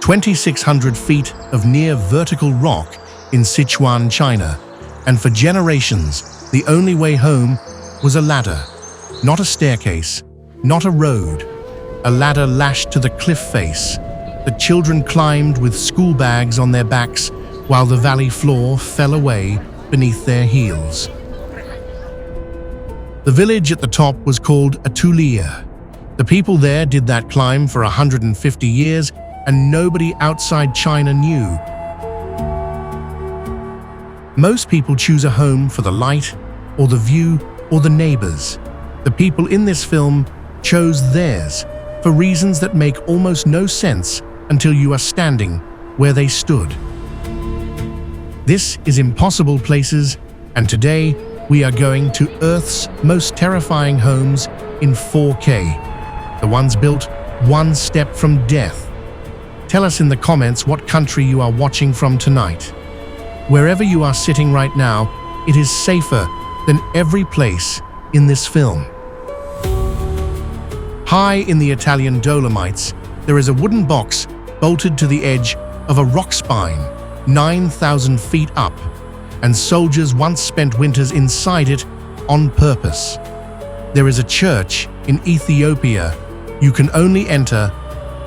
(2,600 feet of near vertical rock in Sichuan, China, and for generations, the only way home was a ladder, not a staircase, not a road, a ladder lashed to the cliff face. The children climbed with school bags on their backs while the valley floor fell away beneath their heels. The village at the top was called Atulia. The people there did that climb for 150 years, and nobody outside China knew. Most people choose a home for the light, or the view, or the neighbors. The people in this film chose theirs for reasons that make almost no sense until you are standing where they stood. This is Impossible Places, and today we are going to Earth's most terrifying homes in 4K, the ones built one step from death. Tell us in the comments what country you are watching from tonight. Wherever you are sitting right now, it is safer than every place in this film. High in the Italian Dolomites, there is a wooden box bolted to the edge of a rock spine, 9,000 feet up, and soldiers once spent winters inside it on purpose. There is a church in Ethiopia you can only enter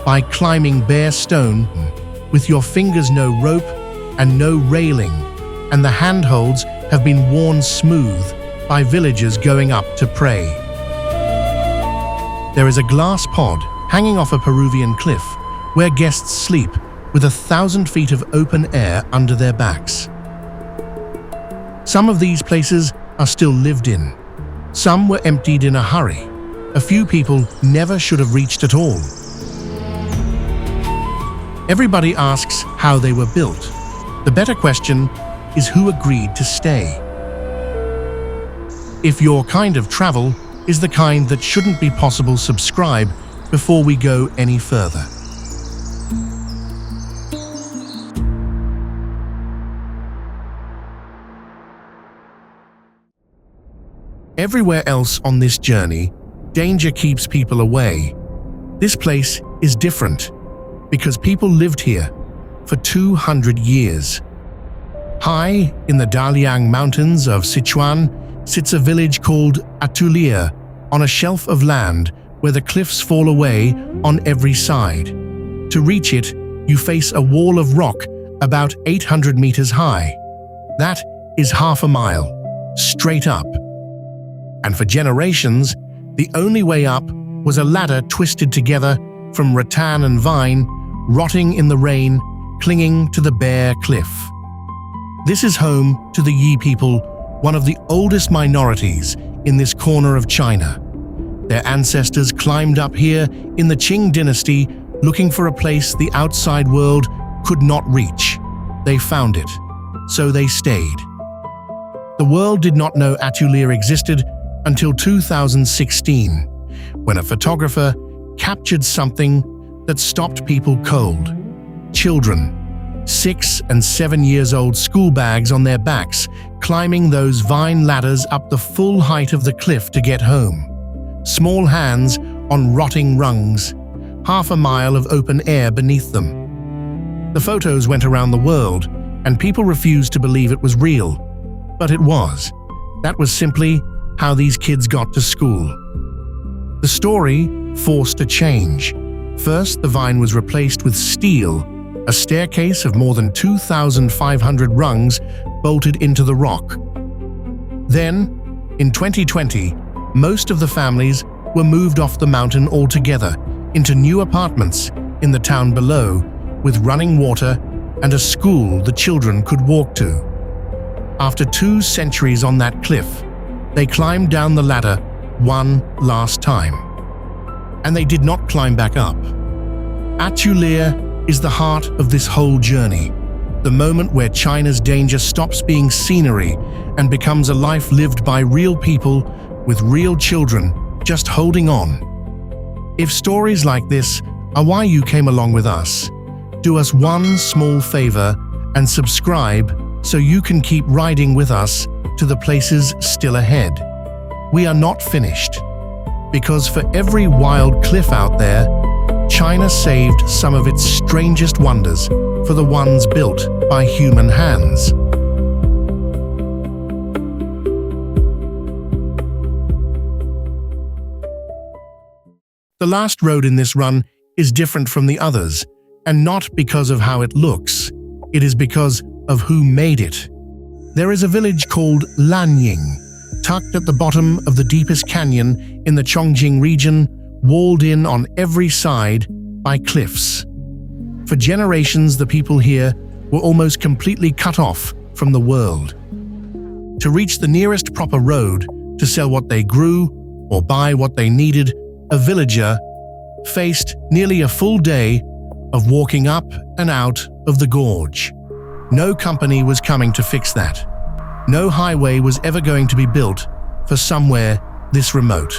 by climbing bare stone with your fingers no rope and no railing, and the handholds have been worn smooth by villagers going up to pray. There is a glass pod hanging off a Peruvian cliff where guests sleep with 1,000 feet of open air under their backs. Some of these places are still lived in. Some were emptied in a hurry. A few people never should have reached at all. Everybody asks how they were built. The better question is who agreed to stay. If your kind of travel is the kind that shouldn't be possible, subscribe before we go any further. Everywhere else on this journey, danger keeps people away. This place is different because people lived here for 200 years. High in the Daliang Mountains of Sichuan sits a village called Atulia on a shelf of land where the cliffs fall away on every side. To reach it, you face a wall of rock about 800 meters high. That is half a mile, straight up. And for generations, the only way up was a ladder twisted together from rattan and vine, rotting in the rain, clinging to the bare cliff. This is home to the Yi people, one of the oldest minorities in this corner of China. Their ancestors climbed up here in the Qing dynasty looking for a place the outside world could not reach. They found it, so they stayed. The world did not know Atulia existed until 2016, when a photographer captured something that stopped people cold. Children, 6 and 7 years old, school bags on their backs, climbing those vine ladders up the full height of the cliff to get home. Small hands on rotting rungs, half a mile of open air beneath them. The photos went around the world, and people refused to believe it was real. But it was. That was simply how these kids got to school. The story forced a change. First, the vine was replaced with steel, a staircase of more than 2,500 rungs bolted into the rock. Then, in 2020, most of the families were moved off the mountain altogether into new apartments in the town below, with running water and a school the children could walk to. After 2 centuries on that cliff, they climbed down the ladder one last time. And they did not climb back up. Atulia is the heart of this whole journey, the moment where China's danger stops being scenery and becomes a life lived by real people with real children just holding on. If stories like this are why you came along with us, do us one small favor and subscribe so you can keep riding with us to the places still ahead. We are not finished, Because for every wild cliff out there, China saved some of its strangest wonders for the ones built by human hands. The last road in this run is different from the others, and not because of how it looks. It is because of who made it. There is a village called Lanying, tucked at the bottom of the deepest canyon in the Chongqing region, walled in on every side by cliffs. For generations, the people here were almost completely cut off from the world. To reach the nearest proper road, to sell what they grew or buy what they needed, a villager faced nearly a full day of walking up and out of the gorge. No company was coming to fix that. No highway was ever going to be built for somewhere this remote.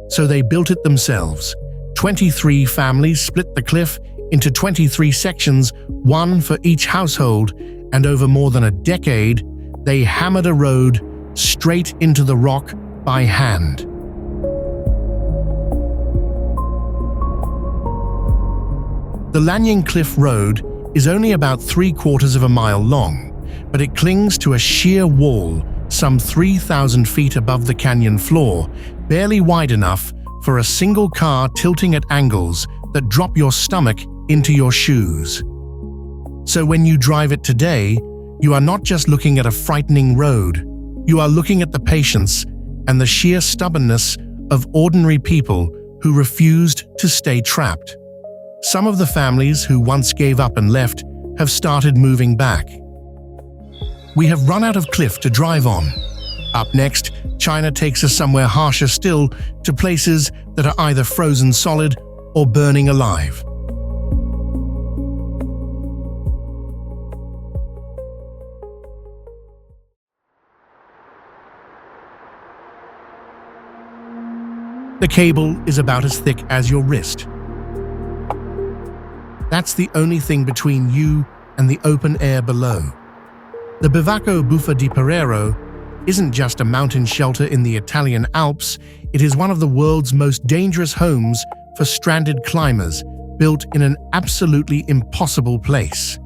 So they built it themselves. 23 families split the cliff into 23 sections, one for each household, and over more than a decade, they hammered a road straight into the rock by hand. The Lanying Cliff Road is only about 3/4 of a mile long, but it clings to a sheer wall some 3,000 feet above the canyon floor, barely wide enough for a single car tilting at angles that drop your stomach into your shoes. So when you drive it today, you are not just looking at a frightening road, you are looking at the patience and the sheer stubbornness of ordinary people who refused to stay trapped. Some of the families who once gave up and left have started moving back. We have run out of cliff to drive on. Up next, China takes us somewhere harsher still, to places that are either frozen solid or burning alive. The cable is about as thick as your wrist. That's the only thing between you and the open air below. The Bivacco Buffa di Perero isn't just a mountain shelter in the Italian Alps, it is one of the world's most dangerous homes for stranded climbers, built in an absolutely impossible place.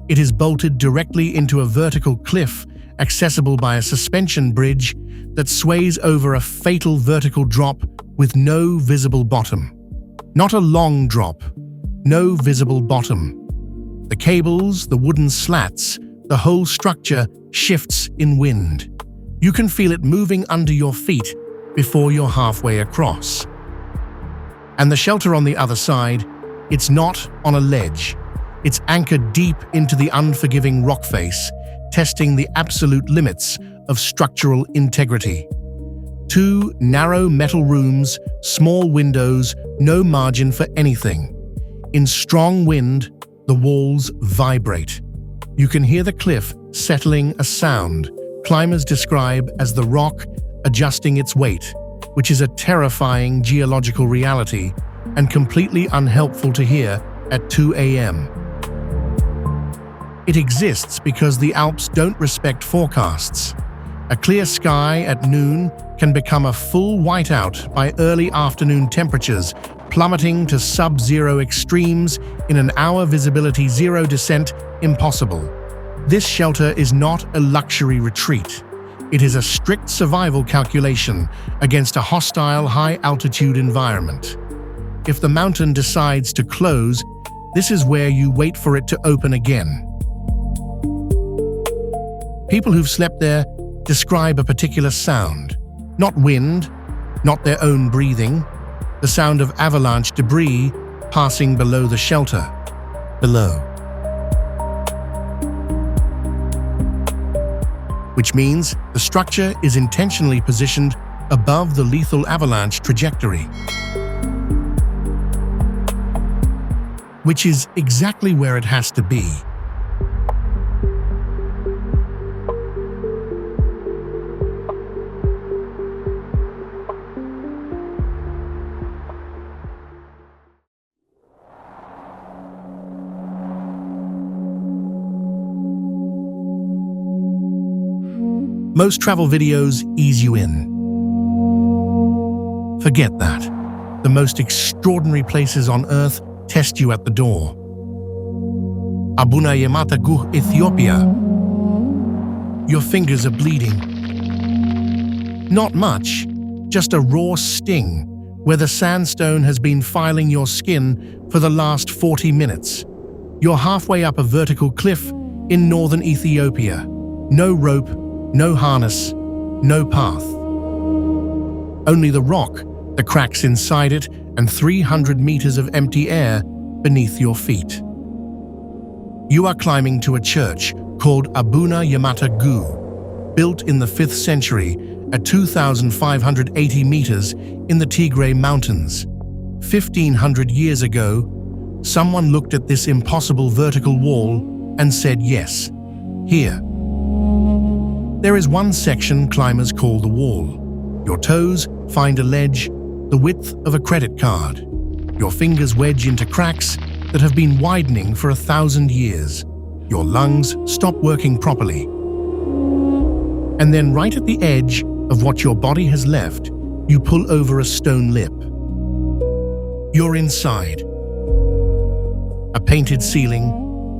It is bolted directly into a vertical cliff, accessible by a suspension bridge that sways over a fatal vertical drop with no visible bottom. Not a long drop, no visible bottom. The cables, the wooden slats, the whole structure shifts in wind. You can feel it moving under your feet before you're halfway across. And the shelter on the other side, it's not on a ledge. It's anchored deep into the unforgiving rock face, testing the absolute limits of structural integrity. 2 narrow metal rooms, small windows, no margin for anything. In strong wind, the walls vibrate. You can hear the cliff settling, a sound climbers describe as the rock adjusting its weight, which is a terrifying geological reality and completely unhelpful to hear at 2 a.m. It exists because the Alps don't respect forecasts. A clear sky at noon can become a full whiteout by early afternoon temperatures, plummeting to sub-zero extremes in an hour. Visibility, zero descent, impossible. This shelter is not a luxury retreat. It is a strict survival calculation against a hostile high-altitude environment. If the mountain decides to close, this is where you wait for it to open again. People who've slept there describe a particular sound. Not wind, not their own breathing, the sound of avalanche debris passing below the shelter. Below. Which means the structure is intentionally positioned above the lethal avalanche trajectory. Which is exactly where it has to be. Most travel videos ease you in. Forget that. The most extraordinary places on Earth test you at the door. Abuna Yamata Guh, Ethiopia. Your fingers are bleeding. Not much, just a raw sting where the sandstone has been filing your skin for the last 40 minutes. You're halfway up a vertical cliff in northern Ethiopia. No rope, no harness, no path. Only the rock, the cracks inside it, and 300 meters of empty air beneath your feet. You are climbing to a church called Abuna Yamata Gu, built in the 5th century at 2,580 meters in the Tigray Mountains. 1,500 years ago, someone looked at this impossible vertical wall and said yes, here. There is one section climbers call the wall. Your toes find a ledge the width of a credit card. Your fingers wedge into cracks that have been widening for 1,000 years. Your lungs stop working properly. And then right at the edge of what your body has left, you pull over a stone lip. You're inside. A painted ceiling,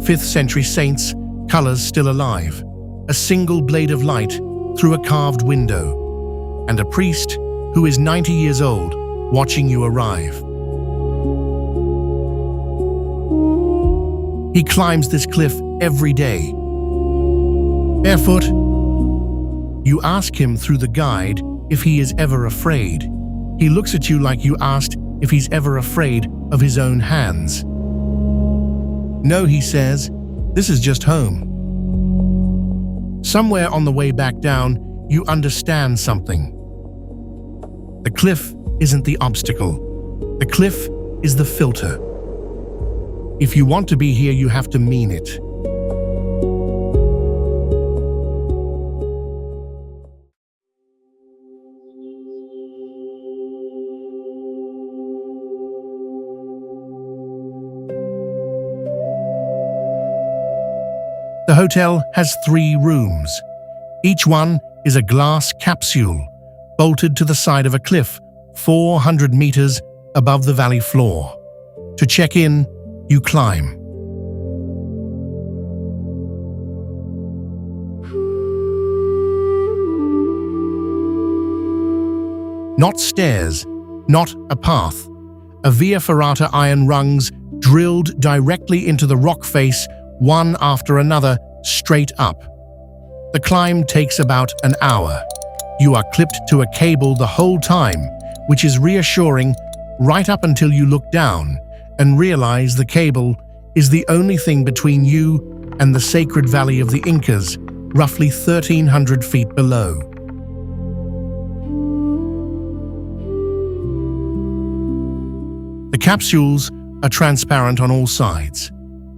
5th century saints, colors still alive, a single blade of light through a carved window, and a priest who is 90 years old watching you arrive. He climbs this cliff every day. Barefoot. You ask him through the guide if he is ever afraid. He looks at you like you asked if he's ever afraid of his own hands. No, he says, this is just home. Somewhere on the way back down, you understand something. The cliff isn't the obstacle. The cliff is the filter. If you want to be here, you have to mean it. The hotel has 3 rooms. Each one is a glass capsule bolted to the side of a cliff 400 meters above the valley floor. To check in, you climb. Not stairs, not a path. A via ferrata iron rungs drilled directly into the rock face, one after another, straight up. The climb takes about an hour. You are clipped to a cable the whole time, which is reassuring right up until you look down and realize the cable is the only thing between you and the sacred valley of the Incas, roughly 1,300 feet below. The capsules are transparent on all sides.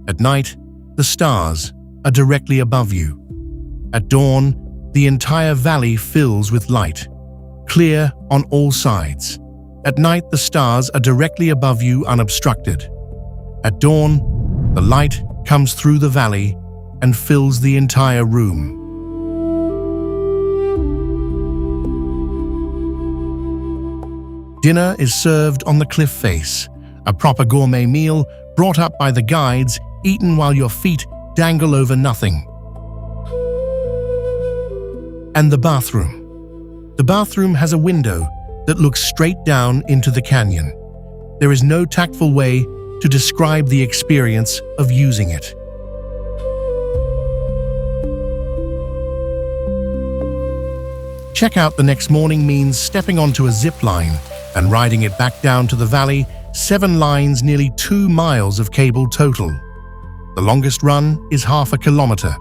At night, the stars are directly above you. At dawn, the entire valley fills with light, clear on all sides. At night, the stars are directly above you, unobstructed. At dawn, the light comes through the valley and fills the entire room. Dinner is served on the cliff face, a proper gourmet meal brought up by the guides, eaten while your feet dangle over nothing. And the bathroom. The bathroom has a window that looks straight down into the canyon. There is no tactful way to describe the experience of using it. Checkout the next morning means stepping onto a zip line and riding it back down to the valley, 7 lines, nearly 2 miles of cable total. The longest run is half a kilometer.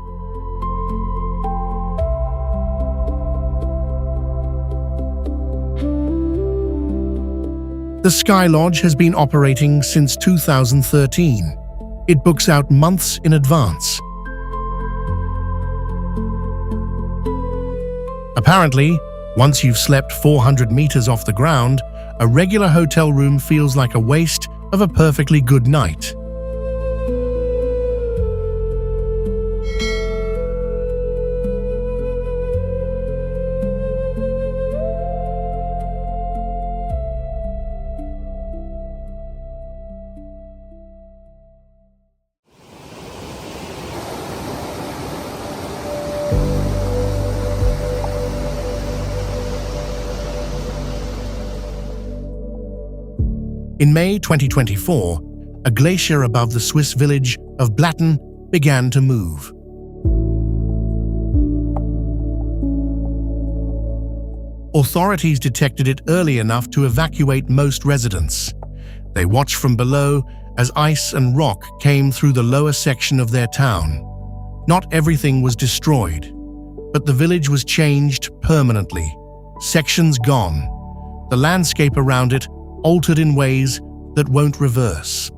The Sky Lodge has been operating since 2013. It books out months in advance. Apparently, once you've slept 400 meters off the ground, a regular hotel room feels like a waste of a perfectly good night. In May 2024, a glacier above the Swiss village of Blatten began to move. Authorities detected it early enough to evacuate most residents. They watched from below as ice and rock came through the lower section of their town. Not everything was destroyed, but the village was changed permanently. Sections gone. The landscape around it altered in ways that won't reverse.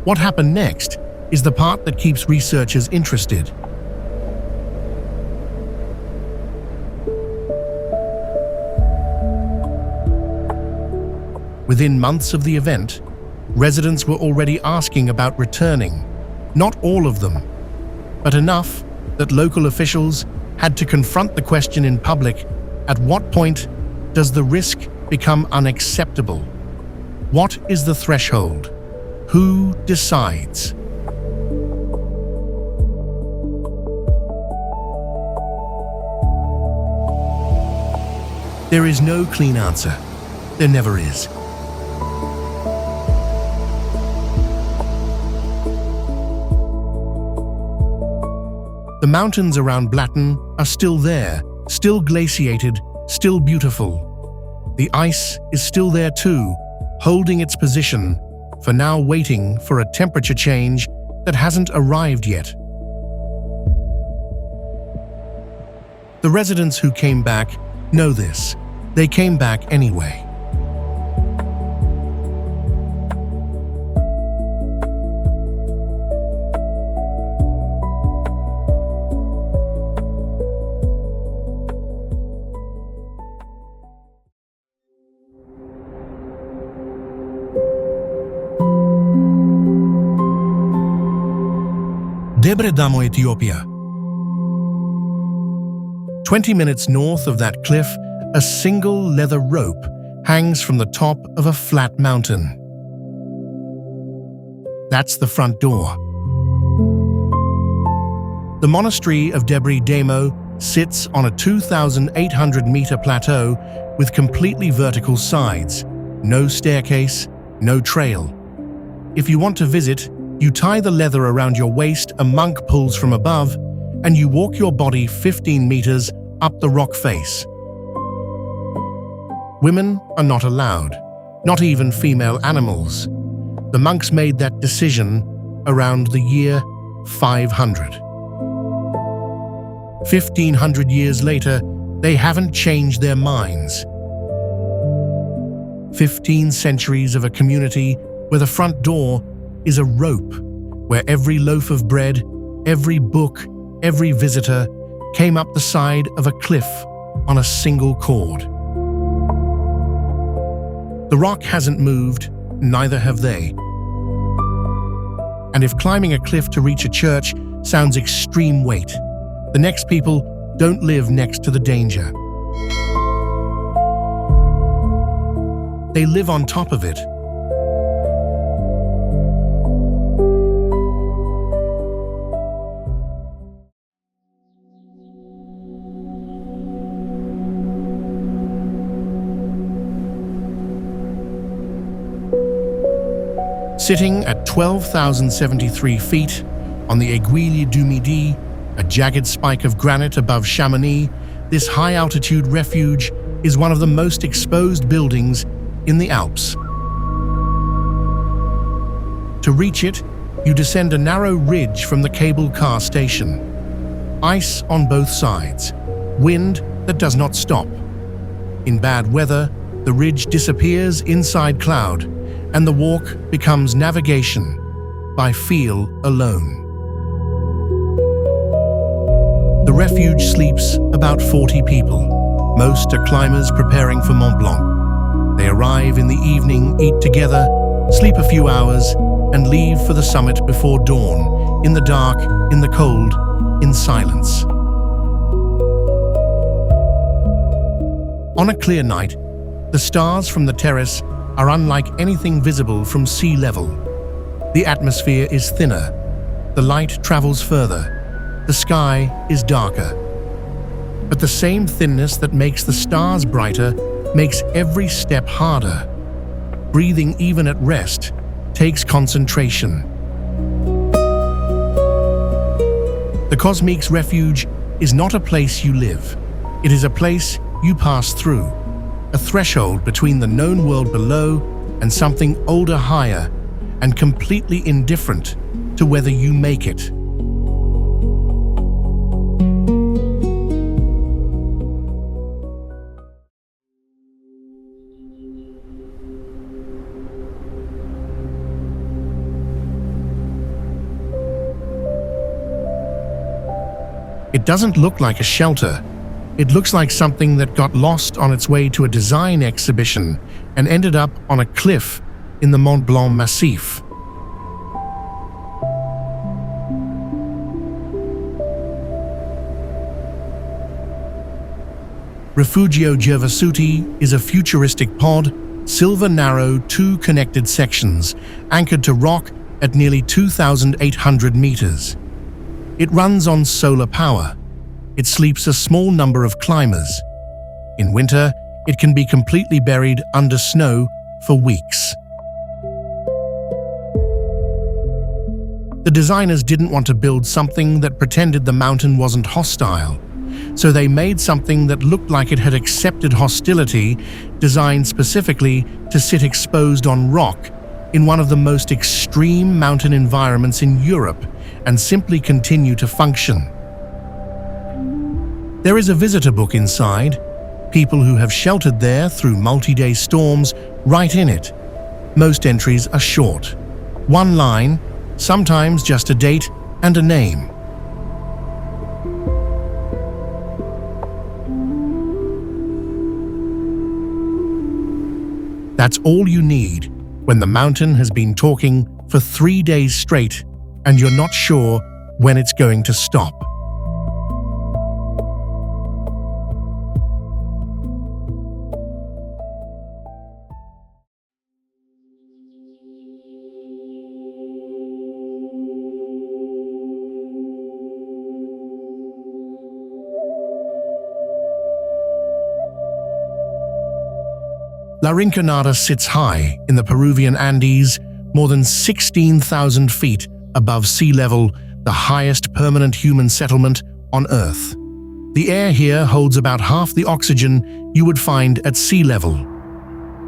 What happened next is the part that keeps researchers interested. Within months of the event, residents were already asking about returning. Not all of them, but enough that local officials had to confront the question in public: at what point does the risk become unacceptable? What is the threshold? Who decides? There is no clean answer. There never is. The mountains around Blatten are still there, still glaciated, still beautiful. The ice is still there too, holding its position, for now waiting for a temperature change that hasn't arrived yet. The residents who came back know this. They came back anyway. Debre Damo, Ethiopia. 20 minutes north of that cliff, a single leather rope hangs from the top of a flat mountain. That's the front door. The monastery of Debre Damo sits on a 2,800-meter plateau with completely vertical sides, no staircase, no trail. If you want to visit, you tie the leather around your waist, a monk pulls from above, and you walk your body 15 meters up the rock face. Women are not allowed, not even female animals. The monks made that decision around the year 500. 1,500 years later, they haven't changed their minds. 15 centuries of a community where the front door is a rope, where every loaf of bread, every book, every visitor came up the side of a cliff on a single cord. The rock hasn't moved, neither have they. And if climbing a cliff to reach a church sounds extreme weight, the next people don't live next to the danger. They live on top of it. Sitting at 12,073 feet on the Aiguille du Midi, a jagged spike of granite above Chamonix, this high-altitude refuge is one of the most exposed buildings in the Alps. To reach it, you descend a narrow ridge from the cable car station. Ice on both sides, wind that does not stop. In bad weather, the ridge disappears inside cloud, and the walk becomes navigation by feel alone. The refuge sleeps about 40 people. Most are climbers preparing for Mont Blanc. They arrive in the evening, eat together, sleep a few hours, and leave for the summit before dawn, in the dark, in the cold, in silence. On a clear night, the stars from the terrace are unlike anything visible from sea level. The atmosphere is thinner, the light travels further, the sky is darker. But the same thinness that makes the stars brighter makes every step harder. Breathing even at rest takes concentration. The Cosmique's refuge is not a place you live. It is a place you pass through, a threshold between the known world below and something older higher, and completely indifferent to whether you make it. It doesn't look like a shelter. It looks like something that got lost on its way to a design exhibition and ended up on a cliff in the Mont Blanc Massif. Refugio Gervasuti is a futuristic pod, silver narrow, two connected sections, anchored to rock at nearly 2,800 meters. It runs on solar power. It sleeps a small number of climbers. In winter, it can be completely buried under snow for weeks. The designers didn't want to build something that pretended the mountain wasn't hostile, so they made something that looked like it had accepted hostility, designed specifically to sit exposed on rock in one of the most extreme mountain environments in Europe and simply continue to function. There is a visitor book inside. People who have sheltered there through multi-day storms write in it. Most entries are short. One line, sometimes just a date and a name. That's all you need when the mountain has been talking for 3 days straight and you're not sure when it's going to stop. La Rinconada sits high in the Peruvian Andes, more than 16,000 feet above sea level, the highest permanent human settlement on Earth. The air here holds about half the oxygen you would find at sea level.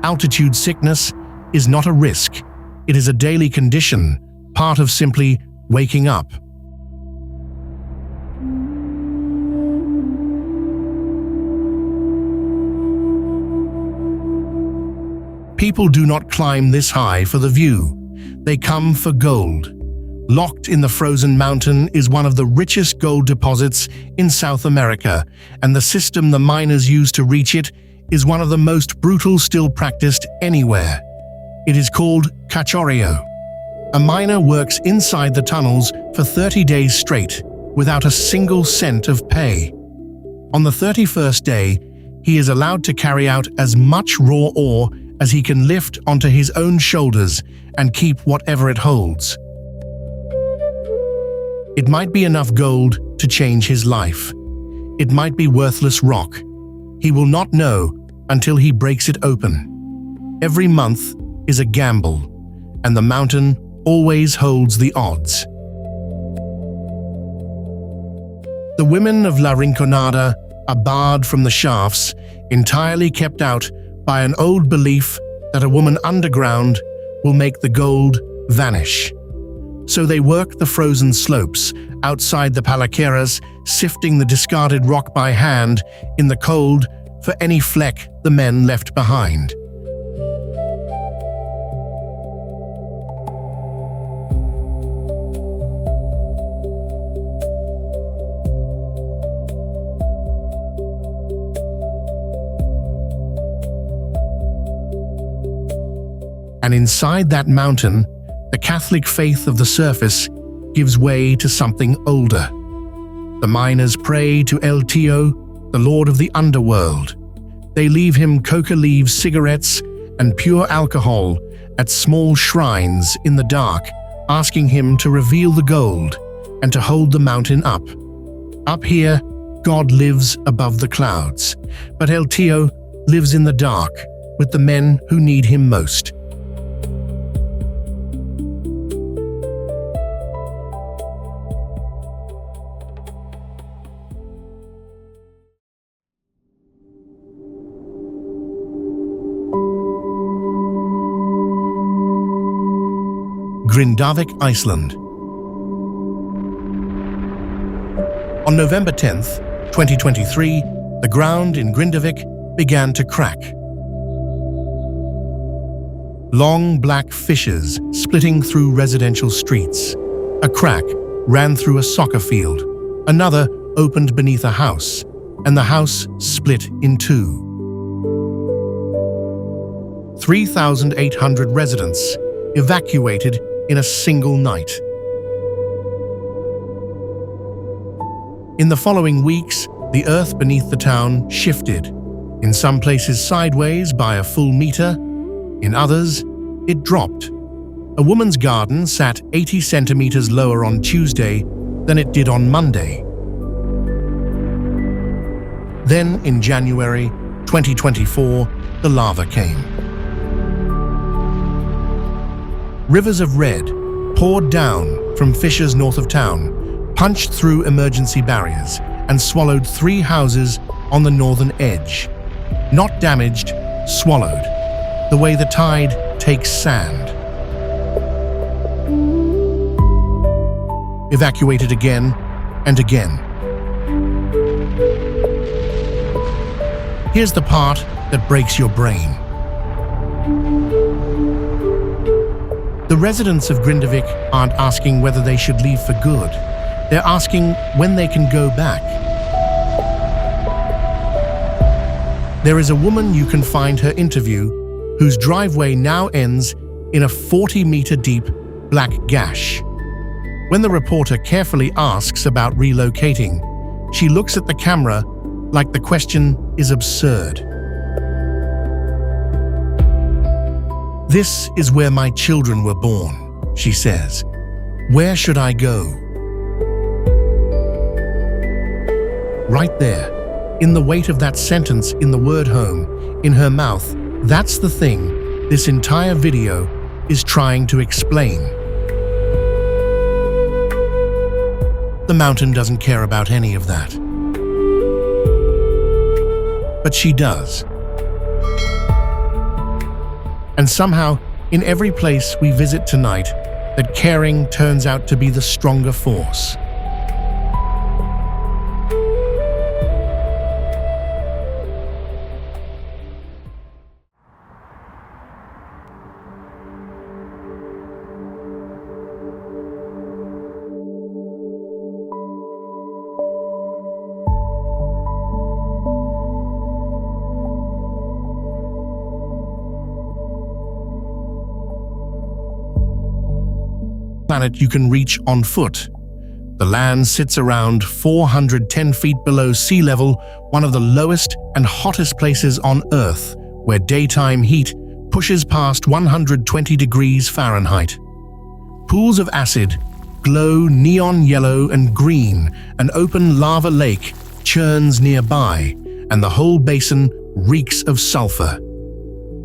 Altitude sickness is not a risk. It is a daily condition, part of simply waking up. People do not climb this high for the view. They come for gold. Locked in the frozen mountain is one of the richest gold deposits in South America, and the system the miners use to reach it is one of the most brutal still practiced anywhere. It is called cachorio. A miner works inside the tunnels for 30 days straight, without a single cent of pay. On the 31st day, he is allowed to carry out as much raw ore as he can lift onto his own shoulders and keep whatever it holds. It might be enough gold to change his life. It might be worthless rock. He will not know until he breaks it open. Every month is a gamble, and the mountain always holds the odds. The women of La Rinconada are barred from the shafts, entirely kept out by an old belief that a woman underground will make the gold vanish. So they work the frozen slopes outside the palaqueras, sifting the discarded rock by hand in the cold for any fleck the men left behind. And inside that mountain, the Catholic faith of the surface gives way to something older. The miners pray to El Tío, the lord of the underworld. They leave him coca leaf cigarettes and pure alcohol at small shrines in the dark, asking him to reveal the gold and to hold the mountain up. Up here, God lives above the clouds, but El Tío lives in the dark with the men who need him most. Grindavik, Iceland. On November 10th, 2023, the ground in Grindavik began to crack. Long black fissures splitting through residential streets. A crack ran through a soccer field. Another opened beneath a house, and the house split in two. 3,800 residents evacuated in a single night. In the following weeks, the earth beneath the town shifted, in some places sideways by a full meter, in others, it dropped. A woman's garden sat 80 centimeters lower on Tuesday than it did on Monday. Then, in January 2024, the lava came. Rivers of red poured down from fissures north of town, punched through emergency barriers, and swallowed 3 houses on the northern edge. Not damaged, swallowed, the way the tide takes sand. Evacuated again and again. Here's the part that breaks your brain. The residents of Grindavik aren't asking whether they should leave for good. They're asking when they can go back. There is a woman you can find her interview whose driveway now ends in a 40-meter deep black gash. When the reporter carefully asks about relocating, she looks at the camera like the question is absurd. "This is where my children were born," she says. "Where should I go?" Right there, in the weight of that sentence, in the word home, in her mouth, that's the thing this entire video is trying to explain. The mountain doesn't care about any of that. But she does. And somehow, in every place we visit tonight, that caring turns out to be the stronger force. Planet you can reach on foot. The land sits around 410 feet below sea level, one of the lowest and hottest places on Earth, where daytime heat pushes past 120 degrees Fahrenheit. Pools of acid glow neon yellow and green. An open lava lake churns nearby, and the whole basin reeks of sulfur.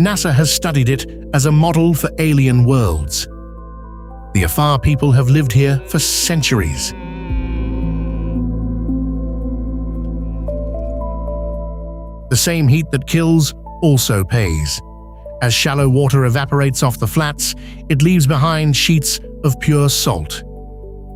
NASA has studied it as a model for alien worlds. The Afar people have lived here for centuries. The same heat that kills also pays. As shallow water evaporates off the flats, it leaves behind sheets of pure salt.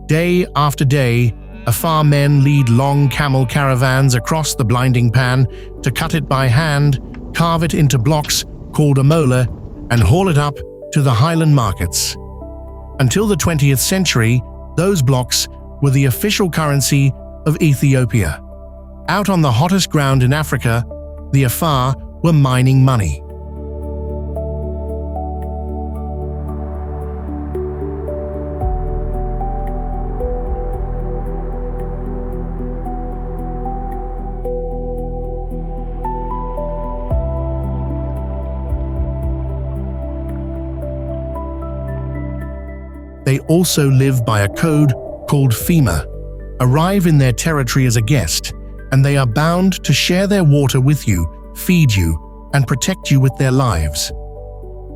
Day after day, Afar men lead long camel caravans across the blinding pan to cut it by hand, carve it into blocks called a molar, and haul it up to the highland markets. Until the 20th century, those blocks were the official currency of Ethiopia. Out on the hottest ground in Africa, the Afar were mining money. They also live by a code called FEMA. Arrive in their territory as a guest, and they are bound to share their water with you, feed you, and protect you with their lives.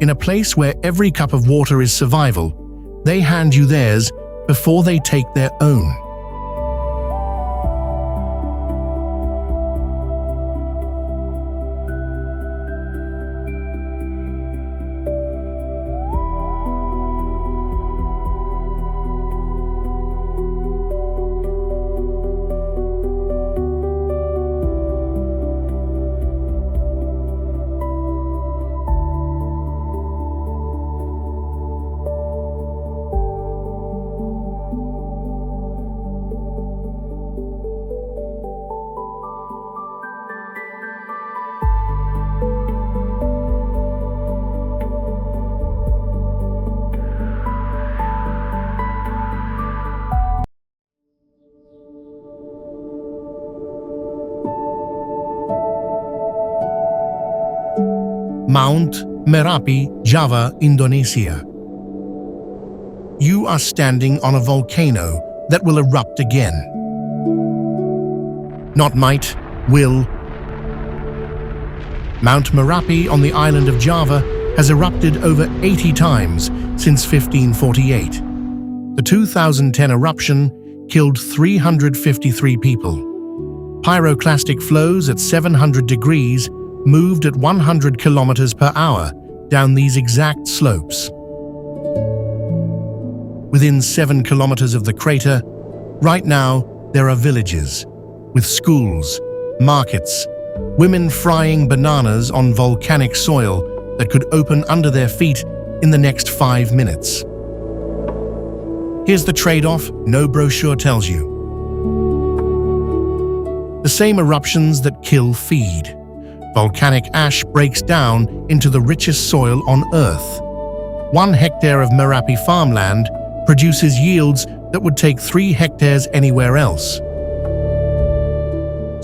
In a place where every cup of water is survival, they hand you theirs before they take their own. Mount Merapi, Java, Indonesia. You are standing on a volcano that will erupt again. Not might, will. Mount Merapi on the island of Java has erupted over 80 times since 1548. The 2010 eruption killed 353 people. Pyroclastic flows at 700 degrees moved at 100 kilometers per hour down these exact slopes. Within 7 kilometers of the crater, right now, there are villages with schools, markets, women frying bananas on volcanic soil that could open under their feet in the next 5 minutes. Here's the trade-off no brochure tells you. The same eruptions that kill feed. Volcanic ash breaks down into the richest soil on Earth. 1 hectare of Merapi farmland produces yields that would take 3 hectares anywhere else.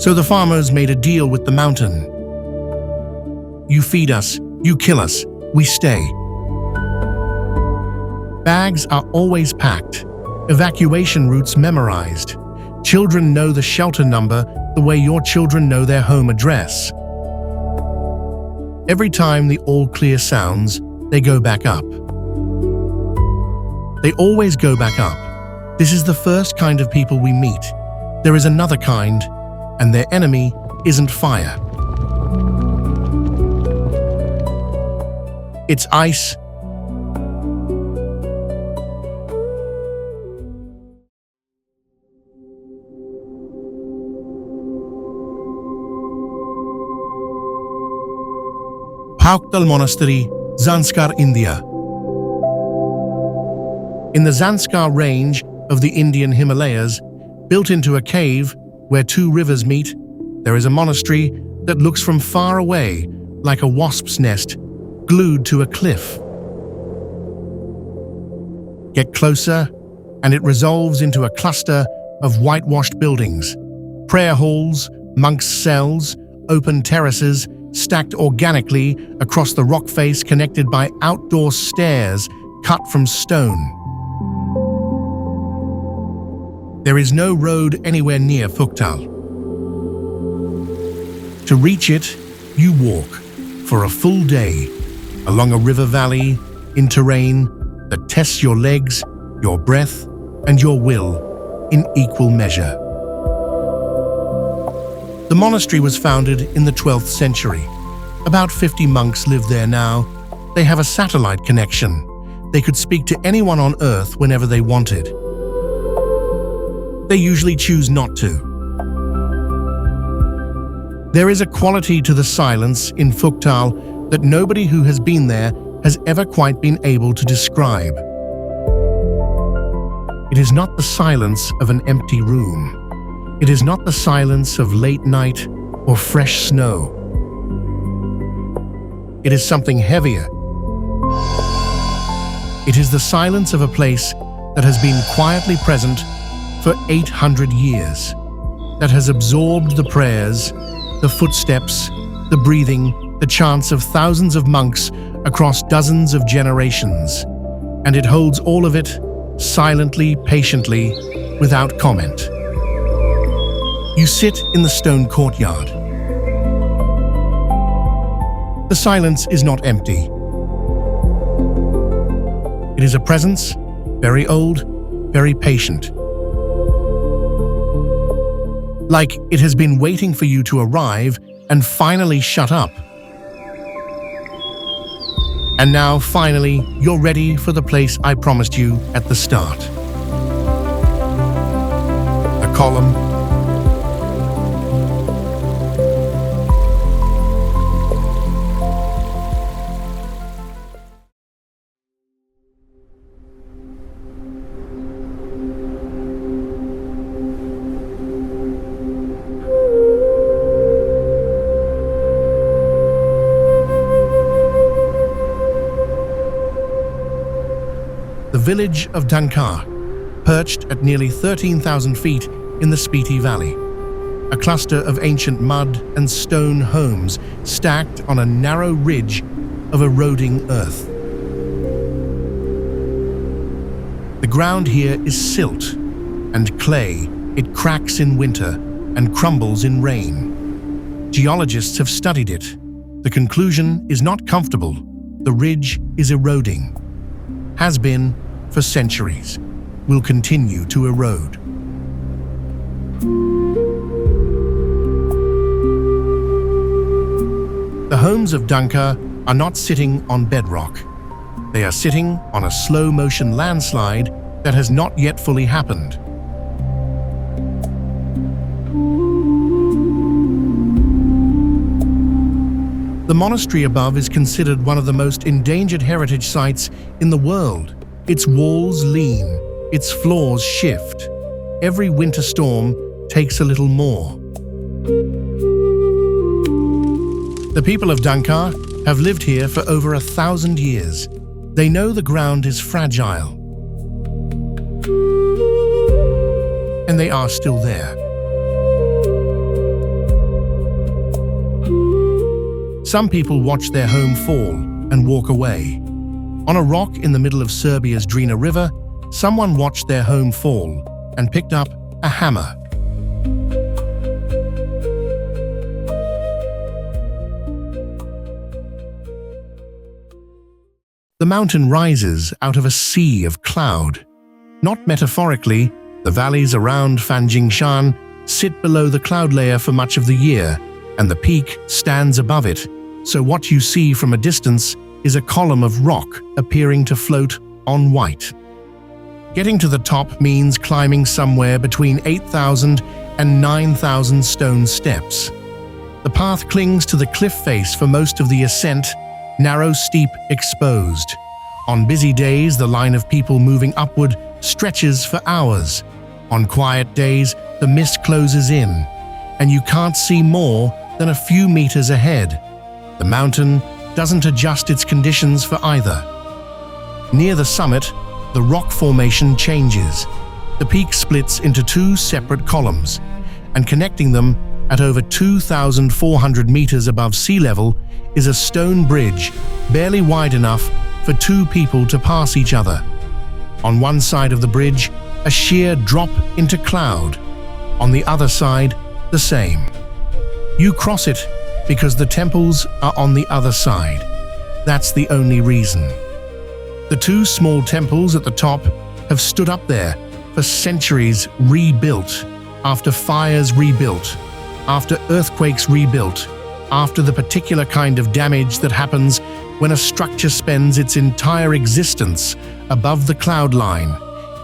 So the farmers made a deal with the mountain. You feed us, you kill us, we stay. Bags are always packed, evacuation routes memorized. Children know the shelter number the way your children know their home address. Every time the all-clear sounds, they go back up. They always go back up. This is the first kind of people we meet. There is another kind, and their enemy isn't fire. It's ice. Paukdal Monastery, Zanskar, India. In the Zanskar range of the Indian Himalayas, built into a cave where 2 rivers meet, there is a monastery that looks from far away like a wasp's nest glued to a cliff. Get closer, and it resolves into a cluster of whitewashed buildings, prayer halls, monks' cells, open terraces, stacked organically across the rock face connected by outdoor stairs cut from stone. There is no road anywhere near Phuktal. To reach it, you walk for a full day along a river valley in terrain that tests your legs, your breath, and your will in equal measure. The monastery was founded in the 12th century. About 50 monks live there now. They have a satellite connection. They could speak to anyone on Earth whenever they wanted. They usually choose not to. There is a quality to the silence in Phuktal that nobody who has been there has ever quite been able to describe. It is not the silence of an empty room. It is not the silence of late night or fresh snow. It is something heavier. It is the silence of a place that has been quietly present for 800 years, that has absorbed the prayers, the footsteps, the breathing, the chants of thousands of monks across dozens of generations, and it holds all of it silently, patiently, without comment. You sit in the stone courtyard. The silence is not empty. It is a presence, very old, very patient. Like it has been waiting for you to arrive and finally shut up. And now, finally, you're ready for the place I promised you at the start. A column. The village of Dankar, perched at nearly 13,000 feet in the Spiti Valley, a cluster of ancient mud and stone homes stacked on a narrow ridge of eroding earth. The ground here is silt and clay. It cracks in winter and crumbles in rain. Geologists have studied it. The conclusion is not comfortable. The ridge is eroding. Has been for centuries, will continue to erode. The homes of Dankar are not sitting on bedrock. They are sitting on a slow-motion landslide that has not yet fully happened. The monastery above is considered one of the most endangered heritage sites in the world. Its walls lean, its floors shift. Every winter storm takes a little more. The people of Dankar have lived here for over 1,000 years. They know the ground is fragile. And they are still there. Some people watch their home fall and walk away. On a rock in the middle of Serbia's Drina River, someone watched their home fall and picked up a hammer. The mountain rises out of a sea of cloud. Not metaphorically, the valleys around Fanjingshan sit below the cloud layer for much of the year, and the peak stands above it. So what you see from a distance is a column of rock appearing to float on white. Getting to the top means climbing somewhere between 8,000 and 9,000 stone steps. The path clings to the cliff face for most of the ascent, narrow, steep, exposed. On busy days, the line of people moving upward stretches for hours. On quiet days, the mist closes in, and you can't see more than a few meters ahead. The mountain doesn't adjust its conditions for either. Near the summit, the rock formation changes. The peak splits into two separate columns, and connecting them at over 2,400 meters above sea level is a stone bridge barely wide enough for two people to pass each other. On one side of the bridge, a sheer drop into cloud. On the other side, the same. You cross it because the temples are on the other side. That's the only reason. The two small temples at the top have stood up there for centuries, rebuilt, after fires rebuilt, after earthquakes rebuilt, after the particular kind of damage that happens when a structure spends its entire existence above the cloud line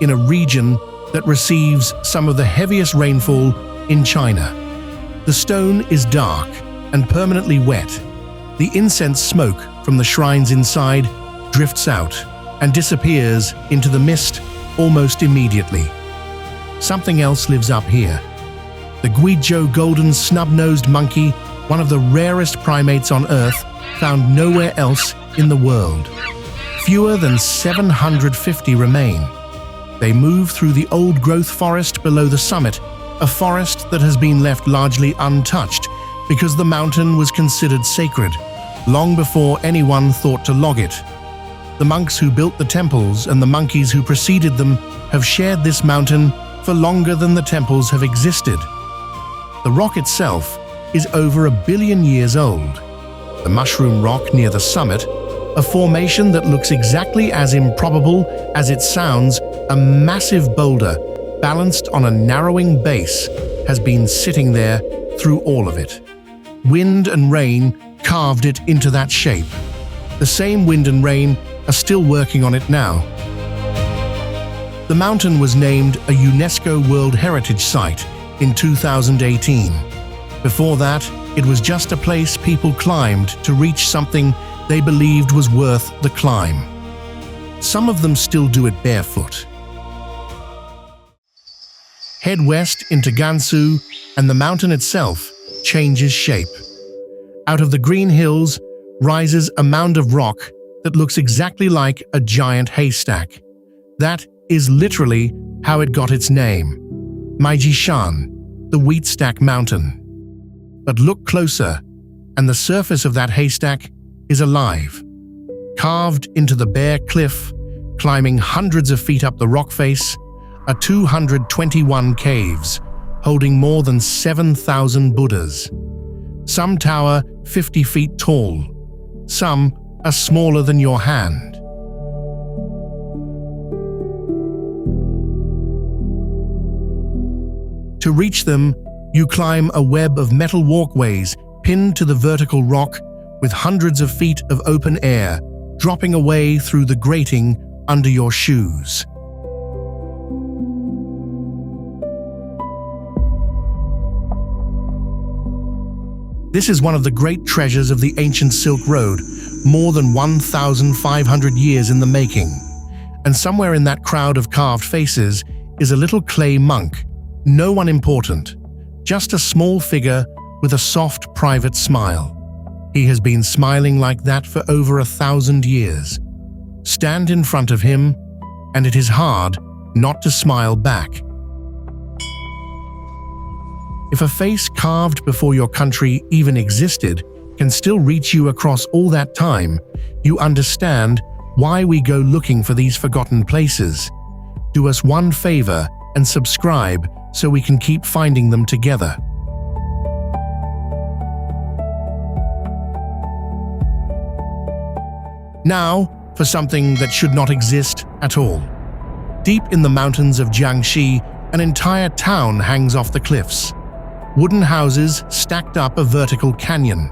in a region that receives some of the heaviest rainfall in China. The stone is dark and permanently wet. The incense smoke from the shrines inside drifts out and disappears into the mist almost immediately. Something else lives up here. The Guizhou golden snub-nosed monkey, one of the rarest primates on Earth, found nowhere else in the world. Fewer than 750 remain. They move through the old-growth forest below the summit, a forest that has been left largely untouched because the mountain was considered sacred, long before anyone thought to log it. The monks who built the temples and the monkeys who preceded them have shared this mountain for longer than the temples have existed. The rock itself is over 1 billion years old. The Mushroom Rock near the summit, a formation that looks exactly as improbable as it sounds, a massive boulder balanced on a narrowing base, has been sitting there through all of it. Wind and rain carved it into that shape. The same wind and rain are still working on it now. The mountain was named a UNESCO World Heritage Site in 2018. Before that, it was just a place people climbed to reach something they believed was worth the climb. Some of them still do it barefoot. Head west into Gansu, and the mountain itself changes shape. Out of the green hills rises a mound of rock that looks exactly like a giant haystack. That is literally how it got its name, Maijishan, the wheat stack mountain. But look closer, and the surface of that haystack is alive. Carved into the bare cliff, climbing hundreds of feet up the rock face, are 221 caves, holding more than 7,000 Buddhas. Some tower 50 feet tall, some are smaller than your hand. To reach them, you climb a web of metal walkways pinned to the vertical rock with hundreds of feet of open air dropping away through the grating under your shoes. This is one of the great treasures of the ancient Silk Road, more than 1,500 years in the making. And somewhere in that crowd of carved faces is a little clay monk, no one important, just a small figure with a soft, private smile. He has been smiling like that for over 1,000 years. Stand in front of him, and it is hard not to smile back. If a face carved before your country even existed can still reach you across all that time, you understand why we go looking for these forgotten places. Do us one favor and subscribe so we can keep finding them together. Now, for something that should not exist at all. Deep in the mountains of Jiangxi, an entire town hangs off the cliffs. Wooden houses stacked up a vertical canyon,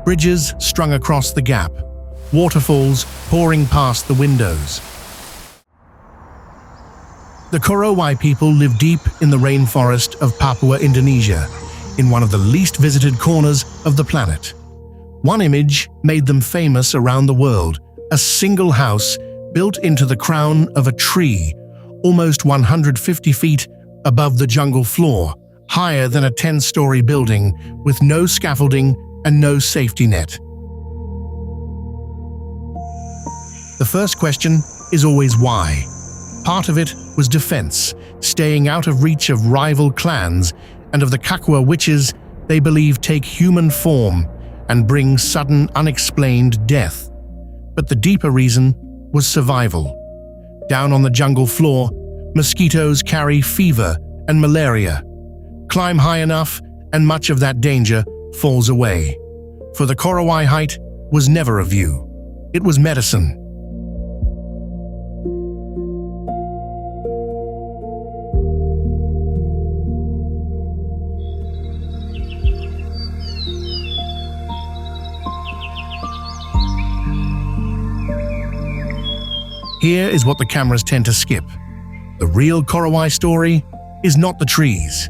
bridges strung across the gap, waterfalls pouring past the windows. The Korowai people live deep in the rainforest of Papua, Indonesia, in one of the least visited corners of the planet. One image made them famous around the world, a single house built into the crown of a tree, almost 150 feet above the jungle floor, higher than a 10-story building, with no scaffolding and no safety net. The first question is always why. Part of it was defense, staying out of reach of rival clans and of the Kakwa witches they believe take human form and bring sudden, unexplained death. But the deeper reason was survival. Down on the jungle floor, mosquitoes carry fever and malaria. Climb high enough, and much of that danger falls away. For the Korowai height was never a view. It was medicine. Here is what the cameras tend to skip. The real Korowai story is not the trees.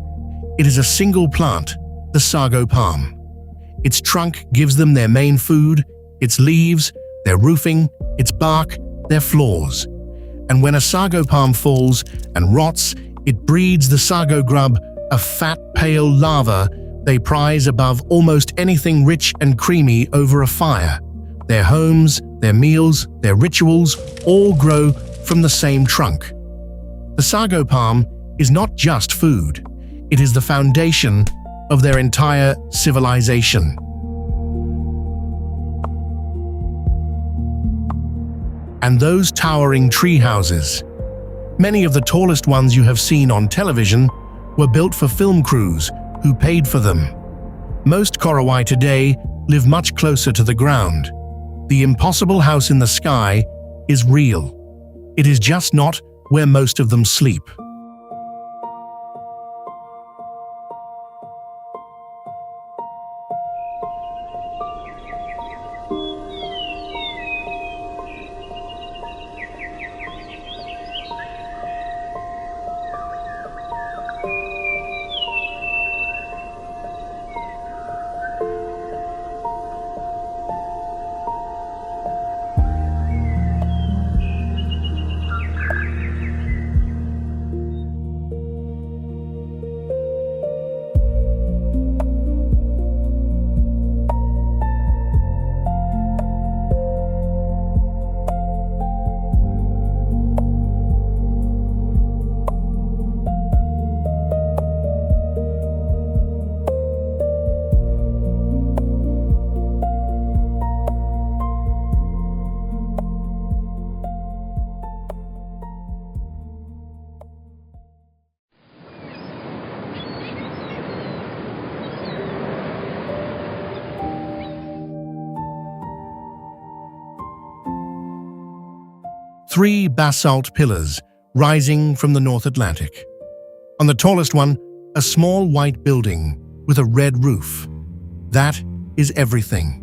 It is a single plant, the sago palm. Its trunk gives them their main food, its leaves, their roofing, its bark, their floors. And when a sago palm falls and rots, it breeds the sago grub, a fat, pale larva they prize above almost anything rich and creamy over a fire. Their homes, their meals, their rituals all grow from the same trunk. The sago palm is not just food. It is the foundation of their entire civilization. And those towering tree houses, many of the tallest ones you have seen on television, were built for film crews who paid for them. Most Korowai today live much closer to the ground. The impossible house in the sky is real. It is just not where most of them sleep. Three basalt pillars rising from the North Atlantic. On the tallest one, a small white building with a red roof. That is everything.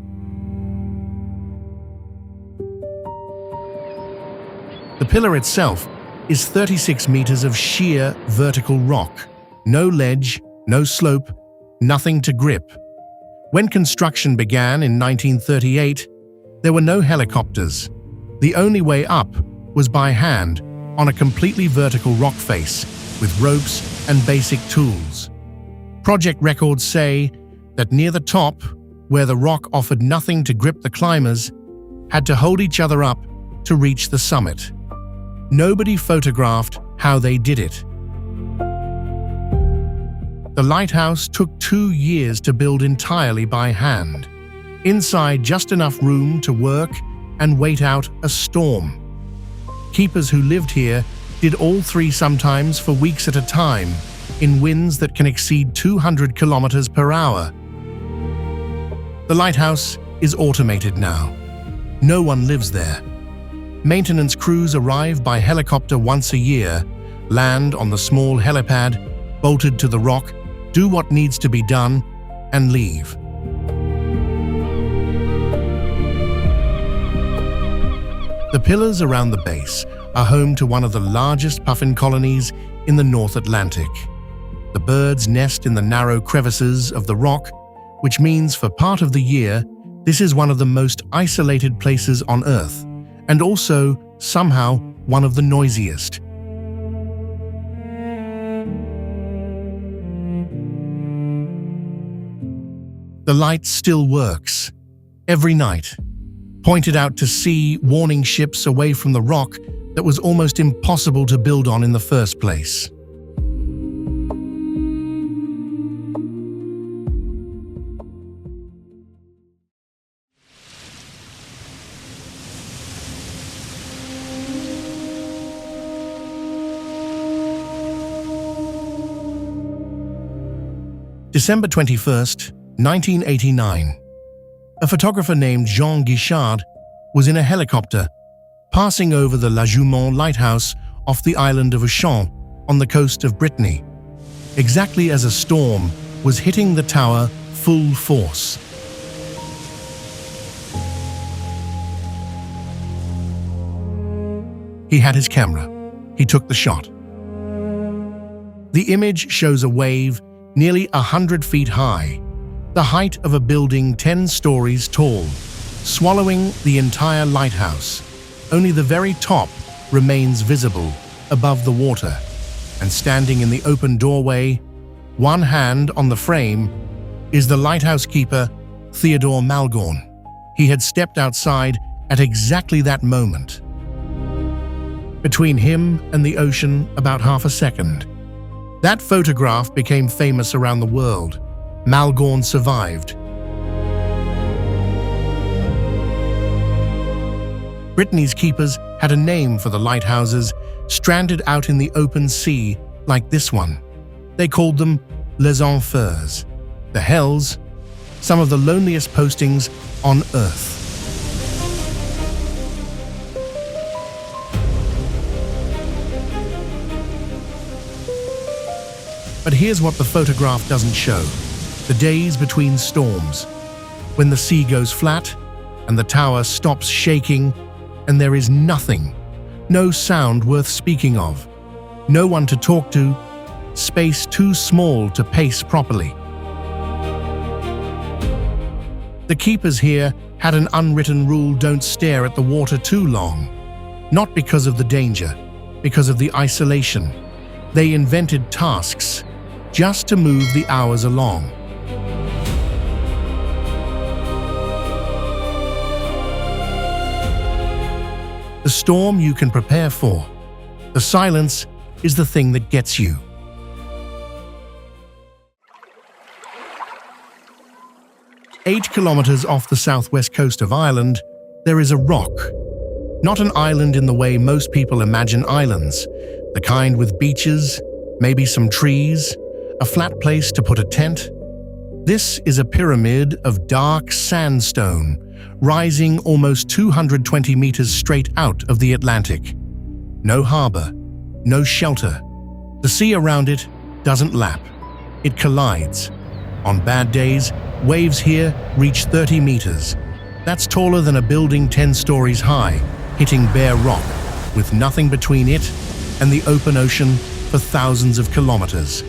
The pillar itself is 36 meters of sheer vertical rock. No ledge, no slope, nothing to grip. When construction began in 1938, there were no helicopters. The only way up was by hand on a completely vertical rock face with ropes and basic tools. Project records say that near the top, where the rock offered nothing to grip, the climbers had to hold each other up to reach the summit. Nobody photographed how they did it. The lighthouse took 2 years to build entirely by hand. Inside, just enough room to work and wait out a storm. Keepers who lived here did all three, sometimes for weeks at a time, in winds that can exceed 200 kilometers per hour. The lighthouse is automated now. No one lives there. Maintenance crews arrive by helicopter once a year, land on the small helipad, bolted to the rock, do what needs to be done, and leave. The pillars around the base are home to one of the largest puffin colonies in the North Atlantic. The birds nest in the narrow crevices of the rock, which means for part of the year, this is one of the most isolated places on Earth, and also, somehow, one of the noisiest. The light still works, every night. Pointed out to sea, warning ships away from the rock that was almost impossible to build on in the first place. December 21st, 1989. A photographer named Jean Guichard was in a helicopter passing over the La Jument lighthouse off the island of Ushant on the coast of Brittany, exactly as a storm was hitting the tower full force. He had his camera. He took the shot. The image shows a wave nearly 100 feet high, the height of a building 10 stories tall, swallowing the entire lighthouse. Only the very top remains visible above the water, and standing in the open doorway, one hand on the frame, is the lighthouse keeper, Theodore Malgorn. He had stepped outside at exactly that moment. Between him and the ocean, about half a second. That photograph became famous around the world. Malgorn survived. Brittany's keepers had a name for the lighthouses stranded out in the open sea like this one. They called them Les Enfers, the Hells, some of the loneliest postings on Earth. But here's what the photograph doesn't show: the days between storms, when the sea goes flat and the tower stops shaking and there is nothing, no sound worth speaking of, no one to talk to, space too small to pace properly. The keepers here had an unwritten rule: don't stare at the water too long. Not because of the danger, because of the isolation. They invented tasks just to move the hours along. The storm you can prepare for. The silence is the thing that gets you. Eight kilometers off the southwest coast of Ireland, there is a rock. Not an island in the way most people imagine islands, the kind with beaches, maybe some trees, a flat place to put a tent. This is a pyramid of dark sandstone, rising almost 220 meters straight out of the Atlantic. No harbor, no shelter. The sea around it doesn't lap. It collides. On bad days, waves here reach 30 meters. That's taller than a building 10 stories high, hitting bare rock, with nothing between it and the open ocean for thousands of kilometers.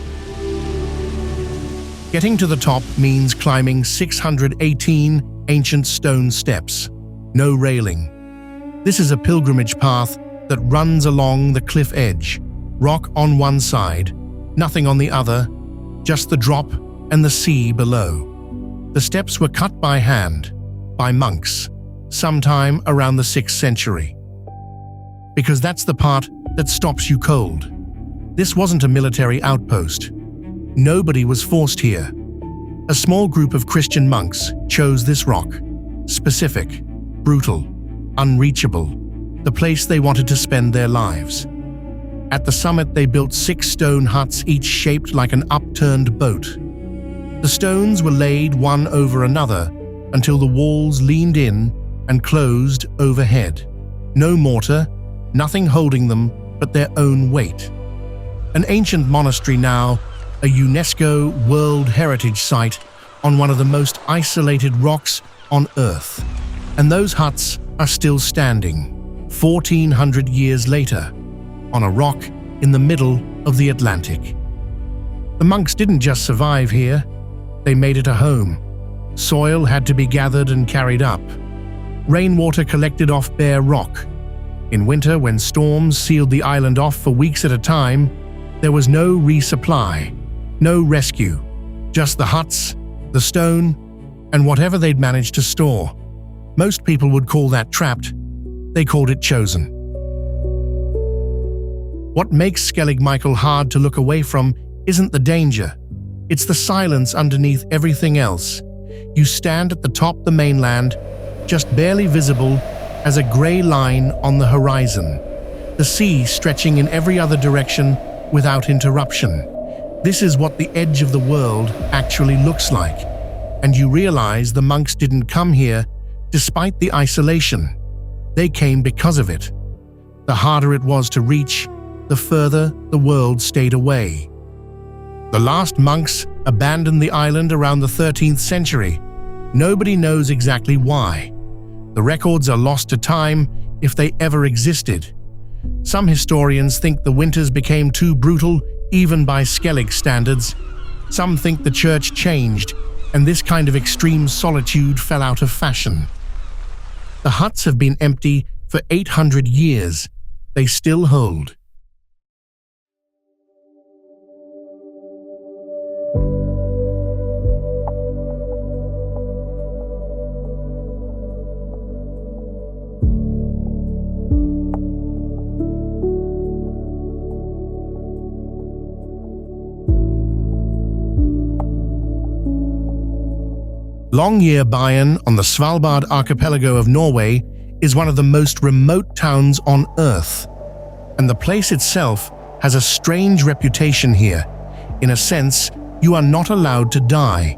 Getting to the top means climbing 618 ancient stone steps. No railing. This is a pilgrimage path that runs along the cliff edge. Rock on one side, nothing on the other, just the drop and the sea below. The steps were cut by hand, by monks, sometime around the 6th century. Because that's the part that stops you cold. This wasn't a military outpost. Nobody was forced here. A small group of Christian monks chose this rock. Specific, brutal, unreachable, the place they wanted to spend their lives. At the summit, they built 6 stone huts, each shaped like an upturned boat. The stones were laid one over another until the walls leaned in and closed overhead. No mortar, nothing holding them but their own weight. An ancient monastery now, a UNESCO World Heritage Site on one of the most isolated rocks on Earth. And those huts are still standing, 1,400 years later, on a rock in the middle of the Atlantic. The monks didn't just survive here, they made it a home. Soil had to be gathered and carried up. Rainwater collected off bare rock. In winter, when storms sealed the island off for weeks at a time, there was no resupply, no rescue, just the huts, the stone, and whatever they'd managed to store. Most people would call that trapped. They called it chosen. What makes Skellig Michael hard to look away from isn't the danger. It's the silence underneath everything else. You stand at the top of the mainland, just barely visible as a grey line on the horizon. The sea stretching in every other direction without interruption. This is what the edge of the world actually looks like. And you realize the monks didn't come here despite the isolation. They came because of it. The harder it was to reach, the further the world stayed away. The last monks abandoned the island around the 13th century. Nobody knows exactly why. The records are lost to time if they ever existed. Some historians think the winters became too brutal even by Skellig standards. Some think the church changed and this kind of extreme solitude fell out of fashion. The huts have been empty for 800 years. They still hold. Longyearbyen on the Svalbard archipelago of Norway is one of the most remote towns on Earth, and the place itself has a strange reputation here. In a sense, You are not allowed to die.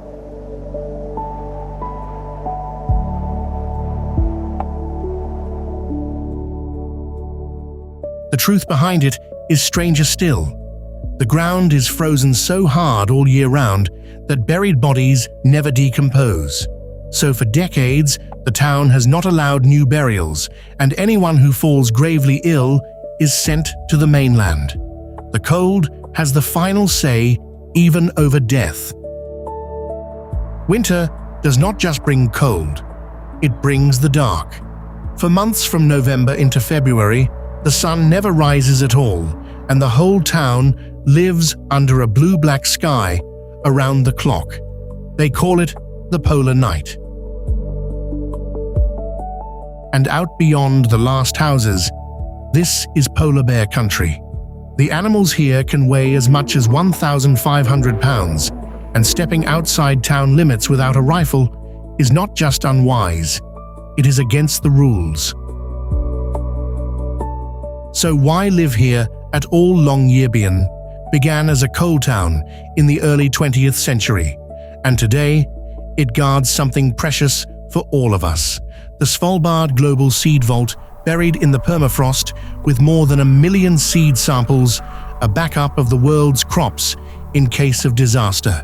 The truth behind it is stranger still. The ground is frozen so hard all year round that buried bodies never decompose. So for decades, the town has not allowed new burials, and anyone who falls gravely ill is sent to the mainland. The cold has the final say, even over death. Winter does not just bring cold, it brings the dark. For months from November into February, the sun never rises at all, and the whole town lives under a blue-black sky around the clock. They call it the polar night. And out beyond the last houses, this is polar bear country. The animals here can weigh as much as 1,500 pounds, and stepping outside town limits without a rifle is not just unwise, it is against the rules. So why live here at all? Longyearbyen began as a coal town in the early 20th century, and today it guards something precious for all of us: the Svalbard Global Seed Vault, buried in the permafrost with more than 1 million seed samples, a backup of the world's crops in case of disaster.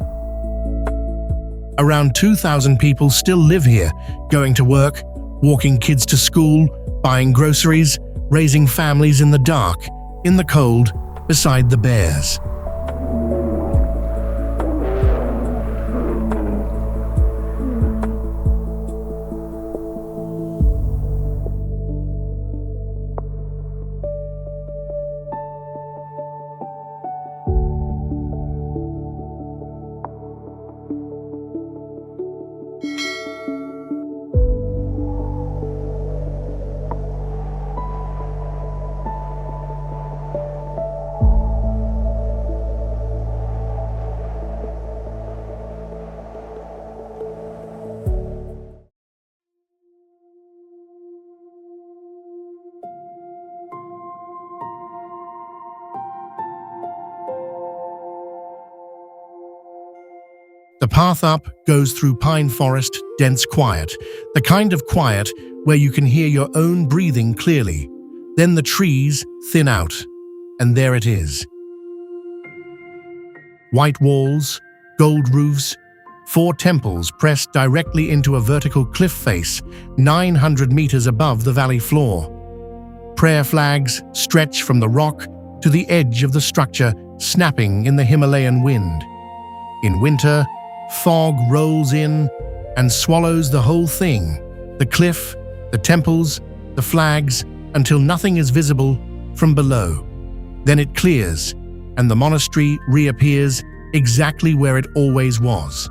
Around 2,000 people still live here, going to work, walking kids to school, buying groceries, raising families in the dark, in the cold, beside the bears. The path up goes through pine forest, dense quiet, the kind of quiet where you can hear your own breathing clearly. Then the trees thin out, and there it is. White walls, gold roofs, 4 temples pressed directly into a vertical cliff face 900 meters above the valley floor. Prayer flags stretch from the rock to the edge of the structure, snapping in the Himalayan wind. In winter, fog rolls in and swallows the whole thing, the cliff, the temples, the flags, until nothing is visible from below. Then it clears, and the monastery reappears exactly where it always was.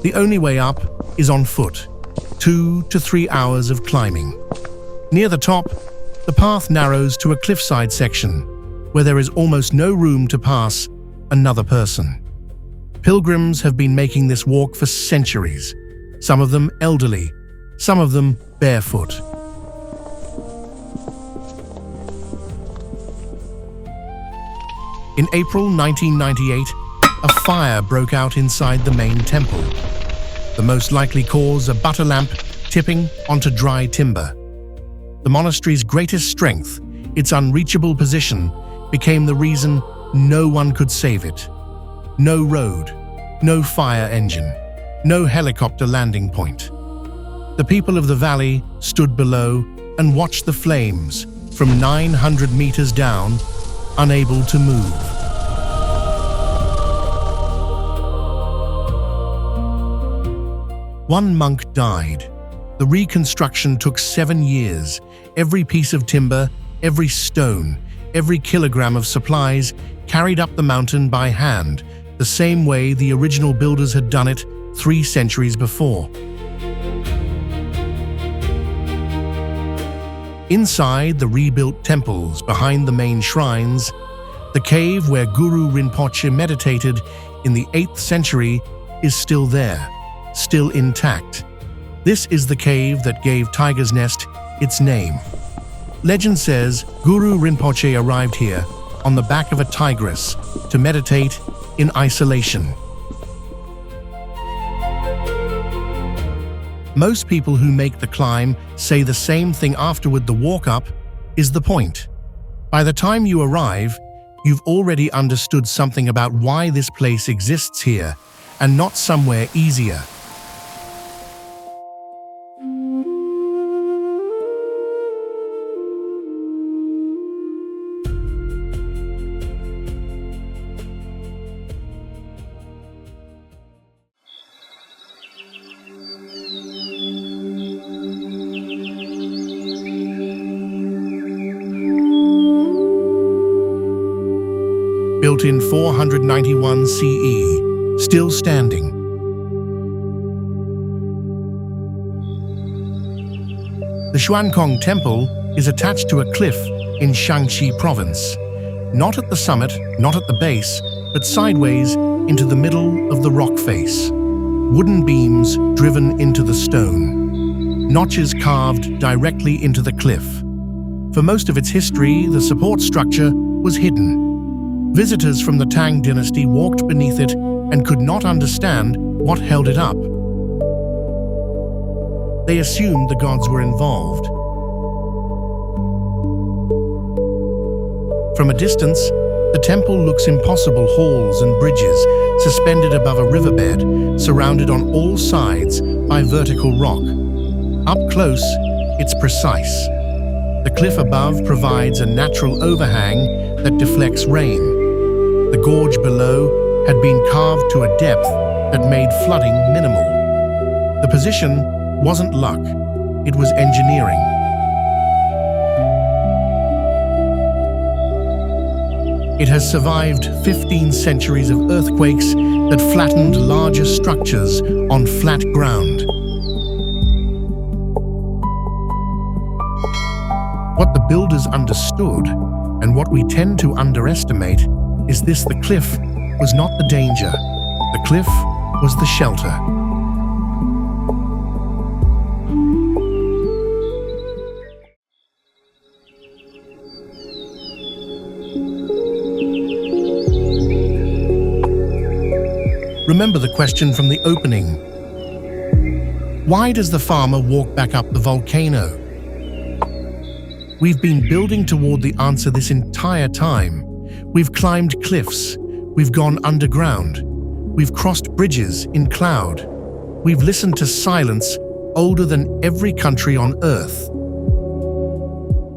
The only way up is on foot, 2 to 3 hours of climbing. Near the top, the path narrows to a cliffside section where there is almost no room to pass another person. Pilgrims have been making this walk for centuries, some of them elderly, some of them barefoot. In April 1998, a fire broke out inside the main temple. The most likely cause, a butter lamp tipping onto dry timber. The monastery's greatest strength, its unreachable position, became the reason no one could save it. No road, no fire engine, no helicopter landing point. The people of the valley stood below and watched the flames from 900 meters down, unable to move. One monk died. The reconstruction took 7 years. Every piece of timber, every stone, every kilogram of supplies carried up the mountain by hand, the same way the original builders had done it 3 centuries before. Inside the rebuilt temples behind the main shrines, the cave where Guru Rinpoche meditated in the 8th century is still there, still intact. This is the cave that gave Tiger's Nest its name. Legend says Guru Rinpoche arrived here on the back of a tigress to meditate in isolation. Most people who make the climb say the same thing afterward. The walk up is the point. By the time you arrive, you've already understood something about why this place exists here and not somewhere easier. Built in 491 CE, still standing. The Xuankong Temple is attached to a cliff in Shaanxi province. Not at the summit, not at the base, but sideways into the middle of the rock face. Wooden beams driven into the stone. Notches carved directly into the cliff. For most of its history, the support structure was hidden. Visitors from the Tang dynasty walked beneath it and could not understand what held it up. They assumed the gods were involved. From a distance, the temple looks impossible: halls and bridges suspended above a riverbed, surrounded on all sides by vertical rock. Up close, it's precise. The cliff above provides a natural overhang that deflects rain. The gorge below had been carved to a depth that made flooding minimal. The position wasn't luck, it was engineering. It has survived 15 centuries of earthquakes that flattened larger structures on flat ground. What the builders understood, and what we tend to underestimate, is this: the cliff was not the danger, the cliff was the shelter. Remember the question from the opening. Why does the farmer walk back up the volcano? We've been building toward the answer this entire time. We've climbed cliffs, we've gone underground, we've crossed bridges in cloud, we've listened to silence older than every country on earth.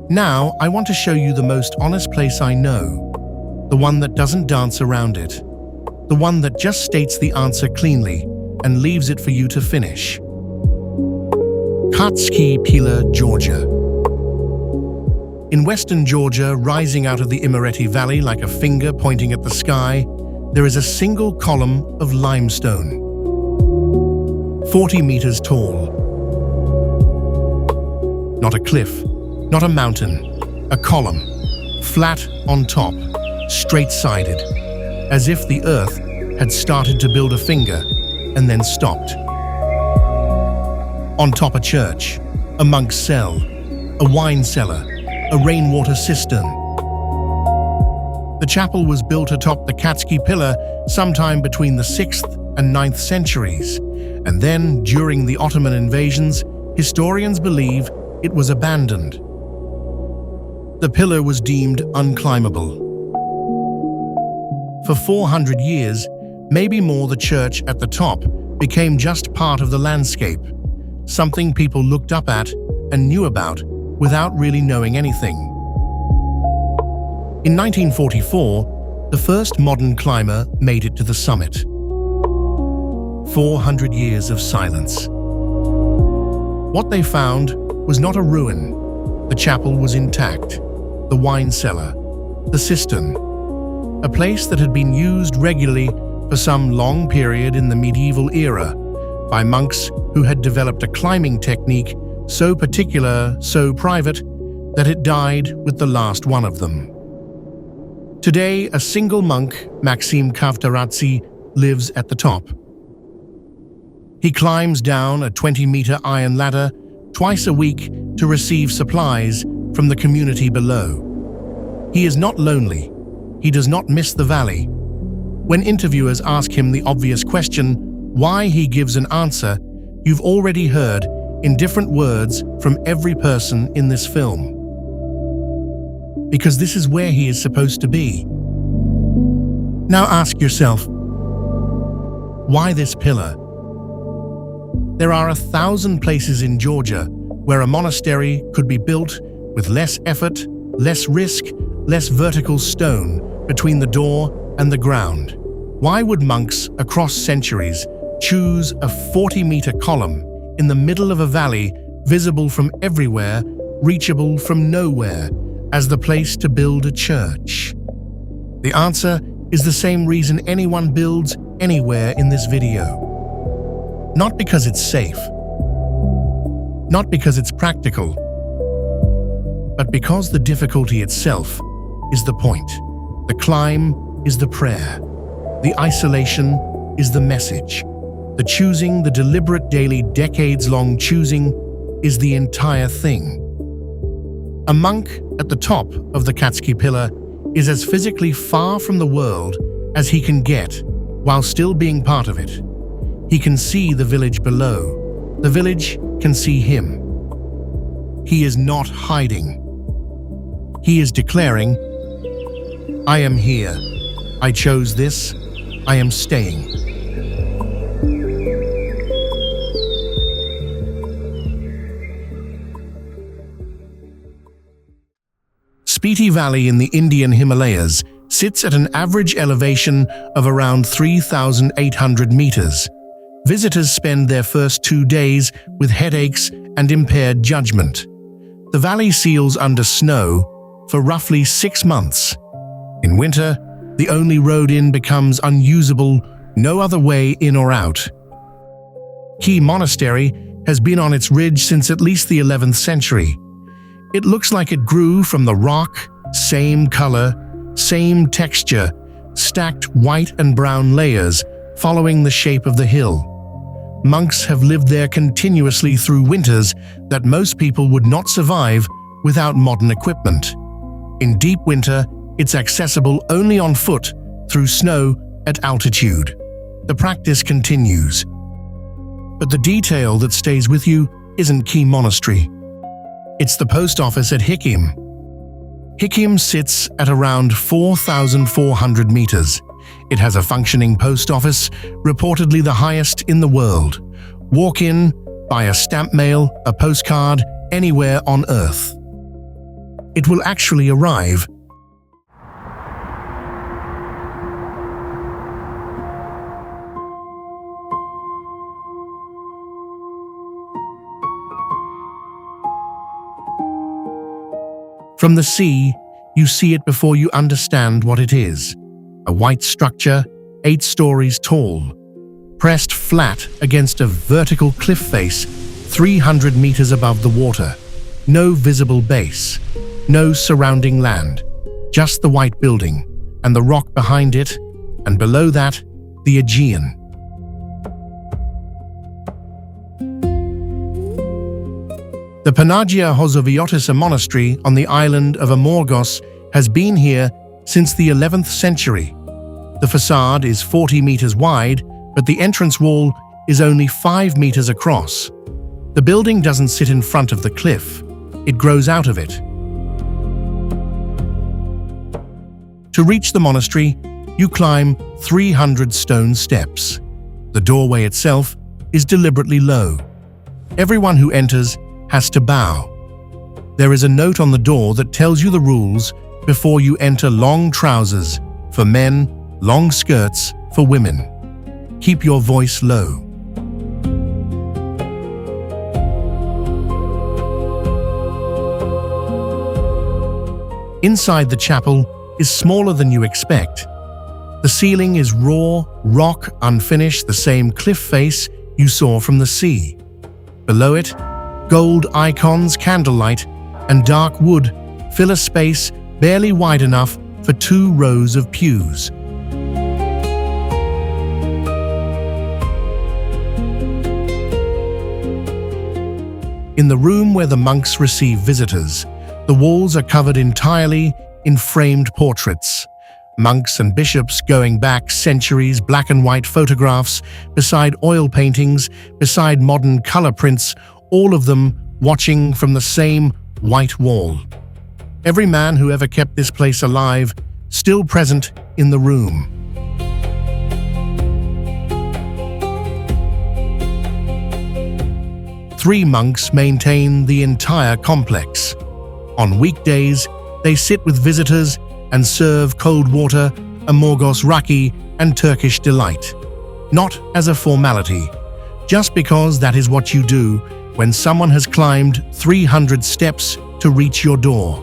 Now, I want to show you the most honest place I know, the one that doesn't dance around it, the one that just states the answer cleanly and leaves it for you to finish. Katski Pila, Georgia. In western Georgia, rising out of the Imereti Valley like a finger pointing at the sky, there is a single column of limestone. 40 meters tall. Not a cliff, not a mountain, a column, flat on top, straight-sided, as if the earth had started to build a finger and then stopped. On top a church, a monk's cell, a wine cellar, a rainwater cistern. The chapel was built atop the Katski Pillar sometime between the 6th and 9th centuries, and then, during the Ottoman invasions, historians believe it was abandoned. The pillar was deemed unclimbable. For 400 years, maybe more, the church at the top became just part of the landscape, something people looked up at and knew about without really knowing anything. In 1944, the first modern climber made it to the summit. 400 years of silence. What they found was not a ruin. The chapel was intact, the wine cellar, the cistern, a place that had been used regularly for some long period in the medieval era by monks who had developed a climbing technique so particular, so private, that it died with the last one of them. Today, a single monk, Maxim Kavtaradze, lives at the top. He climbs down a 20-meter iron ladder twice a week to receive supplies from the community below. He is not lonely. He does not miss the valley. When interviewers ask him the obvious question, why, he gives an answer you've already heard in different words from every person in this film. Because this is where he is supposed to be. Now ask yourself, why this pillar? There are 1,000 places in Georgia where a monastery could be built with less effort, less risk, less vertical stone between the door and the ground. Why would monks across centuries choose a 40-meter column in the middle of a valley, visible from everywhere, reachable from nowhere, as the place to build a church? The answer is the same reason anyone builds anywhere in this video. Not because it's safe, not because it's practical, but because the difficulty itself is the point. The climb is the prayer. The isolation is the message. The choosing, the deliberate daily decades-long choosing, is the entire thing. A monk at the top of the Katski pillar is as physically far from the world as he can get while still being part of it. He can see the village below. The village can see him. He is not hiding. He is declaring, I am here. I chose this. I am staying. Spiti Valley in the Indian Himalayas sits at an average elevation of around 3,800 meters. Visitors spend their first 2 days with headaches and impaired judgment. The valley seals under snow for roughly 6 months. In winter, the only road in becomes unusable, no other way in or out. Key Monastery has been on its ridge since at least the 11th century. It looks like it grew from the rock, same color, same texture, stacked white and brown layers following the shape of the hill. Monks have lived there continuously through winters that most people would not survive without modern equipment. In deep winter, it's accessible only on foot through snow at altitude. The practice continues. But the detail that stays with you isn't Key Monastery. It's the post office at Hikim. Hikim sits at around 4,400 meters. It has a functioning post office, reportedly the highest in the world. Walk in, buy a stamp mail, a postcard, anywhere on Earth. It will actually arrive. From the sea, you see it before you understand what it is. A white structure, 8 stories tall, pressed flat against a vertical cliff face 300 meters above the water. No visible base, no surrounding land, just the white building and the rock behind it, and below that, the Aegean. The Panagia Hozoviotisa monastery on the island of Amorgos has been here since the 11th century. The facade is 40 meters wide, but the entrance wall is only 5 meters across. The building doesn't sit in front of the cliff, it grows out of it. To reach the monastery, you climb 300 stone steps. The doorway itself is deliberately low. Everyone who enters has to bow. There is a note on the door that tells you the rules before you enter: long trousers for men, long skirts for women. Keep your voice low. Inside the chapel is smaller than you expect. The ceiling is raw, rock, unfinished, the same cliff face you saw from the sea. Below it, gold icons, candlelight, and dark wood fill a space barely wide enough for 2 rows of pews. In the room where the monks receive visitors, The walls are covered entirely in framed portraits. Monks and bishops going back centuries, black and white photographs, beside oil paintings, beside modern color prints, all of them watching from the same white wall. Every man who ever kept this place alive, still present in the room. Three monks maintain the entire complex. On weekdays, they sit with visitors and serve cold water, amorgos raki, and Turkish delight. Not as a formality, just because that is what you do when someone has climbed 300 steps to reach your door.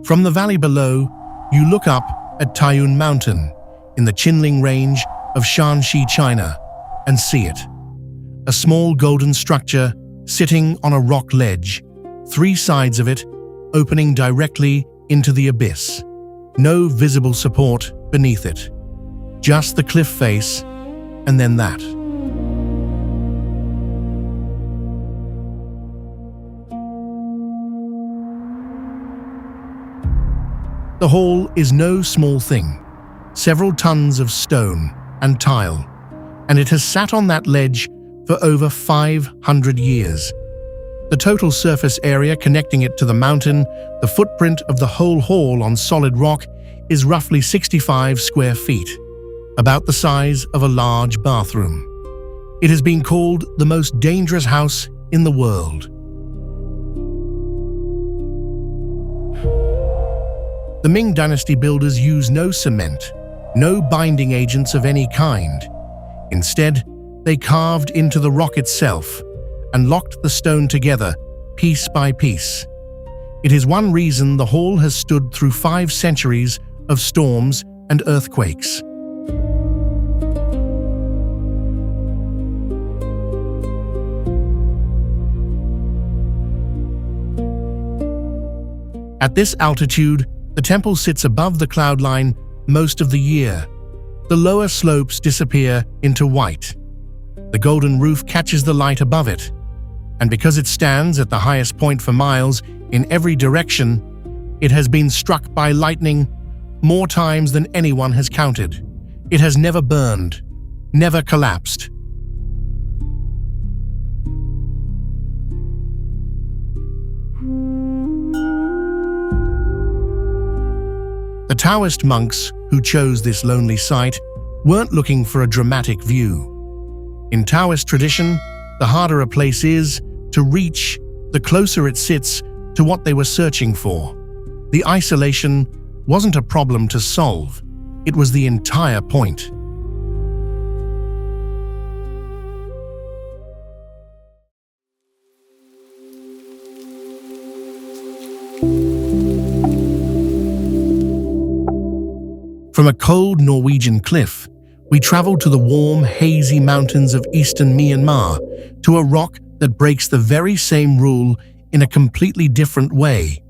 From the valley below, you look up at Taiyun Mountain in the Qinling Range of Shanxi, China, and see it. A small golden structure sitting on a rock ledge, three sides of it opening directly into the abyss. No visible support beneath it. Just the cliff face, and then that. The hall is no small thing, several tons of stone and tile, and it has sat on that ledge for over 500 years. The total surface area connecting it to the mountain, the footprint of the whole hall on solid rock, is roughly 65 square feet, about the size of a large bathroom. It has been called the most dangerous house in the world. The Ming Dynasty builders use no cement, no binding agents of any kind. Instead, they carved into the rock itself and locked the stone together, piece by piece. It is one reason the hall has stood through 5 centuries of storms and earthquakes. At this altitude, the temple sits above the cloud line most of the year. The lower slopes disappear into white. The golden roof catches the light above it, and because it stands at the highest point for miles in every direction, it has been struck by lightning more times than anyone has counted. It has never burned, never collapsed. The Taoist monks who chose this lonely site weren't looking for a dramatic view. In Taoist tradition, the harder a place is to reach, the closer it sits to what they were searching for. The isolation wasn't a problem to solve, it was the entire point. From a cold Norwegian cliff, we travel to the warm, hazy mountains of eastern Myanmar, to a rock that breaks the very same rule in a completely different way.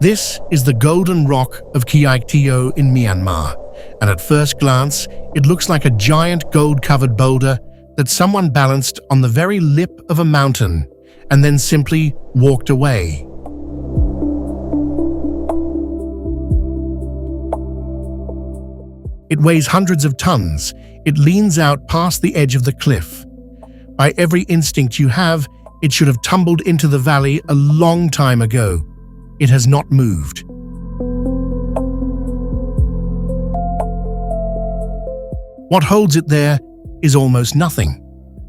This is the Golden Rock of Kyaiktiyo in Myanmar, and at first glance, it looks like a giant gold-covered boulder that someone balanced on the very lip of a mountain and then simply walked away. It weighs hundreds of tons. It leans out past the edge of the cliff. By every instinct you have, it should have tumbled into the valley a long time ago. It has not moved. What holds it there is almost nothing.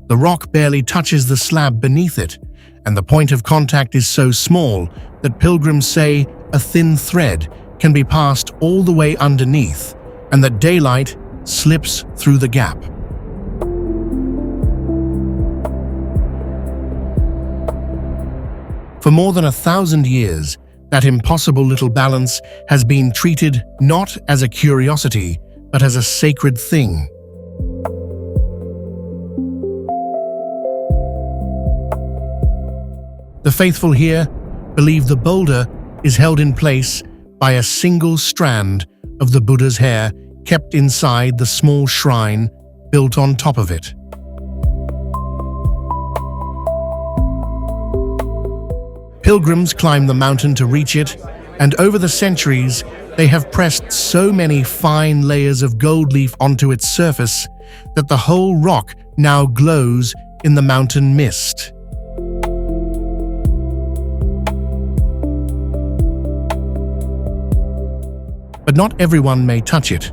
The rock barely touches the slab beneath it, and the point of contact is so small that pilgrims say a thin thread can be passed all the way underneath, and that daylight slips through the gap. For more than 1,000 years, that impossible little balance has been treated not as a curiosity, but as a sacred thing. The faithful here believe the boulder is held in place by a single strand of the Buddha's hair kept inside the small shrine built on top of it. Pilgrims climb the mountain to reach it, and over the centuries, they have pressed so many fine layers of gold leaf onto its surface that the whole rock now glows in the mountain mist. But not everyone may touch it.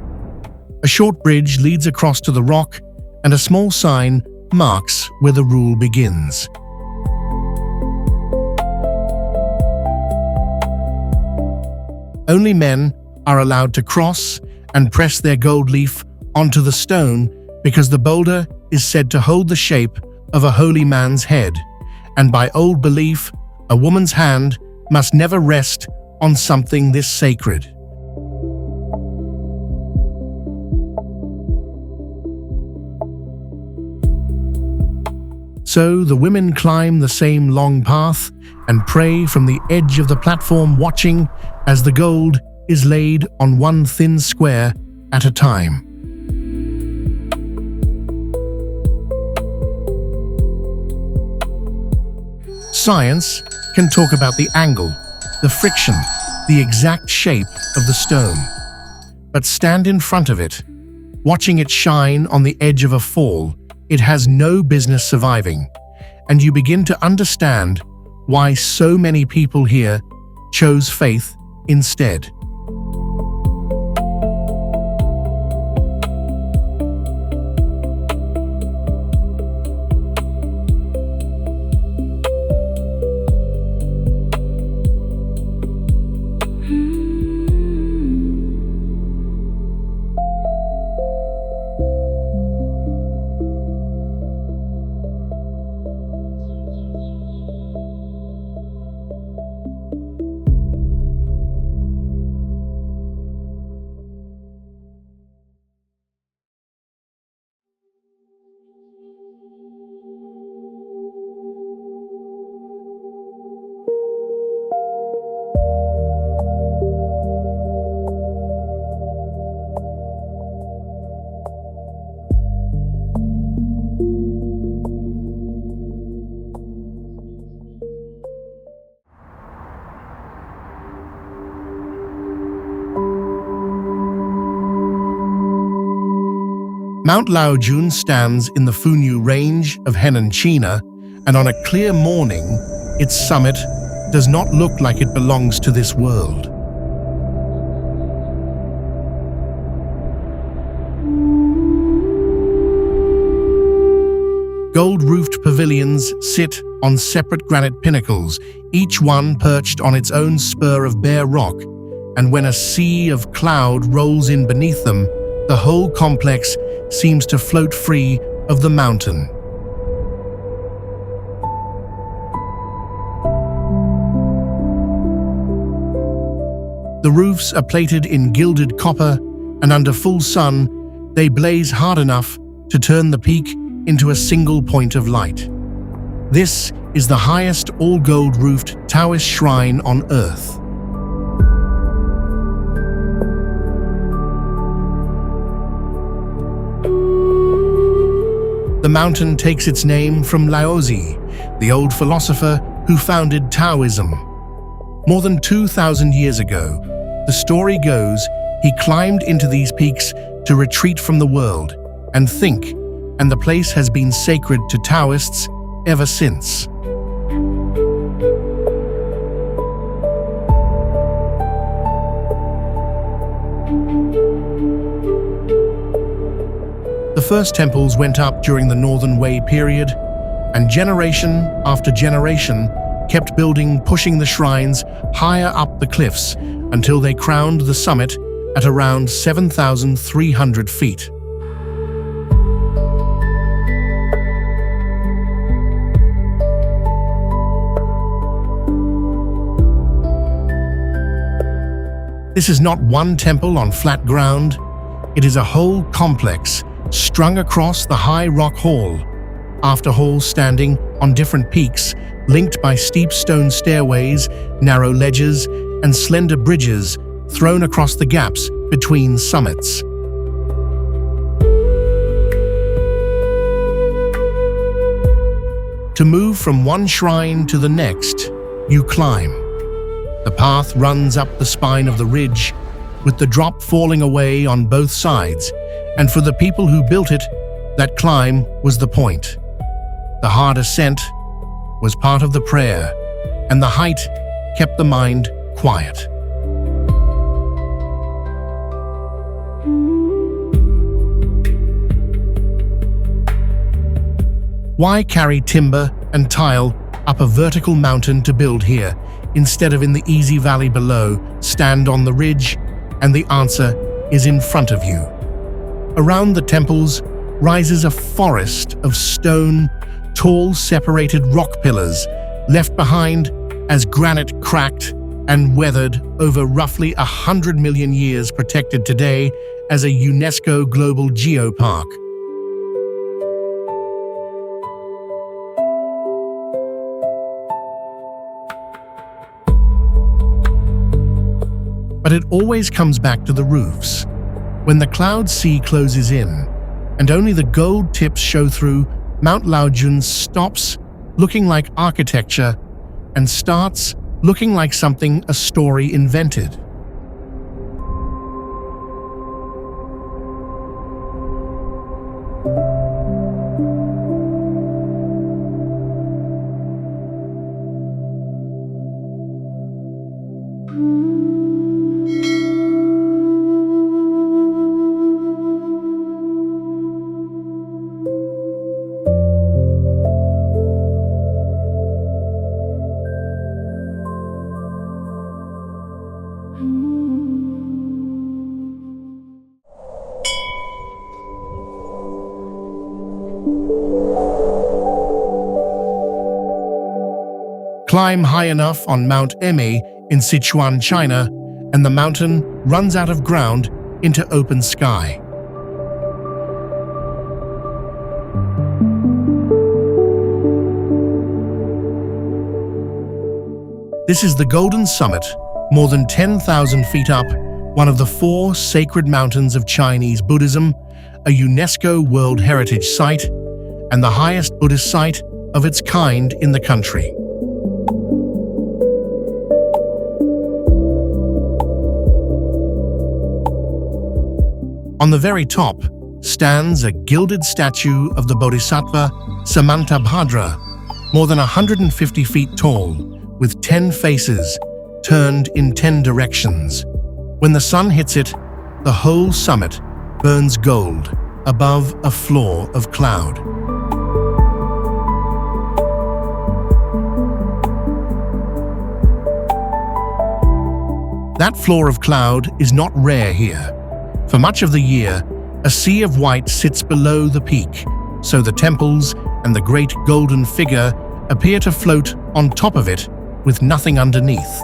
A short bridge leads across to the rock, and a small sign marks where the rule begins. Only men are allowed to cross and press their gold leaf onto the stone because the boulder is said to hold the shape of a holy man's head, and by old belief, a woman's hand must never rest on something this sacred. So the women climb the same long path and pray from the edge of the platform, watching as the gold is laid on one thin square at a time. Science can talk about the angle, the friction, the exact shape of the stone. But stand in front of it, watching it shine on the edge of a fall. It has no business surviving, and you begin to understand why so many people here chose faith instead. Mount Laojun stands in the Funyu range of Henan, China, and on a clear morning, its summit does not look like it belongs to this world. Gold-roofed pavilions sit on separate granite pinnacles, each one perched on its own spur of bare rock, and when a sea of cloud rolls in beneath them, the whole complex seems to float free of the mountain. The roofs are plated in gilded copper, and under full sun, they blaze hard enough to turn the peak into a single point of light. This is the highest all-gold roofed Taoist shrine on Earth. The mountain takes its name from Laozi, the old philosopher who founded Taoism. More than 2,000 years ago, the story goes, he climbed into these peaks to retreat from the world and think, and the place has been sacred to Taoists ever since. The first temples went up during the Northern Wei period, and generation after generation kept building, pushing the shrines higher up the cliffs until they crowned the summit at around 7,300 feet. This is not one temple on flat ground. It is a whole complex strung across the high rock hall, after halls standing on different peaks, linked by steep stone stairways, narrow ledges, and slender bridges thrown across the gaps between summits. To move from one shrine to the next, you climb. The path runs up the spine of the ridge, with the drop falling away on both sides, and for the people who built it, that climb was the point. The hard ascent was part of the prayer, and the height kept the mind quiet. Why carry timber and tile up a vertical mountain to build here, instead of in the easy valley below? Stand on the ridge, and the answer is in front of you. Around the temples rises a forest of stone, tall separated rock pillars, left behind as granite cracked and weathered over roughly 100 million years, protected today as a UNESCO Global Geopark. But it always comes back to the roofs. When the cloud sea closes in, and only the gold tips show through, Mount Laojun stops looking like architecture and starts looking like something a story invented. Climb high enough on Mount Eme in Sichuan, China, and the mountain runs out of ground into open sky. This is the Golden Summit, more than 10,000 feet up, one of the 4 sacred mountains of Chinese Buddhism, a UNESCO World Heritage Site, and the highest Buddhist site of its kind in the country. On the very top stands a gilded statue of the Bodhisattva Samantabhadra, more than 150 feet tall, with 10 faces turned in 10 directions. When the sun hits it, the whole summit burns gold above a floor of cloud. That floor of cloud is not rare here. For much of the year, a sea of white sits below the peak, so the temples and the great golden figure appear to float on top of it with nothing underneath.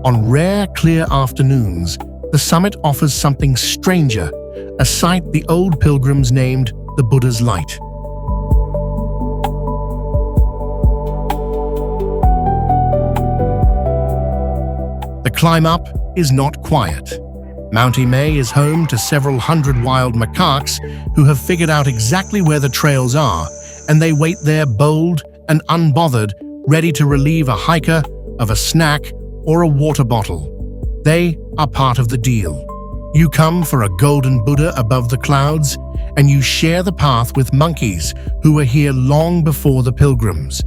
On rare, clear afternoons, the summit offers something stranger, a sight the old pilgrims named the Buddha's Light. The climb up is not quiet. Mount Eme is home to several hundred wild macaques who have figured out exactly where the trails are, and they wait there bold and unbothered, ready to relieve a hiker of a snack or a water bottle. They are part of the deal. You come for a golden Buddha above the clouds, and you share the path with monkeys who were here long before the pilgrims.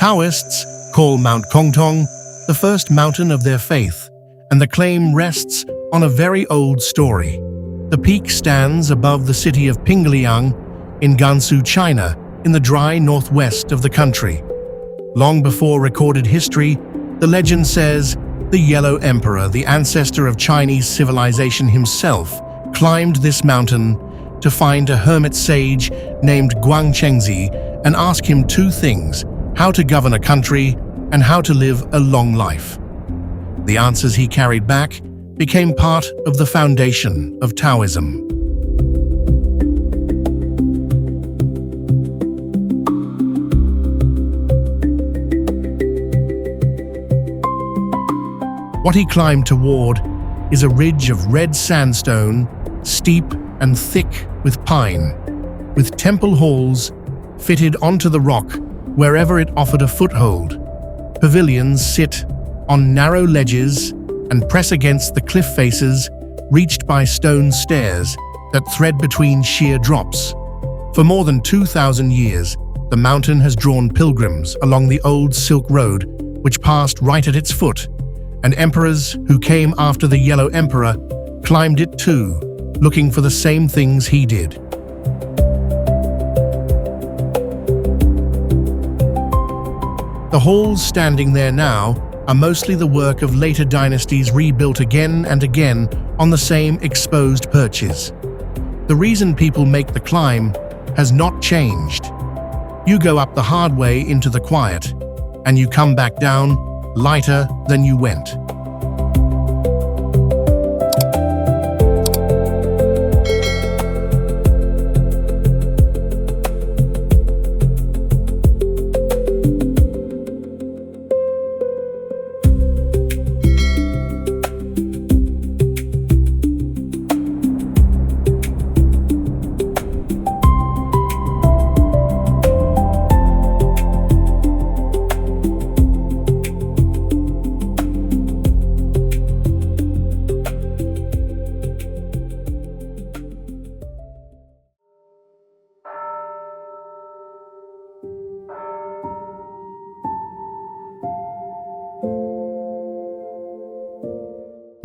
Taoists call Mount Kongtong the first mountain of their faith, and the claim rests on a very old story. The peak stands above the city of Pingliang in Gansu, China, in the dry northwest of the country. Long before recorded history, the legend says the Yellow Emperor, the ancestor of Chinese civilization himself, climbed this mountain to find a hermit sage named Guangchengzi and ask him two things: how to govern a country and how to live a long life. The answers he carried back became part of the foundation of Taoism. What he climbed toward is a ridge of red sandstone, steep and thick with pine, with temple halls fitted onto the rock wherever it offered a foothold. Pavilions sit on narrow ledges and press against the cliff faces, reached by stone stairs that thread between sheer drops. For more than 2,000 years, the mountain has drawn pilgrims along the old Silk Road, which passed right at its foot, and emperors who came after the Yellow Emperor climbed it too, looking for the same things he did. The halls standing there now are mostly the work of later dynasties rebuilt again and again on the same exposed perches. The reason people make the climb has not changed. You go up the hard way into the quiet, and you come back down lighter than you went.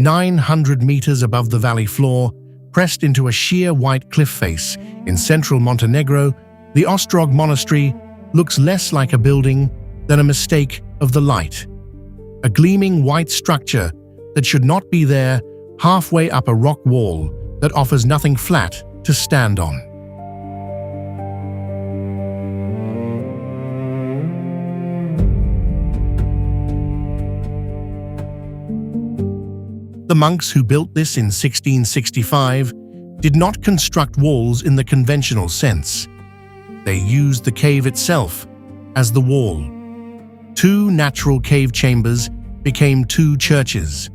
"900 meters above the valley floor, pressed into a sheer white cliff face in central Montenegro, the Ostrog Monastery looks less like a building than a mistake of the light. A gleaming white structure that should not be there, halfway up a rock wall that offers nothing flat to stand on. The monks who built this in 1665 did not construct walls in the conventional sense. They used the cave itself as the wall. Two natural cave chambers became two churches.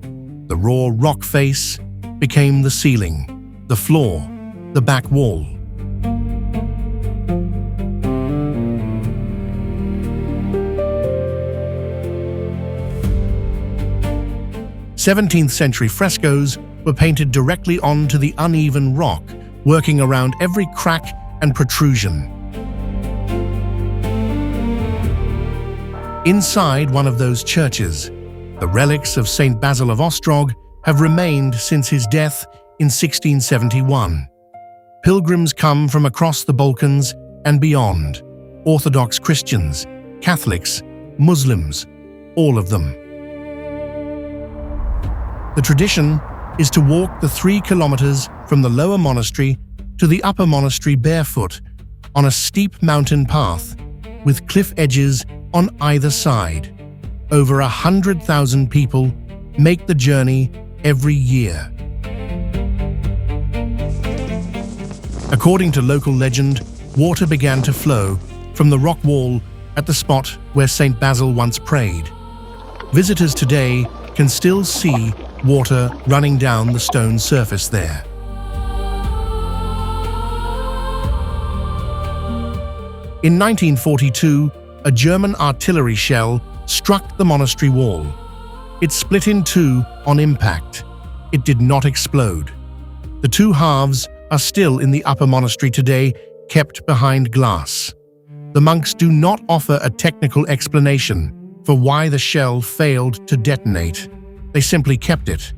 The raw rock face became the ceiling, the floor, the back wall. Seventeenth-century frescoes were painted directly onto the uneven rock, working around every crack and protrusion. Inside one of those churches, the relics of Saint Basil of Ostrog have remained since his death in 1671. Pilgrims come from across the Balkans and beyond, Orthodox Christians, Catholics, Muslims, all of them. The tradition is to walk the 3 kilometers from the lower monastery to the upper monastery barefoot on a steep mountain path with cliff edges on either side. Over 100,000 people make the journey every year. According to local legend, water began to flow from the rock wall at the spot where Saint Basil once prayed. Visitors today can still see water running down the stone surface there. In 1942, a German artillery shell struck the monastery wall. It split in two on impact. It did not explode. The two halves are still in the upper monastery today, kept behind glass. The monks do not offer a technical explanation for why the shell failed to detonate. They simply kept it.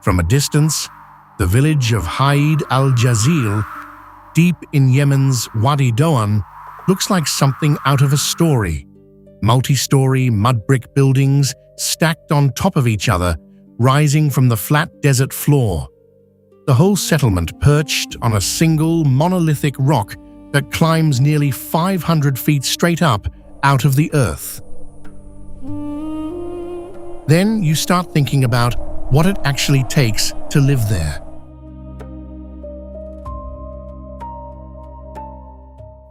From a distance, the village of Haid al-Jazil, deep in Yemen's Wadi Doan, looks like something out of a story. Multi-story mud brick buildings stacked on top of each other, rising from the flat desert floor. The whole settlement perched on a single monolithic rock that climbs nearly 500 feet straight up out of the earth. Then you start thinking about what it actually takes to live there.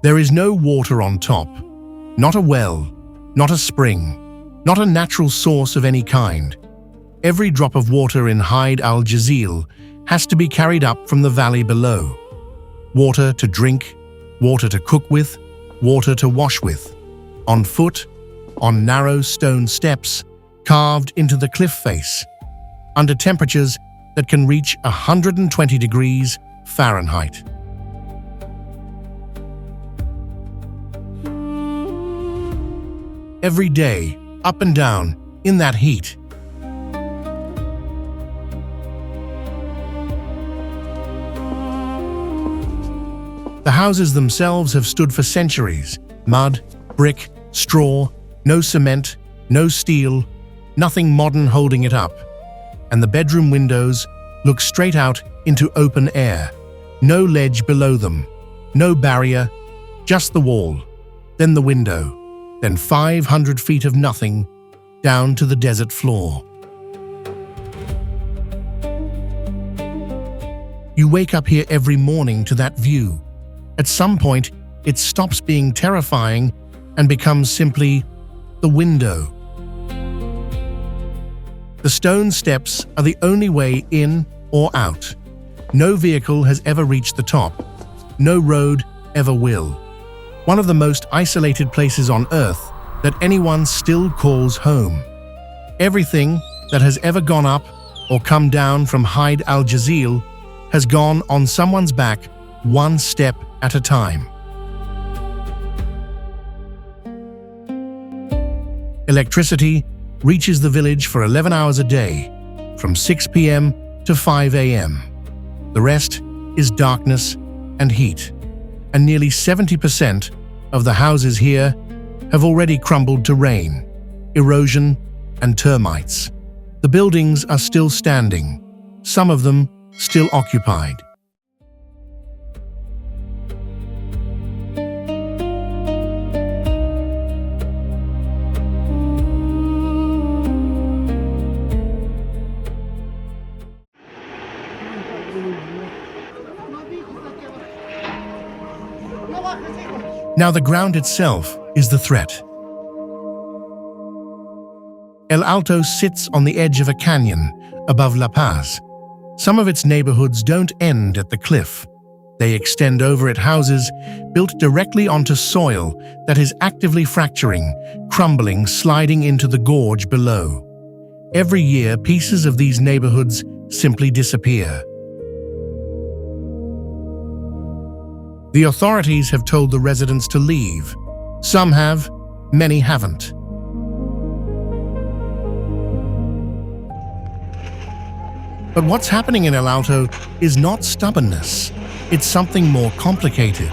There is no water on top, not a well, not a spring, not a natural source of any kind. Every drop of water in Haid al-Jazil has to be carried up from the valley below. Water to drink, water to cook with, water to wash with. On foot, on narrow stone steps, carved into the cliff face, under temperatures that can reach 120 degrees Fahrenheit. Every day, up and down, in that heat. The houses themselves have stood for centuries. Mud, brick, straw, no cement, no steel, nothing modern holding it up. And the bedroom windows look straight out into open air. No ledge below them, no barrier, just the wall, then the window, then 500 feet of nothing down to the desert floor. You wake up here every morning to that view. At some point, it stops being terrifying and becomes simply the window. The stone steps are the only way in or out. No vehicle has ever reached the top. No road ever will. One of the most isolated places on Earth that anyone still calls home. Everything that has ever gone up or come down from Haid al-Jazil has gone on someone's back one step at a time. Electricity reaches the village for 11 hours a day, from 6 p.m. to 5 a.m. The rest is darkness and heat, and nearly 70% of the houses here have already crumbled to rain, erosion, and termites. The buildings are still standing, some of them still occupied. Now the ground itself is the threat. El Alto sits on the edge of a canyon above La Paz. Some of its neighborhoods don't end at the cliff. They extend over it, houses built directly onto soil that is actively fracturing, crumbling, sliding into the gorge below. Every year, pieces of these neighborhoods simply disappear. The authorities have told the residents to leave. Some have, many haven't. But what's happening in El Alto is not stubbornness. It's something more complicated.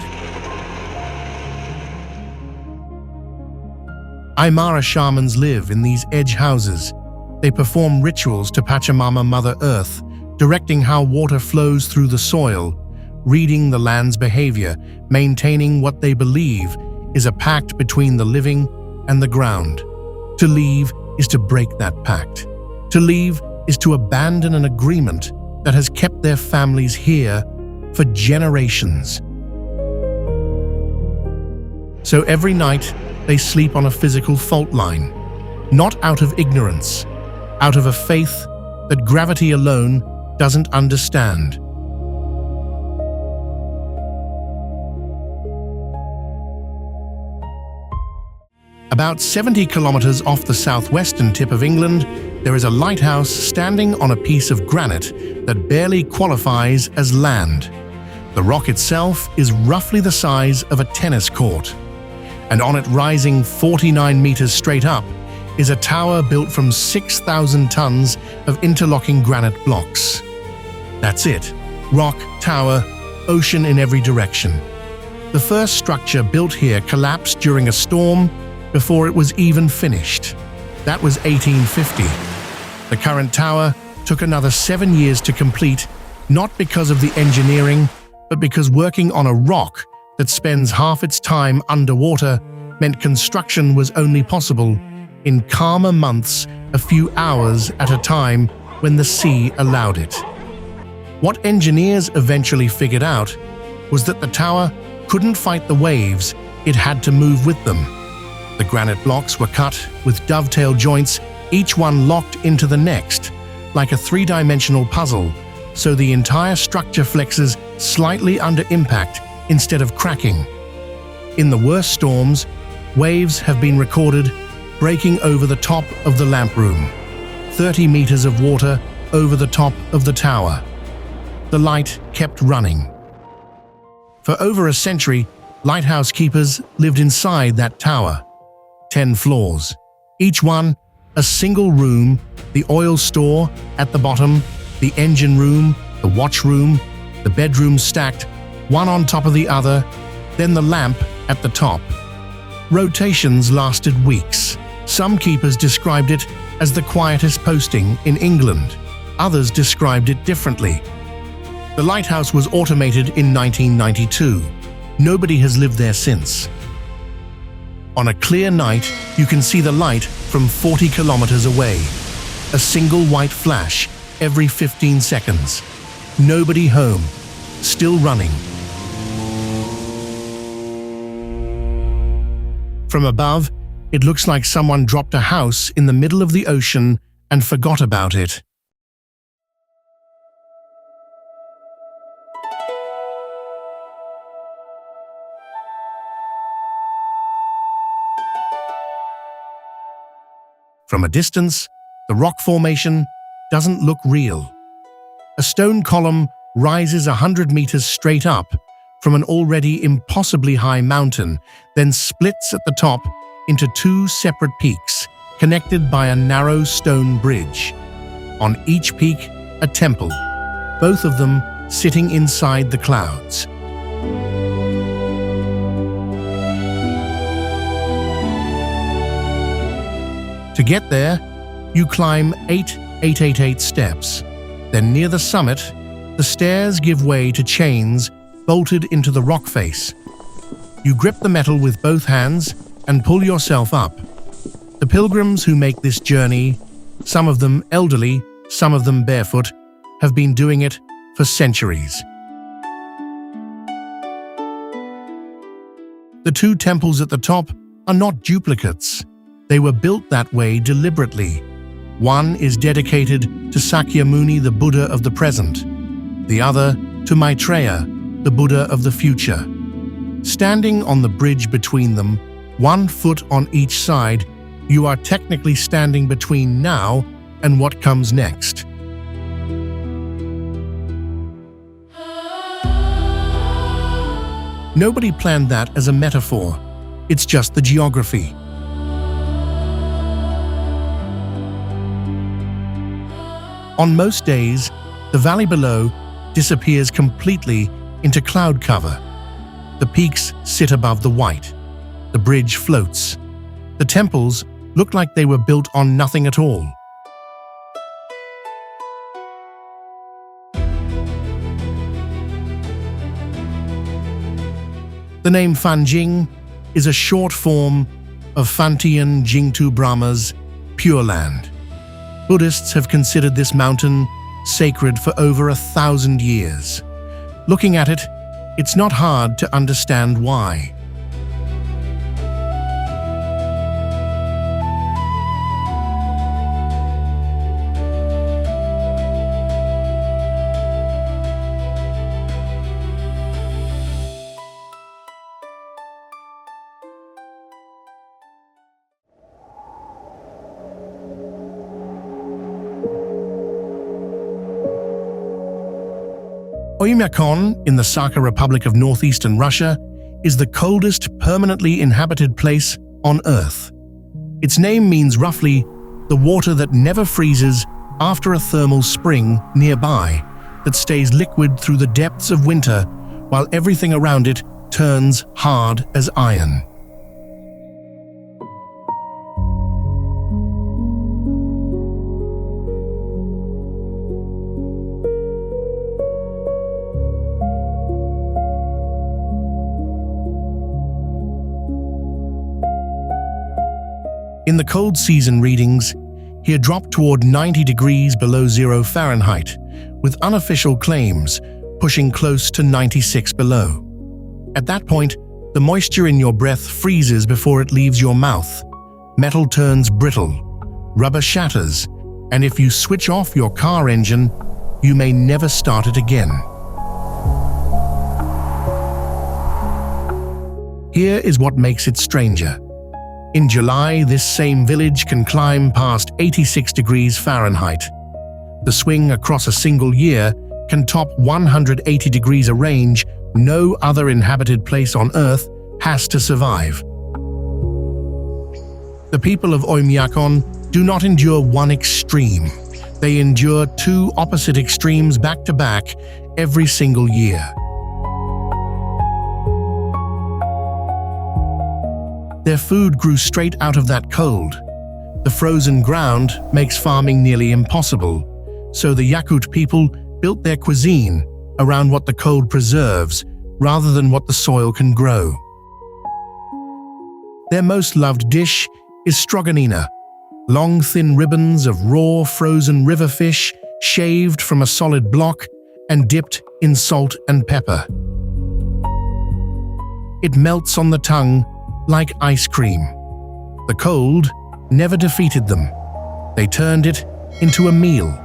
Aymara shamans live in these edge houses. They perform rituals to Pachamama, Mother Earth, directing how water flows through the soil, reading the land's behavior, maintaining what they believe is a pact between the living and the ground. To leave is to break that pact. To leave is to abandon an agreement that has kept their families here for generations. So every night, they sleep on a physical fault line, not out of ignorance, out of a faith that gravity alone doesn't understand. About 70 kilometers off the southwestern tip of England, there is a lighthouse standing on a piece of granite that barely qualifies as land. The rock itself is roughly the size of a tennis court, and on it, rising 49 meters straight up, is a tower built from 6,000 tons of interlocking granite blocks. That's it. Rock, tower, ocean in every direction. The first structure built here collapsed during a storm before it was even finished. That was 1850. The current tower took another 7 years to complete, not because of the engineering, but because working on a rock that spends half its time underwater meant construction was only possible in calmer months, a few hours at a time when the sea allowed it. What engineers eventually figured out was that the tower couldn't fight the waves, it had to move with them. The granite blocks were cut with dovetail joints, each one locked into the next, like a three-dimensional puzzle, so the entire structure flexes slightly under impact instead of cracking. In the worst storms, waves have been recorded breaking over the top of the lamp room, 30 meters of water over the top of the tower. The light kept running. For over a century, lighthouse keepers lived inside that tower. 10 floors, each one a single room, the oil store at the bottom, the engine room, the watch room, the bedrooms stacked, one on top of the other, then the lamp at the top. Rotations lasted weeks. Some keepers described it as the quietest posting in England. Others described it differently. The lighthouse was automated in 1992. Nobody has lived there since. On a clear night, you can see the light from 40 kilometers away. A single white flash every 15 seconds. Nobody home. Still running. From above, it looks like someone dropped a house in the middle of the ocean and forgot about it. From a distance, the rock formation doesn't look real. A stone column rises 100 meters straight up from an already impossibly high mountain, then splits at the top into two separate peaks, connected by a narrow stone bridge. On each peak, a temple, both of them sitting inside the clouds. To get there, you climb 888 steps. Then near the summit, the stairs give way to chains bolted into the rock face. You grip the metal with both hands and pull yourself up. The pilgrims who make this journey, some of them elderly, some of them barefoot, have been doing it for centuries. The two temples at the top are not duplicates. They were built that way deliberately. One is dedicated to Sakyamuni, the Buddha of the present. The other to Maitreya, the Buddha of the future. Standing on the bridge between them, 1 foot on each side, you are technically standing between now and what comes next. Nobody planned that as a metaphor. It's just the geography. On most days, the valley below disappears completely into cloud cover. The peaks sit above the white. The bridge floats. The temples look like they were built on nothing at all. The name Fanjing is a short form of Fantian Jingtu Brahma's Pure Land. Buddhists have considered this mountain sacred for over 1,000 years. Looking at it, it's not hard to understand why. Oymyakon, in the Sakha Republic of northeastern Russia, is the coldest permanently inhabited place on Earth. Its name means roughly the water that never freezes after a thermal spring nearby that stays liquid through the depths of winter while everything around it turns hard as iron. In the cold season readings, he had dropped toward 90 degrees below 0 Fahrenheit, with unofficial claims pushing close to 96 below. At that point, the moisture in your breath freezes before it leaves your mouth. Metal turns brittle, rubber shatters, and if you switch off your car engine, you may never start it again. Here is what makes it stranger. In July, this same village can climb past 86 degrees Fahrenheit. The swing across a single year can top 180 degrees, a range no other inhabited place on Earth has to survive. The people of Oymyakon do not endure one extreme. They endure two opposite extremes back to back every single year. Their food grew straight out of that cold. The frozen ground makes farming nearly impossible, so the Yakut people built their cuisine around what the cold preserves rather than what the soil can grow. Their most loved dish is stroganina, long thin ribbons of raw frozen river fish shaved from a solid block and dipped in salt and pepper. It melts on the tongue like ice cream. The cold never defeated them. They turned it into a meal.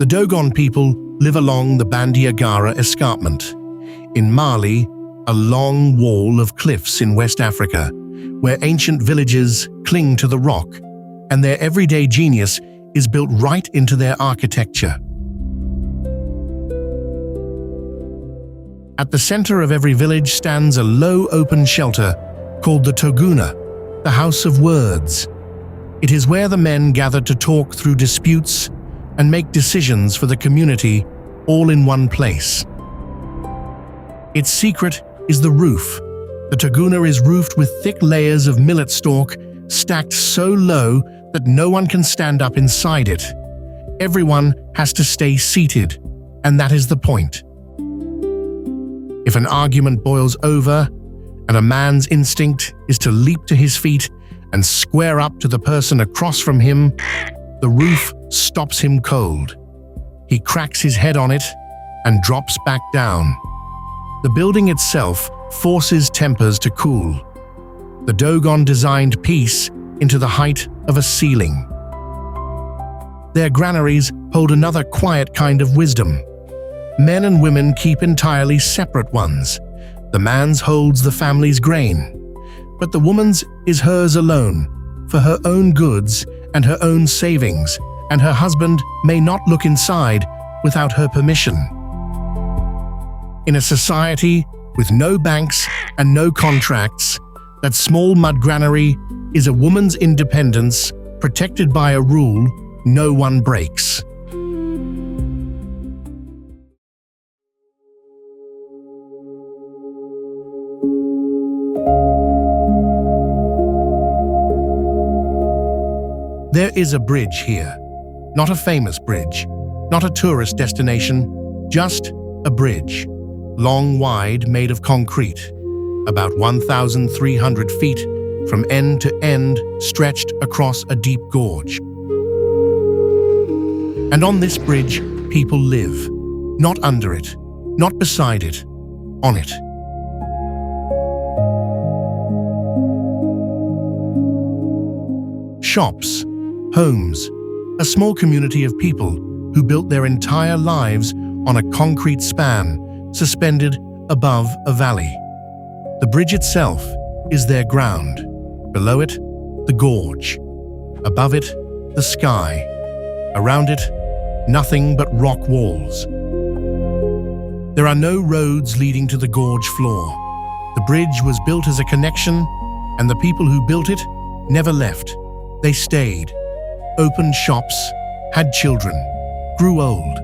The Dogon people live along the Bandiagara escarpment. In Mali, a long wall of cliffs in West Africa, where ancient villages cling to the rock, and their everyday genius is built right into their architecture. At the center of every village stands a low open shelter called the Toguna, the House of Words. It is where the men gather to talk through disputes and make decisions for the community all in one place. Its secret is the roof. The Toguna is roofed with thick layers of millet stalk stacked so low that no one can stand up inside it. Everyone has to stay seated, and that is the point. If an argument boils over, and a man's instinct is to leap to his feet and square up to the person across from him, the roof stops him cold. He cracks his head on it and drops back down. The building itself forces tempers to cool. The Dogon designed peace into the height of a ceiling. Their granaries hold another quiet kind of wisdom. Men and women keep entirely separate ones. The man's holds the family's grain, but the woman's is hers alone, for her own goods and her own savings, and her husband may not look inside without her permission. In a society with no banks and no contracts, that small mud granary is a woman's independence protected by a rule no one breaks. There is a bridge here. Not a famous bridge, not a tourist destination, just a bridge. Long, wide, made of concrete. About 1,300 feet from end to end, stretched across a deep gorge. And on this bridge, people live. Not under it, not beside it, on it. Shops, homes, a small community of people who built their entire lives on a concrete span suspended above a valley. The bridge itself is their ground. Below it, the gorge. Above it, the sky. Around it, nothing but rock walls. There are no roads leading to the gorge floor. The bridge was built as a connection, and the people who built it never left. They stayed, opened shops, had children, grew old.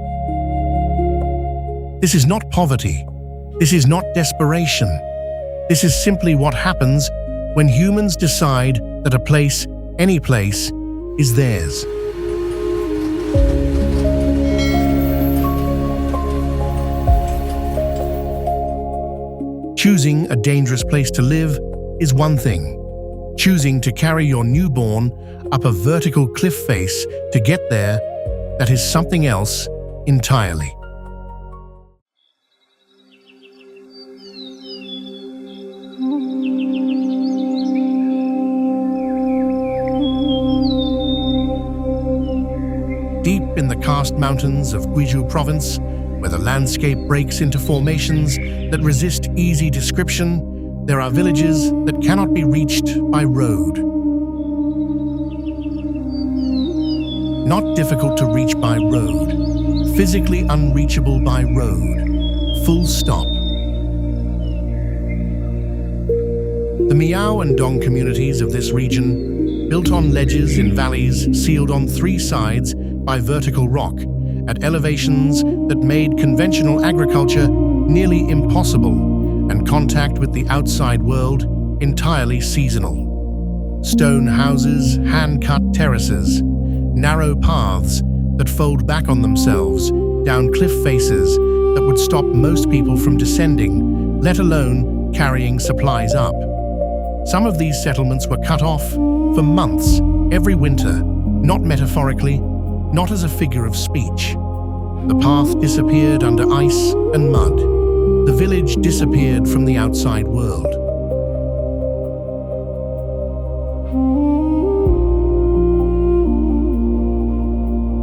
This is not poverty. This is not desperation. This is simply what happens when humans decide that a place, any place, is theirs. Choosing a dangerous place to live is one thing. Choosing to carry your newborn up a vertical cliff face to get there, that is something else entirely. Deep in the karst mountains of Gwiju province, where the landscape breaks into formations that resist easy description, there are villages that cannot be reached by road. Not difficult to reach by road, physically unreachable by road, full stop. The Miao and Dong communities of this region, built on ledges in valleys sealed on three sides by vertical rock, at elevations that made conventional agriculture nearly impossible and contact with the outside world entirely seasonal. Stone houses, hand-cut terraces, narrow paths that fold back on themselves down cliff faces that would stop most people from descending, let alone carrying supplies up. Some of these settlements were cut off for months every winter, not metaphorically, not as a figure of speech. The path disappeared under ice and mud. The village disappeared from the outside world.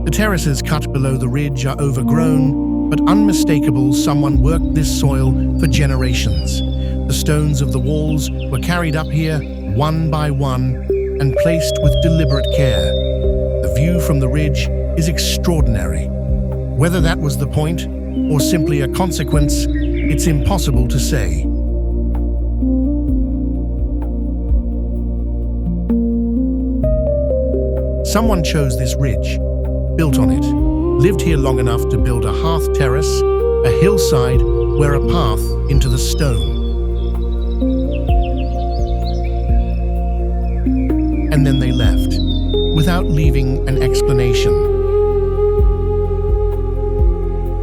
The terraces cut below the ridge are overgrown, but unmistakable. Someone worked this soil for generations. The stones of the walls were carried up here, one by one, and placed with deliberate care. The view from the ridge is extraordinary. Whether that was the point, or simply a consequence, it's impossible to say. Someone chose this ridge, built on it, lived here long enough to build a hearth terrace, a hillside where a path into the stone. And then they left, without leaving an explanation.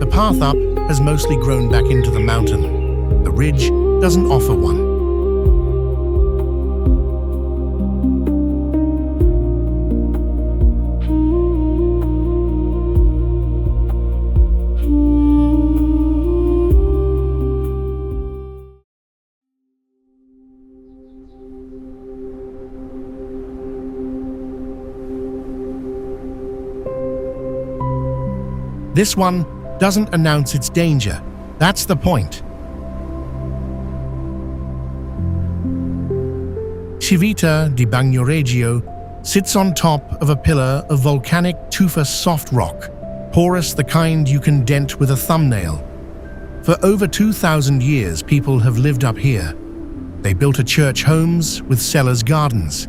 The path up has mostly grown back into the mountain. The ridge doesn't offer one. This one doesn't announce its danger. That's the point. Civita di Bagnoregio sits on top of a pillar of volcanic tufa soft rock, porous the kind you can dent with a thumbnail. For over 2,000 years, people have lived up here. They built a church homes with cellars gardens.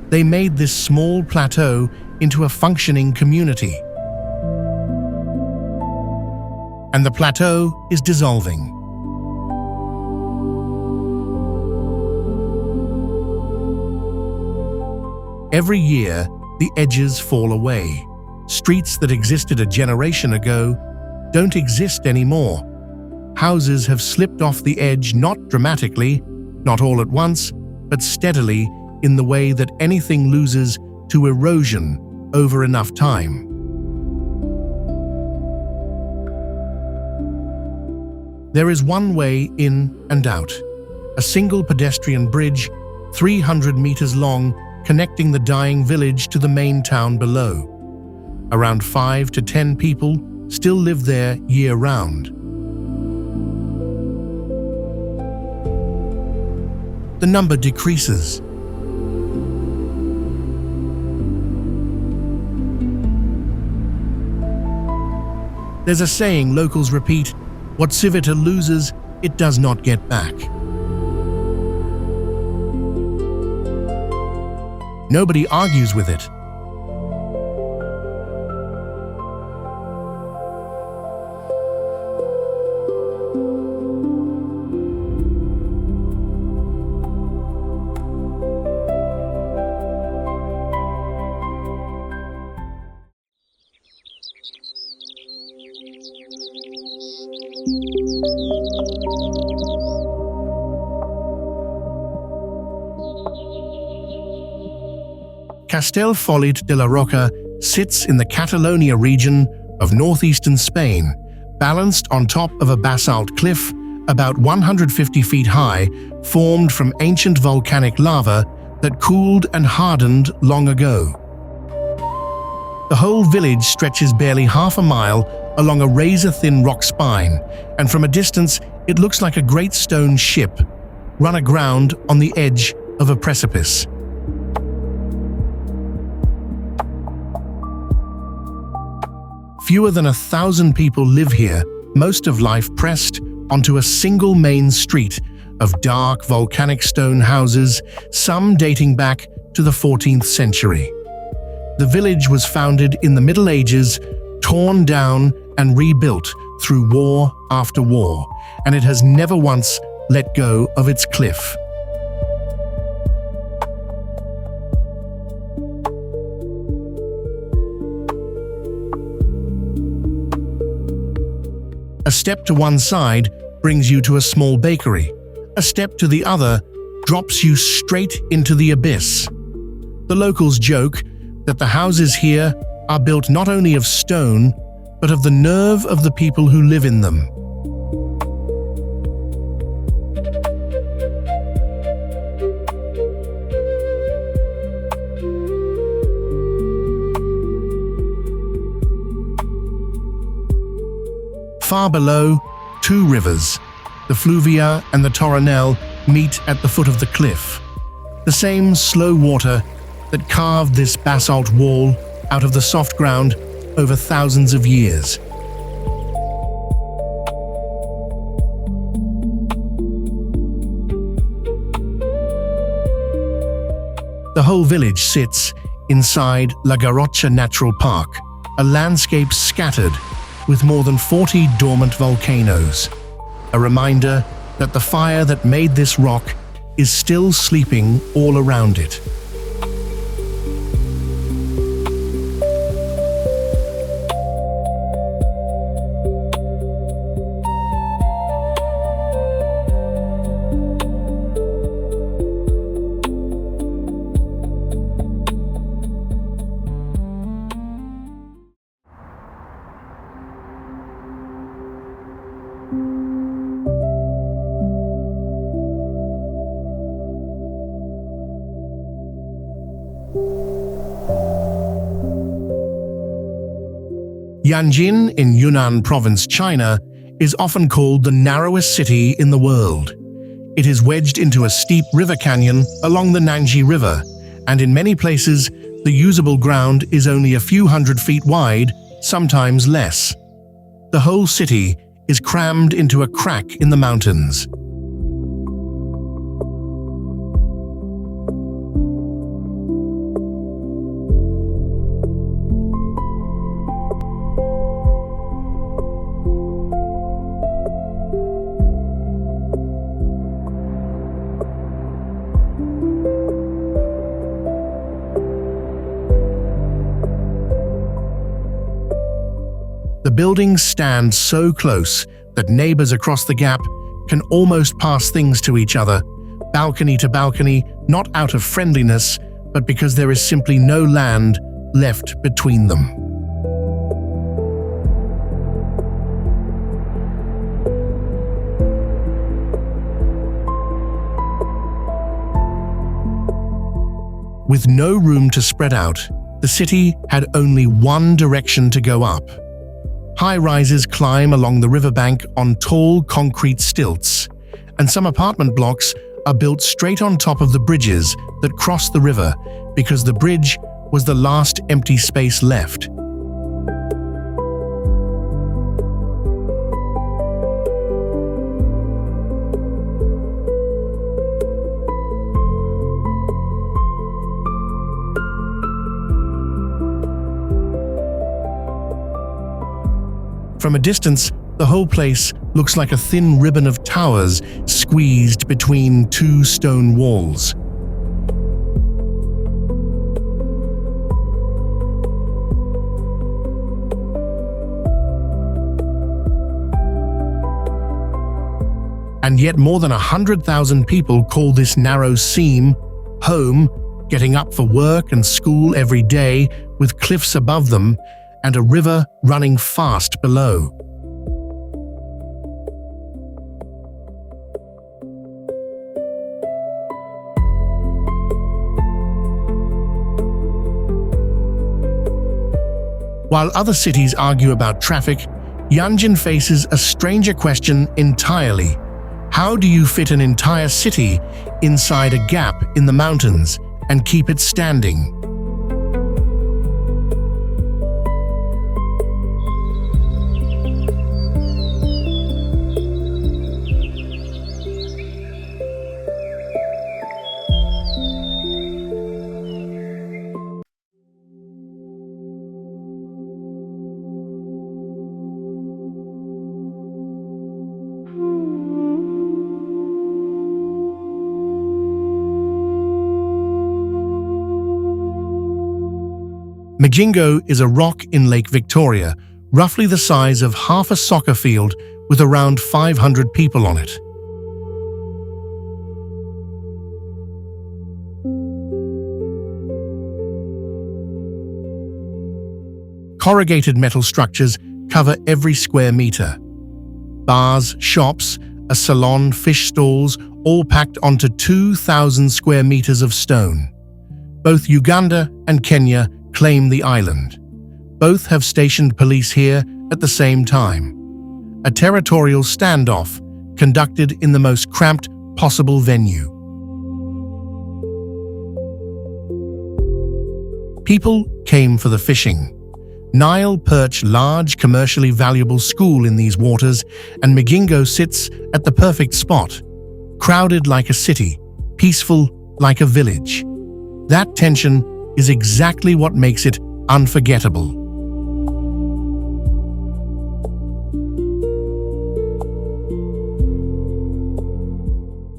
They made this small plateau into a functioning community. And the plateau is dissolving. Every year, the edges fall away. Streets that existed a generation ago don't exist anymore. Houses have slipped off the edge, not dramatically, not all at once, but steadily, in the way that anything loses to erosion over enough time. There is one way in and out, a single pedestrian bridge, 300 meters long, connecting the dying village to the main town below. Around 5 to 10 people still live there year-round. The number decreases. There's a saying locals repeat, "What Civita loses, it does not get back." Nobody argues with it. Castellfollit de la Roca sits in the Catalonia region of northeastern Spain, balanced on top of a basalt cliff about 150 feet high, formed from ancient volcanic lava that cooled and hardened long ago. The whole village stretches barely half a mile along a razor-thin rock spine, and from a distance it looks like a great stone ship run aground on the edge of a precipice. Fewer than 1,000 people live here, most of life pressed onto a single main street of dark volcanic stone houses, some dating back to the 14th century. The village was founded in the Middle Ages, torn down and rebuilt through war after war, and it has never once let go of its cliff. A step to one side brings you to a small bakery. A step to the other drops you straight into the abyss. The locals joke that the houses here are built not only of stone, but of the nerve of the people who live in them. Far below, two rivers, the Fluvia and the Toronel, meet at the foot of the cliff. The same slow water that carved this basalt wall out of the soft ground over thousands of years. The whole village sits inside La Garrocha Natural Park, a landscape scattered with more than 40 dormant volcanoes, a reminder that the fire that made this rock is still sleeping all around it. Yanjin in Yunnan Province, China, is often called the narrowest city in the world. It is wedged into a steep river canyon along the Nanji River, and in many places, the usable ground is only a few hundred feet wide, sometimes less. The whole city is crammed into a crack in the mountains. The buildings stand so close that neighbors across the gap can almost pass things to each other, balcony to balcony, not out of friendliness, but because there is simply no land left between them. With no room to spread out, the city had only one direction to go up. High-rises climb along the riverbank on tall concrete stilts, and some apartment blocks are built straight on top of the bridges that cross the river because the bridge was the last empty space left. From a distance, the whole place looks like a thin ribbon of towers squeezed between two stone walls. And yet more than 100,000 people call this narrow seam home, getting up for work and school every day with cliffs above them and a river running fast below. While other cities argue about traffic, Yanjin faces a stranger question entirely. How do you fit an entire city inside a gap in the mountains and keep it standing? Majingo is a rock in Lake Victoria, roughly the size of half a soccer field with around 500 people on it. Corrugated metal structures cover every square meter. Bars, shops, a salon, fish stalls, all packed onto 2,000 square meters of stone. Both Uganda and Kenya claim the island. Both have stationed police here at the same time. A territorial standoff conducted in the most cramped possible venue. People came for the fishing. Nile perch large commercially valuable school in these waters, and Majingo sits at the perfect spot, crowded like a city, peaceful like a village. That tension is exactly what makes it unforgettable.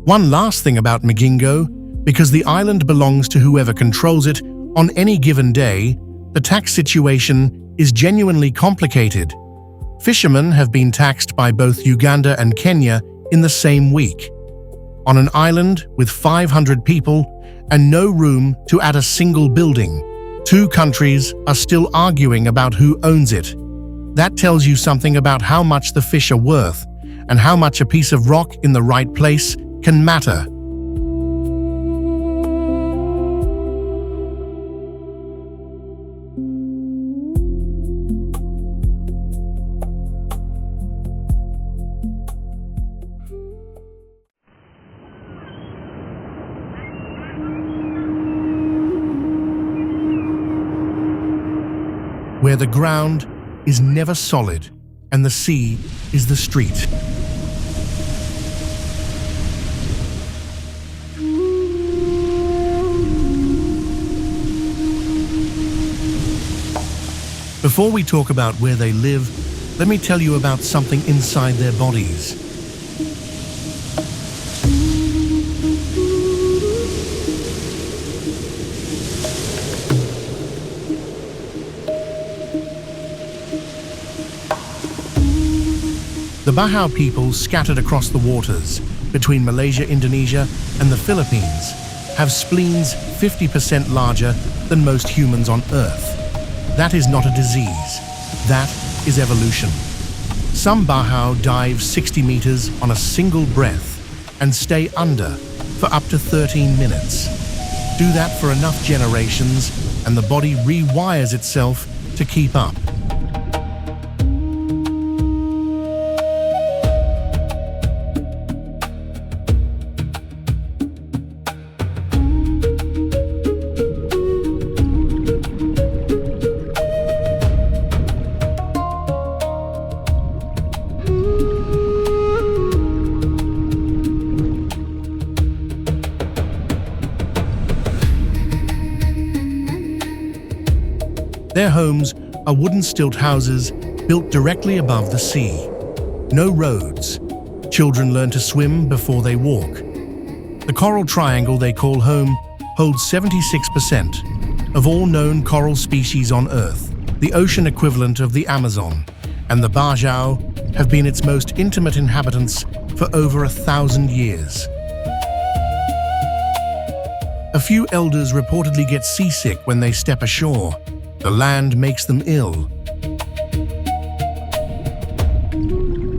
One last thing about Majingo, because the island belongs to whoever controls it, on any given day, the tax situation is genuinely complicated. Fishermen have been taxed by both Uganda and Kenya in the same week. On an island with 500 people and no room to add a single building, two countries are still arguing about who owns it. That tells you something about how much the fish are worth and how much a piece of rock in the right place can matter. Where the ground is never solid and the sea is the street. Before we talk about where they live, let me tell you about something inside their bodies. The Bahau people scattered across the waters between Malaysia, Indonesia, and the Philippines have spleens 50% larger than most humans on Earth. That is not a disease. That is evolution. Some Bahau dive 60 meters on a single breath and stay under for up to 13 minutes. Do that for enough generations, and the body rewires itself to keep up. Their homes are wooden stilt houses built directly above the sea. No roads. Children learn to swim before they walk. The coral triangle they call home holds 76% of all known coral species on Earth. The ocean equivalent of the Amazon and the Bajau have been its most intimate inhabitants for over 1,000 years. A few elders reportedly get seasick when they step ashore. The land makes them ill.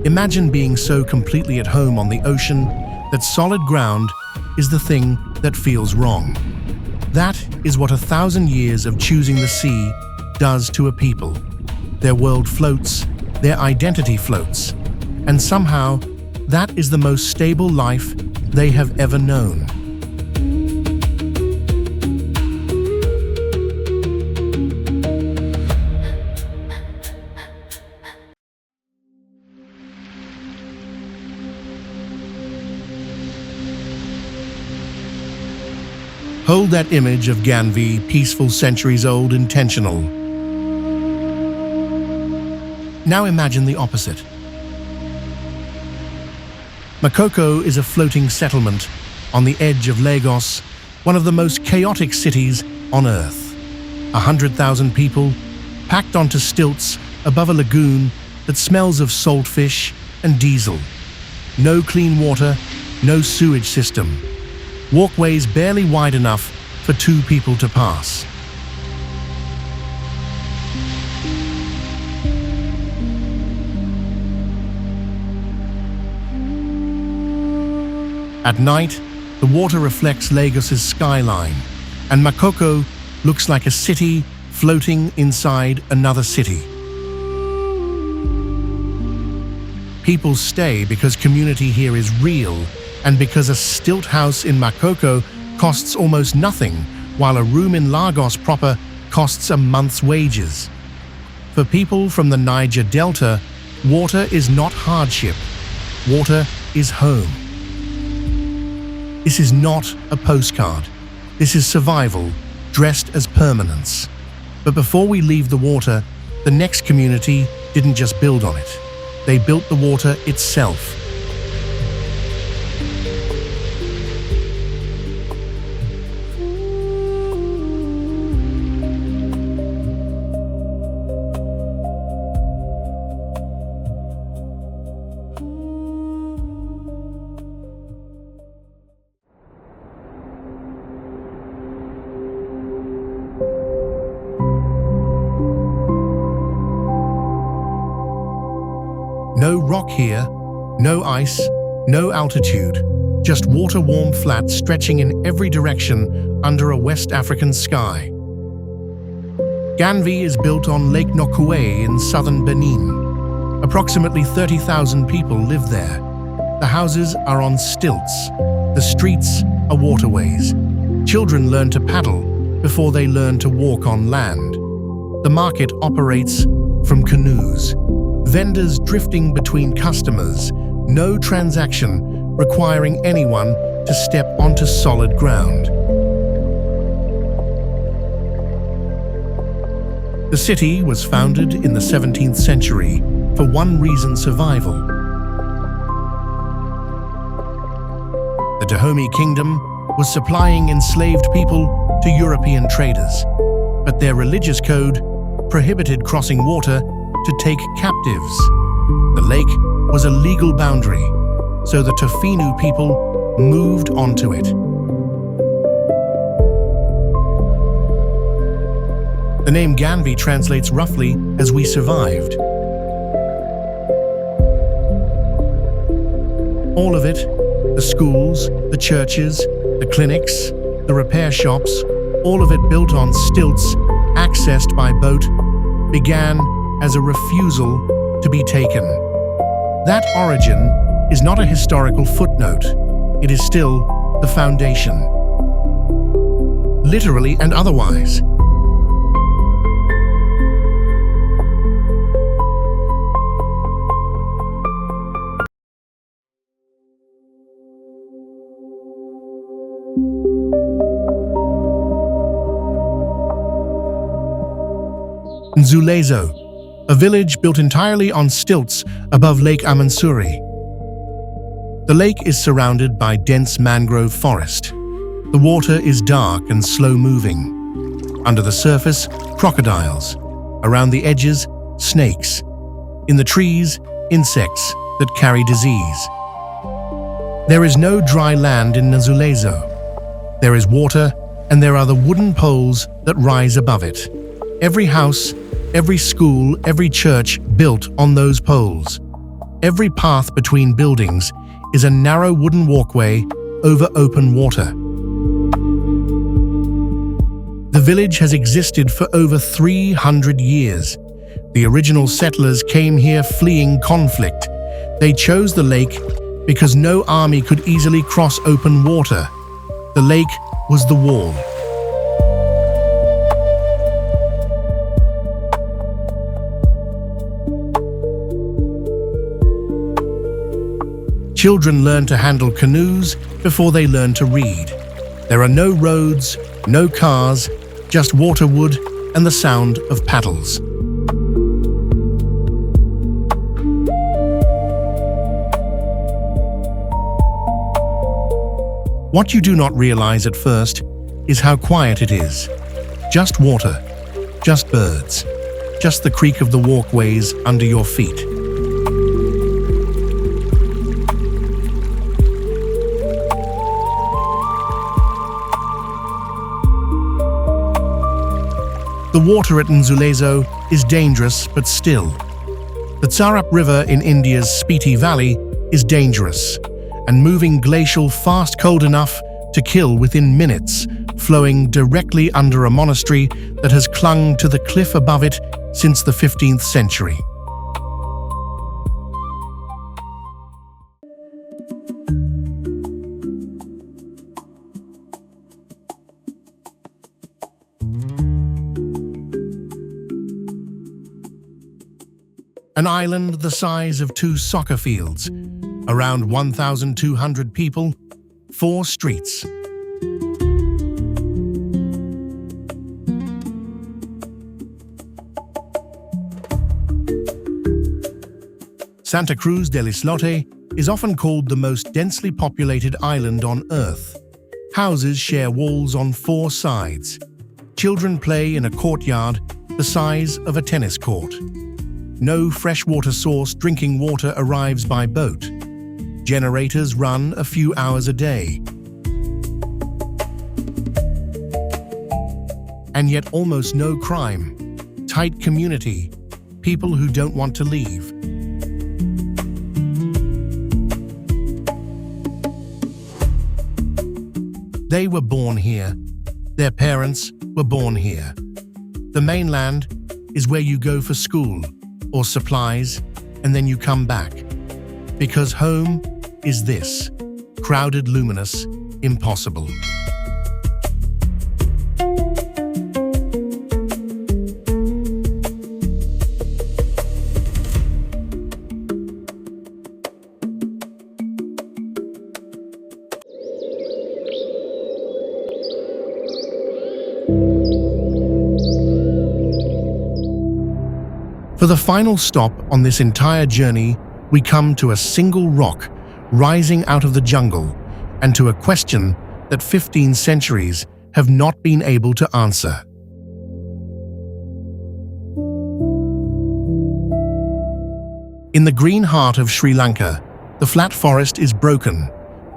Imagine being so completely at home on the ocean that solid ground is the thing that feels wrong. That is what 1,000 years of choosing the sea does to a people. Their world floats, their identity floats, and somehow that is the most stable life they have ever known. Hold that image of Ganvi, peaceful, centuries-old, intentional. Now imagine the opposite. Makoko is a floating settlement on the edge of Lagos, one of the most chaotic cities on Earth. 100,000 people packed onto stilts above a lagoon that smells of saltfish and diesel. No clean water, no sewage system. Walkways barely wide enough for two people to pass. At night, the water reflects Lagos's skyline, and Makoko looks like a city floating inside another city. People stay because community here is real, and because a stilt house in Makoko costs almost nothing, while a room in Lagos proper costs a month's wages. For people from the Niger Delta, water is not hardship. Water is home. This is not a postcard. This is survival, dressed as permanence. But before we leave the water, the next community didn't just build on it. They built the water itself. No rock here, no ice, no altitude, just water-warm flats stretching in every direction under a West African sky. Ganvi is built on Lake Nokoué in southern Benin. Approximately 30,000 people live there. The houses are on stilts. The streets are waterways. Children learn to paddle before they learn to walk on land. The market operates from canoes. Vendors drifting between customers, no transaction requiring anyone to step onto solid ground. The city was founded in the 17th century for one reason: survival. The Dahomey Kingdom was supplying enslaved people to European traders, but their religious code prohibited crossing water to take captives. The lake was a legal boundary, so the Tofinu people moved onto it. The name Ganvi translates roughly as "we survived." All of it, the schools, the churches, the clinics, the repair shops, all of it built on stilts, accessed by boat, began as a refusal to be taken. That origin is not a historical footnote. It is still the foundation, literally and otherwise. Nzulezo, a village built entirely on stilts above Lake Amansuri. The lake is surrounded by dense mangrove forest. The water is dark and slow-moving. Under the surface, crocodiles. Around the edges, snakes. In the trees, insects that carry disease. There is no dry land in Nzulezo. There is water, and there are the wooden poles that rise above it. Every house, every school, every church built on those poles. Every path between buildings is a narrow wooden walkway over open water. The village has existed for over 300 years. The original settlers came here fleeing conflict. They chose the lake because no army could easily cross open water. The lake was the wall. Children learn to handle canoes before they learn to read. There are no roads, no cars, just water wood and the sound of paddles. What you do not realize at first is how quiet it is. Just water, just birds, just the creak of the walkways under your feet. The water at Nzulezo is dangerous but still. The Tsarup River in India's Spiti Valley is dangerous and moving glacial fast, cold enough to kill within minutes, flowing directly under a monastery that has clung to the cliff above it since the 15th century. An island the size of 2 soccer fields, around 1,200 people, 4 streets. Santa Cruz del Islote is often called the most densely populated island on Earth. Houses share walls on 4 sides. Children play in a courtyard the size of a tennis court. No freshwater source drinking water arrives by boat. Generators run a few hours a day. And yet almost no crime. Tight community. People who don't want to leave. They were born here. Their parents were born here. The mainland is where you go for school or supplies, and then you come back. Because home is this, crowded, luminous, impossible. For the final stop on this entire journey, we come to a single rock rising out of the jungle and to a question that 15 centuries have not been able to answer. In the green heart of Sri Lanka, the flat forest is broken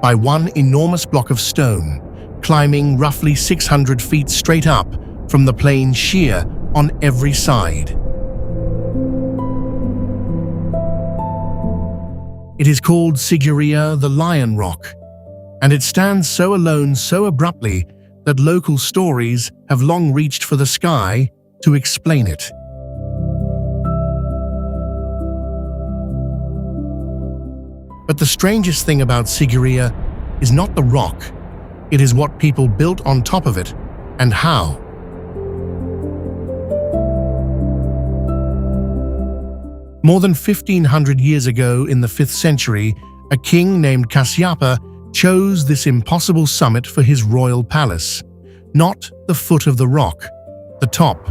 by one enormous block of stone, climbing roughly 600 feet straight up from the plain sheer on every side. It is called Sigiriya the Lion Rock, and it stands so alone, so abruptly, that local stories have long reached for the sky to explain it. But the strangest thing about Sigiriya is not the rock, it is what people built on top of it and how. More than 1,500 years ago in the 5th century, a king named Kasyapa chose this impossible summit for his royal palace, not the foot of the rock, the top.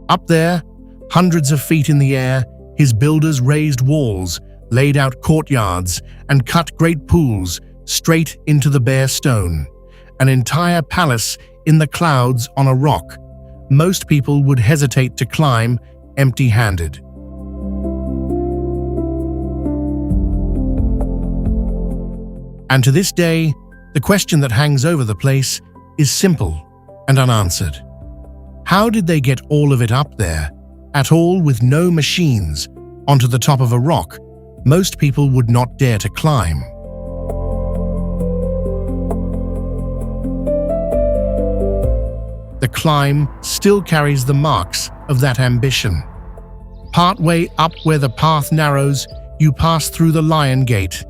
Up there, hundreds of feet in the air, his builders raised walls, laid out courtyards, and cut great pools straight into the bare stone. An entire palace in the clouds on a rock. Most people would hesitate to climb empty-handed. And to this day, the question that hangs over the place is simple and unanswered. How did they get all of it up there, at all with no machines, onto the top of a rock most people would not dare to climb? The climb still carries the marks of that ambition. Partway up where the path narrows, you pass through the Lion Gate,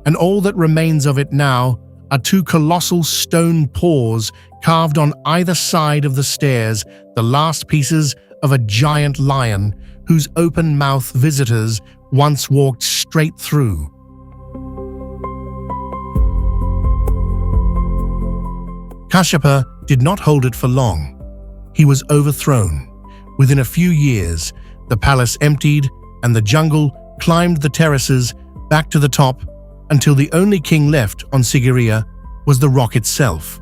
and all that remains of it now are two colossal stone paws carved on either side of the stairs, the last pieces of a giant lion whose open mouth visitors once walked straight through. Kasyapa did not hold it for long. He was overthrown. Within a few years, the palace emptied and the jungle climbed the terraces back to the top until the only king left on Sigiriya was the rock itself.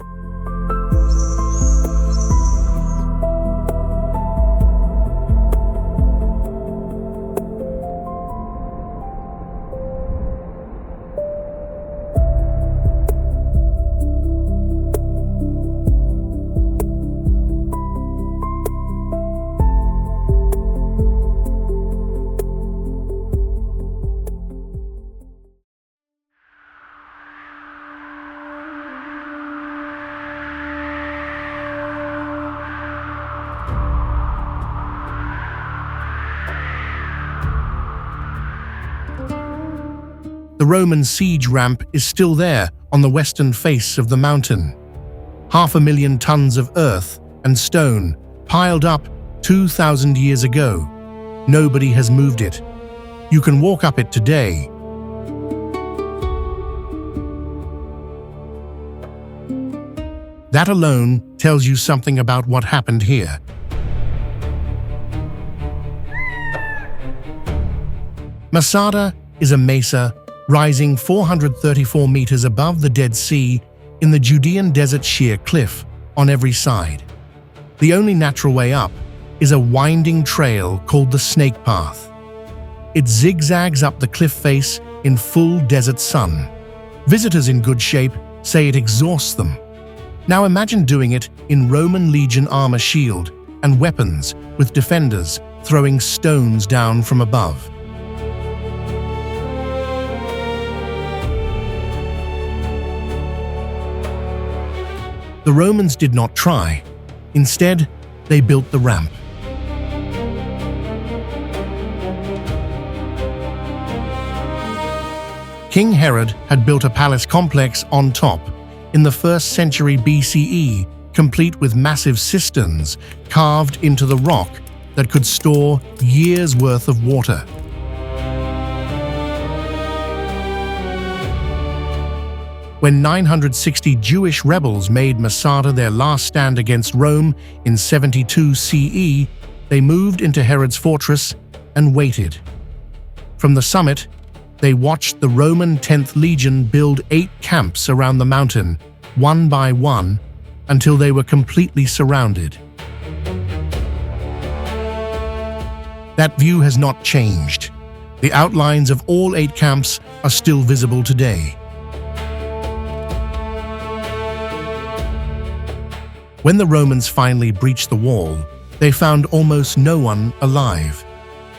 The Roman siege ramp is still there on the western face of the mountain. 500,000 tons of earth and stone piled up 2,000 years ago. Nobody has moved it. You can walk up it today. That alone tells you something about what happened here. Masada is a mesa rising 434 meters above the Dead Sea in the Judean desert sheer cliff on every side. The only natural way up is a winding trail called the Snake Path. It zigzags up the cliff face in full desert sun. Visitors in good shape say it exhausts them. Now imagine doing it in Roman legion armor shield and weapons with defenders throwing stones down from above. The Romans did not try. Instead, they built the ramp. King Herod had built a palace complex on top in the 1st century BCE, complete with massive cisterns carved into the rock that could store years' worth of water. When 960 Jewish rebels made Masada their last stand against Rome in 72 CE, they moved into Herod's fortress and waited. From the summit, they watched the Roman 10th Legion build 8 camps around the mountain, one by one, until they were completely surrounded. That view has not changed. The outlines of all 8 camps are still visible today. When the Romans finally breached the wall, they found almost no one alive.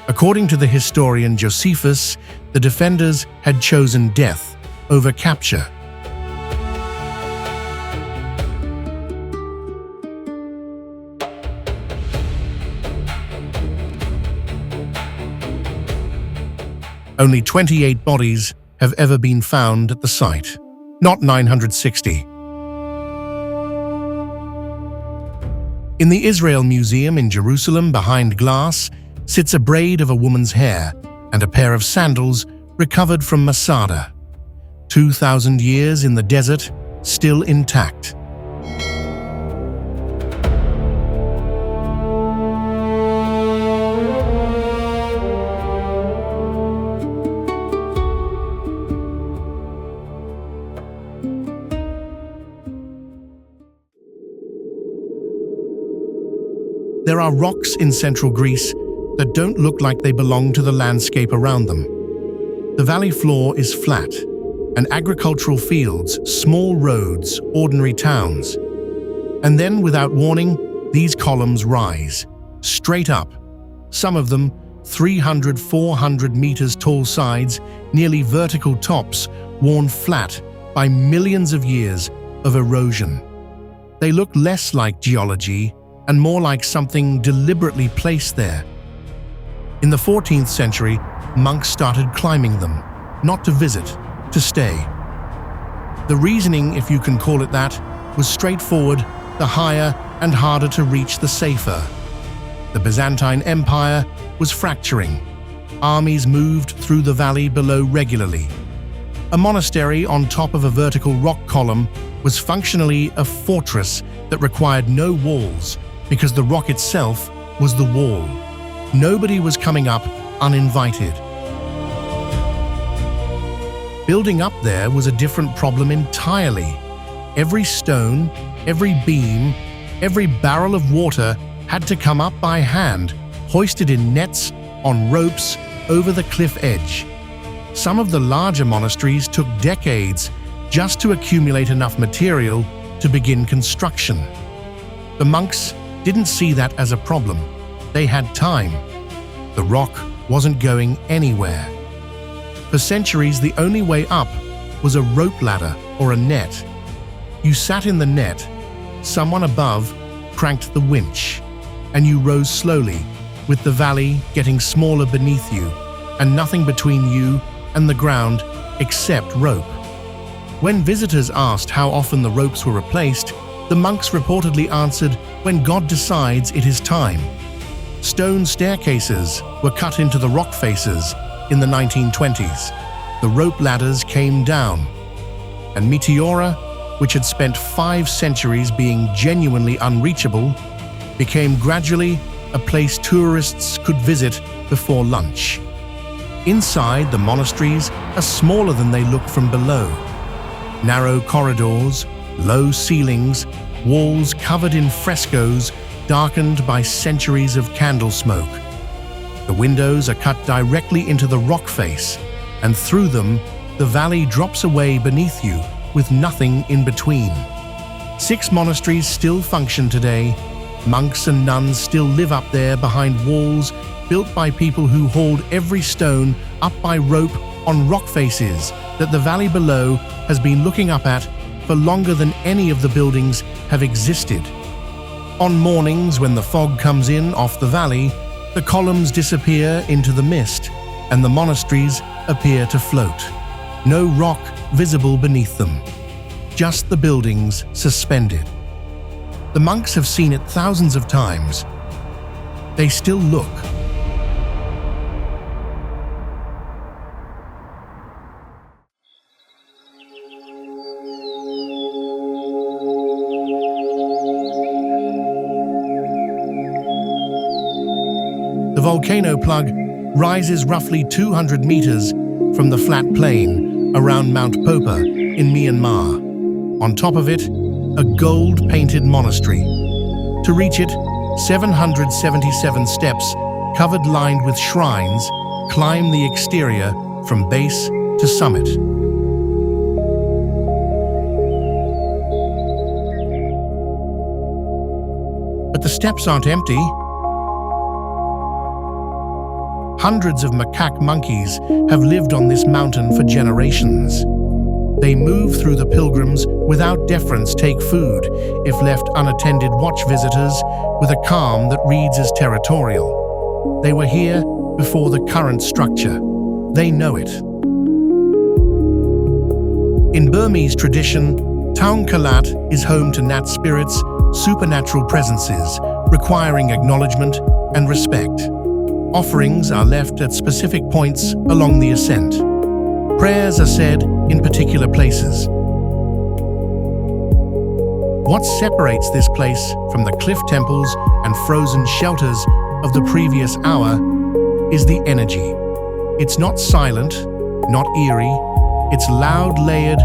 According to the historian Josephus, the defenders had chosen death over capture. Only 28 bodies have ever been found at the site, not 960. In the Israel Museum in Jerusalem, behind glass, sits a braid of a woman's hair and a pair of sandals recovered from Masada. 2,000 years in the desert, still intact. There are rocks in central Greece that don't look like they belong to the landscape around them. The valley floor is flat, and agricultural fields, small roads, ordinary towns. And then, without warning, these columns rise, straight up. Some of them 300, 400 meters tall sides, nearly vertical tops, worn flat by millions of years of erosion. They look less like geology and more like something deliberately placed there. In the 14th century, monks started climbing them, not to visit, to stay. The reasoning, if you can call it that, was straightforward: the higher and harder to reach, the safer. The Byzantine Empire was fracturing. Armies moved through the valley below regularly. A monastery on top of a vertical rock column was functionally a fortress that required no walls, because the rock itself was the wall. Nobody was coming up uninvited. Building up there was a different problem entirely. Every stone, every beam, every barrel of water had to come up by hand, hoisted in nets, on ropes, over the cliff edge. Some of the larger monasteries took decades just to accumulate enough material to begin construction. The monks didn't see that as a problem. They had time. The rock wasn't going anywhere. For centuries, the only way up was a rope ladder or a net. You sat in the net, someone above cranked the winch, and you rose slowly, with the valley getting smaller beneath you, and nothing between you and the ground except rope. When visitors asked how often the ropes were replaced, the monks reportedly answered, "When God decides it is time." Stone staircases were cut into the rock faces in the 1920s. The rope ladders came down, and Meteora, which had spent 5 centuries being genuinely unreachable, became gradually a place tourists could visit before lunch. Inside, the monasteries are smaller than they look from below. Narrow corridors, low ceilings, walls covered in frescoes darkened by centuries of candle smoke. The windows are cut directly into the rock face, and through them, the valley drops away beneath you with nothing in between. 6 monasteries still function today. Monks and nuns still live up there behind walls built by people who hauled every stone up by rope on rock faces that the valley below has been looking up at for longer than any of the buildings have existed. On mornings when the fog comes in off the valley, the columns disappear into the mist, and the monasteries appear to float. No rock visible beneath them, just the buildings suspended. The monks have seen it thousands of times. They still look. The volcano plug rises roughly 200 meters from the flat plain around Mount Popa in Myanmar. On top of it, a gold-painted monastery. To reach it, 777 steps, covered lined with shrines, climb the exterior from base to summit. But the steps aren't empty. Hundreds of macaque monkeys have lived on this mountain for generations. They move through the pilgrims without deference, take food, if left unattended, watch visitors with a calm that reads as territorial. They were here before the current structure. They know it. In Burmese tradition, Taung Kalat is home to Nat spirits, supernatural presences, requiring acknowledgement and respect. Offerings are left at specific points along the ascent. Prayers are said in particular places. What separates this place from the cliff temples and frozen shelters of the previous hour is the energy. It's not silent, not eerie. It's loud, layered,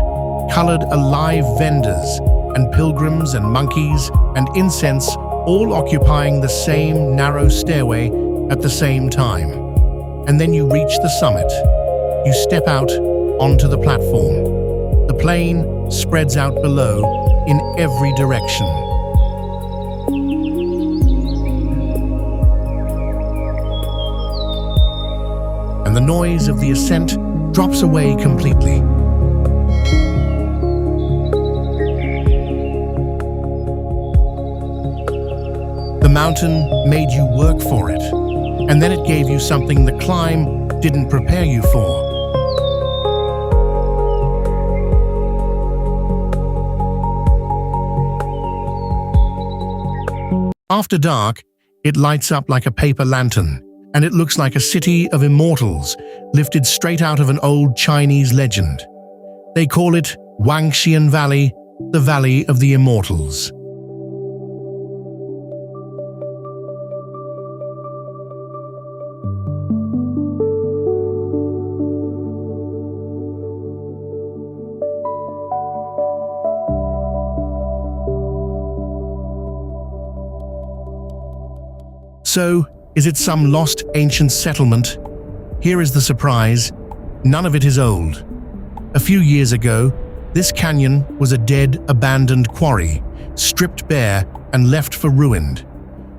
colored, alive vendors and pilgrims and monkeys and incense all occupying the same narrow stairway at the same time. And then you reach the summit. You step out onto the platform. The plain spreads out below in every direction. And the noise of the ascent drops away completely. The mountain made you work for it, and then it gave you something the climb didn't prepare you for. After dark, it lights up like a paper lantern, and it looks like a city of immortals lifted straight out of an old Chinese legend. They call it Wangxian Valley, the Valley of the Immortals. So, is it some lost ancient settlement? Here is the surprise. None of it is old. A few years ago, this canyon was a dead, abandoned quarry, stripped bare and left for ruined.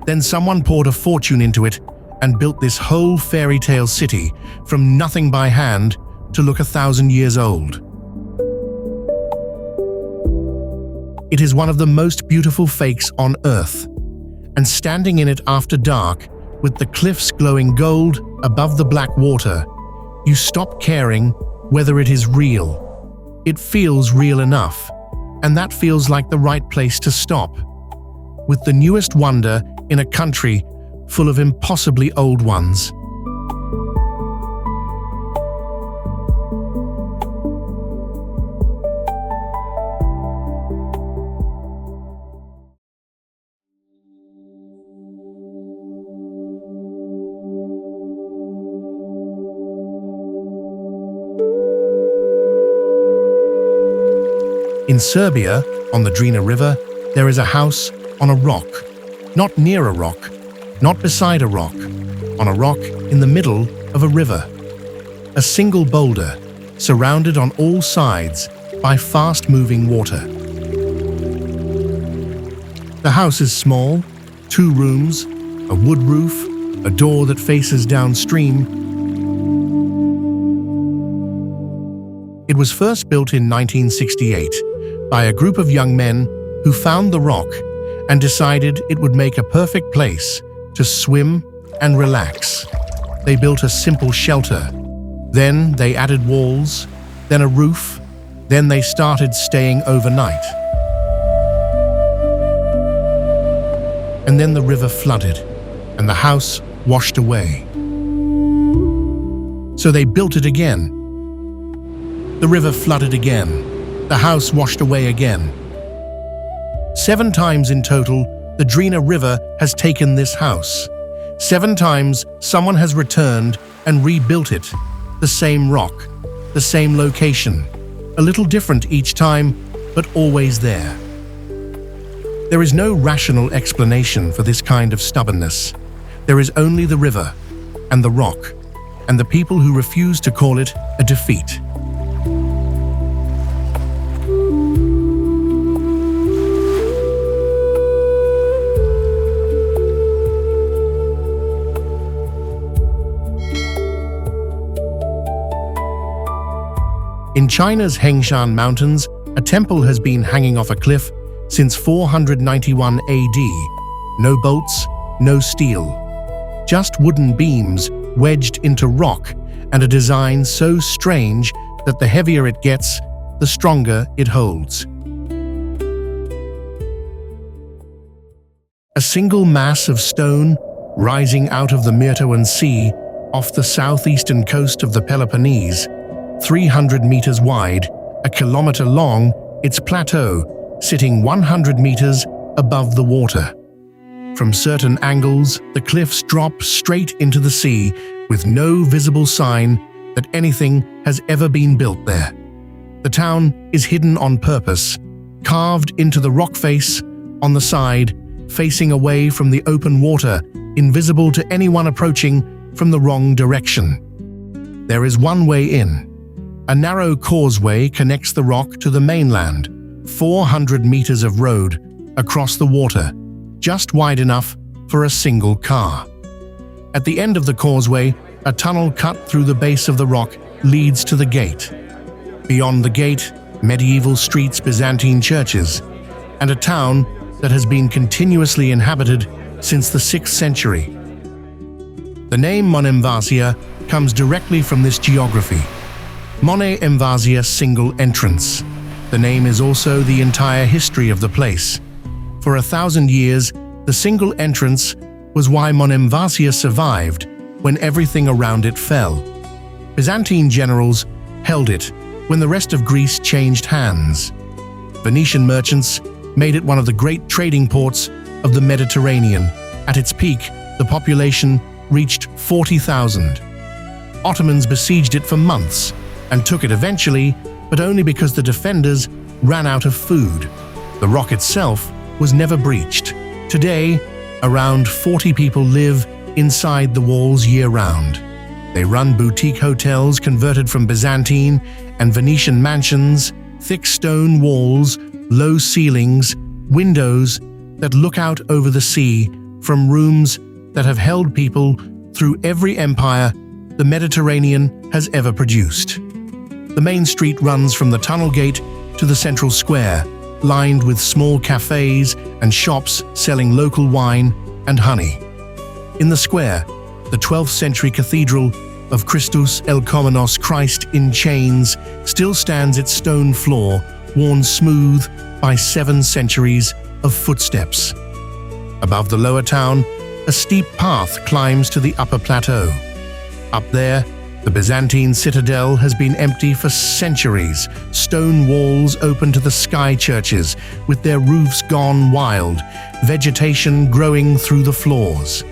Then someone poured a fortune into it and built this whole fairy tale city from nothing by hand to look 1,000 years old. It is one of the most beautiful fakes on Earth. And standing in it after dark, with the cliffs glowing gold above the black water, you stop caring whether it is real. It feels real enough, and that feels like the right place to stop. With the newest wonder in a country full of impossibly old ones. In Serbia, on the Drina River, there is a house on a rock. Not near a rock, not beside a rock, on a rock in the middle of a river. A single boulder, surrounded on all sides by fast-moving water. The house is small, 2 rooms, a wood roof, a door that faces downstream. It was first built in 1968 by a group of young men who found the rock and decided it would make a perfect place to swim and relax. They built a simple shelter. Then they added walls, then a roof, then they started staying overnight. And then the river flooded, and the house washed away. So they built it again. The river flooded again. The house washed away again. 7 times in total, the Drina River has taken this house. 7 times, someone has returned and rebuilt it. The same rock, the same location. A little different each time, but always there. There is no rational explanation for this kind of stubbornness. There is only the river, and the rock, and the people who refuse to call it a defeat. In China's Hengshan Mountains, a temple has been hanging off a cliff since 491 AD. No bolts, no steel. Just wooden beams wedged into rock and a design so strange that the heavier it gets, the stronger it holds. A single mass of stone rising out of the Myrtoan Sea off the southeastern coast of the Peloponnese, 300 meters wide, a kilometer long, its plateau sitting 100 meters above the water. From certain angles, the cliffs drop straight into the sea with no visible sign that anything has ever been built there. The town is hidden on purpose, carved into the rock face on the side, facing away from the open water, invisible to anyone approaching from the wrong direction. There is one way in. A narrow causeway connects the rock to the mainland, 400 meters of road across the water, just wide enough for a single car. At the end of the causeway, a tunnel cut through the base of the rock leads to the gate. Beyond the gate, medieval streets, Byzantine churches, and a town that has been continuously inhabited since the 6th century. The name Monemvasia comes directly from this geography. Mone Emvasia, single entrance. The name is also the entire history of the place. For 1,000 years, the single entrance was why Monemvasia survived when everything around it fell. Byzantine generals held it when the rest of Greece changed hands. Venetian merchants made it one of the great trading ports of the Mediterranean. At its peak, the population reached 40,000. Ottomans besieged it for months and took it eventually, but only because the defenders ran out of food. The rock itself was never breached. Today, around 40 people live inside the walls year-round. They run boutique hotels converted from Byzantine and Venetian mansions, thick stone walls, low ceilings, windows that look out over the sea from rooms that have held people through every empire the Mediterranean has ever produced. The main street runs from the tunnel gate to the central square, lined with small cafes and shops selling local wine and honey. In the square, the 12th century cathedral of Christus El Komenos, Christ in chains, still stands its stone floor, worn smooth by 7 centuries of footsteps. Above the lower town, a steep path climbs to the upper plateau. Up there, the Byzantine citadel has been empty for centuries, stone walls open to the sky churches with their roofs gone wild, vegetation growing through the floors.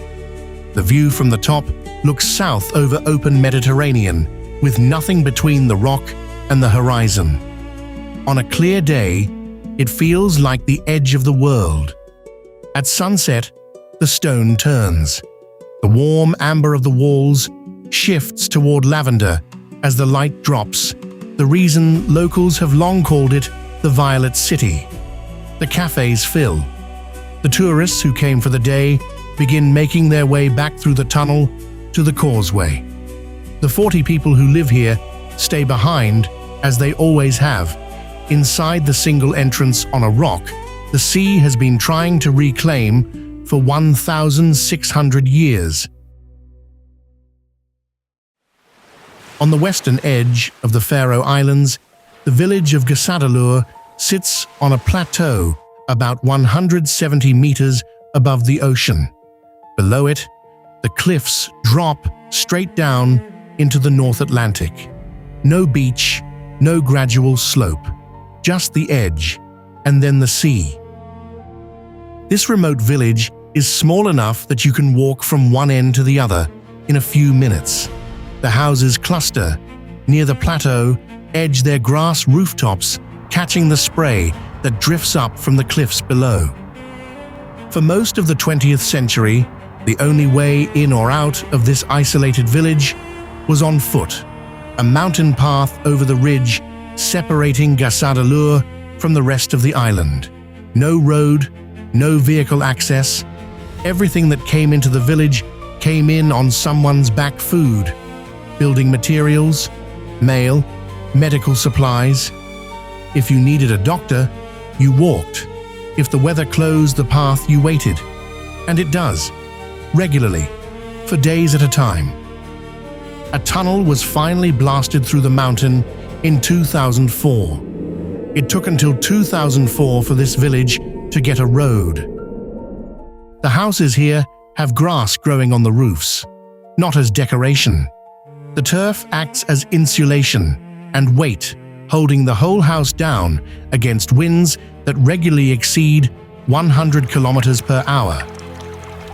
The view from the top looks south over open Mediterranean, with nothing between the rock and the horizon. On a clear day, it feels like the edge of the world. At sunset, the stone turns. The warm amber of the walls shifts toward lavender as the light drops, the reason locals have long called it the Violet City. The cafes fill. The tourists who came for the day begin making their way back through the tunnel to the causeway. The 40 people who live here stay behind, as they always have. Inside the single entrance on a rock, the sea has been trying to reclaim for 1,600 years. On the western edge of the Faroe Islands, the village of Gsadalur sits on a plateau about 170 meters above the ocean. Below it, the cliffs drop straight down into the North Atlantic. No beach, no gradual slope, just the edge, and then the sea. This remote village is small enough that you can walk from one end to the other in a few minutes. The houses cluster near the plateau, edge their grass rooftops, catching the spray that drifts up from the cliffs below. For most of the 20th century, the only way in or out of this isolated village was on foot, a mountain path over the ridge separating Gsadalur from the rest of the island. No road, no vehicle access. Everything that came into the village came in on someone's back: food, building materials, mail, medical supplies. If you needed a doctor, you walked. If the weather closed the path, you waited. And it does, regularly, for days at a time. A tunnel was finally blasted through the mountain in 2004. It took until 2004 for this village to get a road. The houses here have grass growing on the roofs, not as decoration. The turf acts as insulation and weight, holding the whole house down against winds that regularly exceed 100 kilometers per hour.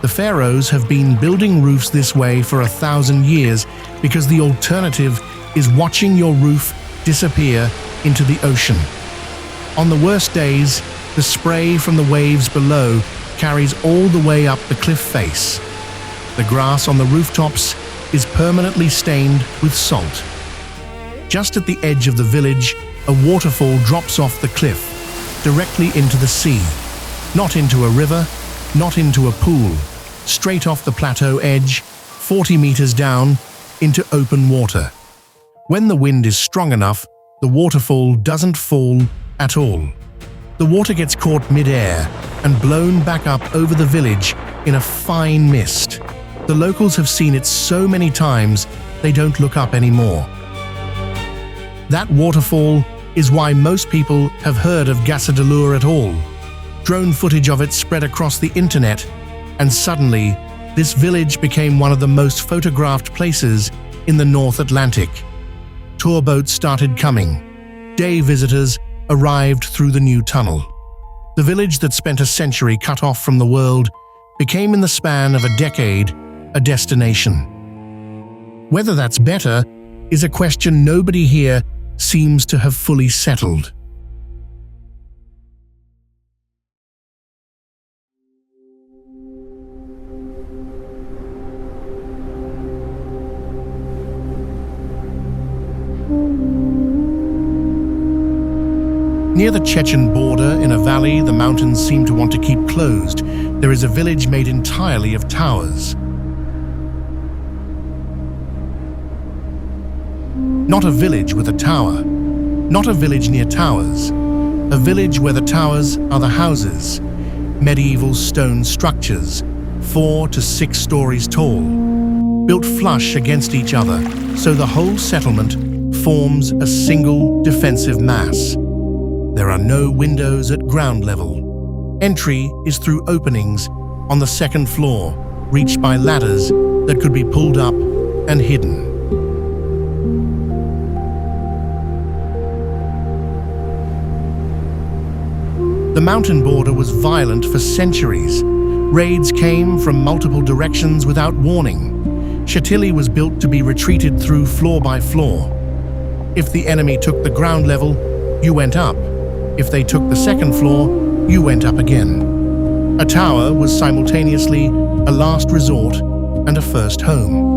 The pharaohs have been building roofs this way for 1,000 years because the alternative is watching your roof disappear into the ocean. On the worst days, the spray from the waves below carries all the way up the cliff face. The grass on the rooftops is permanently stained with salt. Just at the edge of the village, a waterfall drops off the cliff, directly into the sea. Not into a river, not into a pool, straight off the plateau edge, 40 meters down, into open water. When the wind is strong enough, the waterfall doesn't fall at all. The water gets caught mid-air and blown back up over the village in a fine mist. The locals have seen it so many times, they don't look up anymore. That waterfall is why most people have heard of Gassadalur at all. Drone footage of it spread across the internet, and suddenly, this village became one of the most photographed places in the North Atlantic. Tour boats started coming. Day visitors arrived through the new tunnel. The village that spent a century cut off from the world became in the span of a decade a destination. Whether that's better is a question nobody here seems to have fully settled. Near the Chechen border, in a valley the mountains seem to want to keep closed, there is a village made entirely of towers. Not a village with a tower, not a village near towers, a village where the towers are the houses, medieval stone structures, 4 to 6 stories tall, built flush against each other, so the whole settlement forms a single defensive mass. There are no windows at ground level. Entry is through openings on the second floor, reached by ladders that could be pulled up and hidden. The mountain border was violent for centuries. Raids came from multiple directions without warning. Chantilly was built to be retreated through floor by floor. If the enemy took the ground level, you went up. If they took the second floor, you went up again. A tower was simultaneously a last resort and a first home.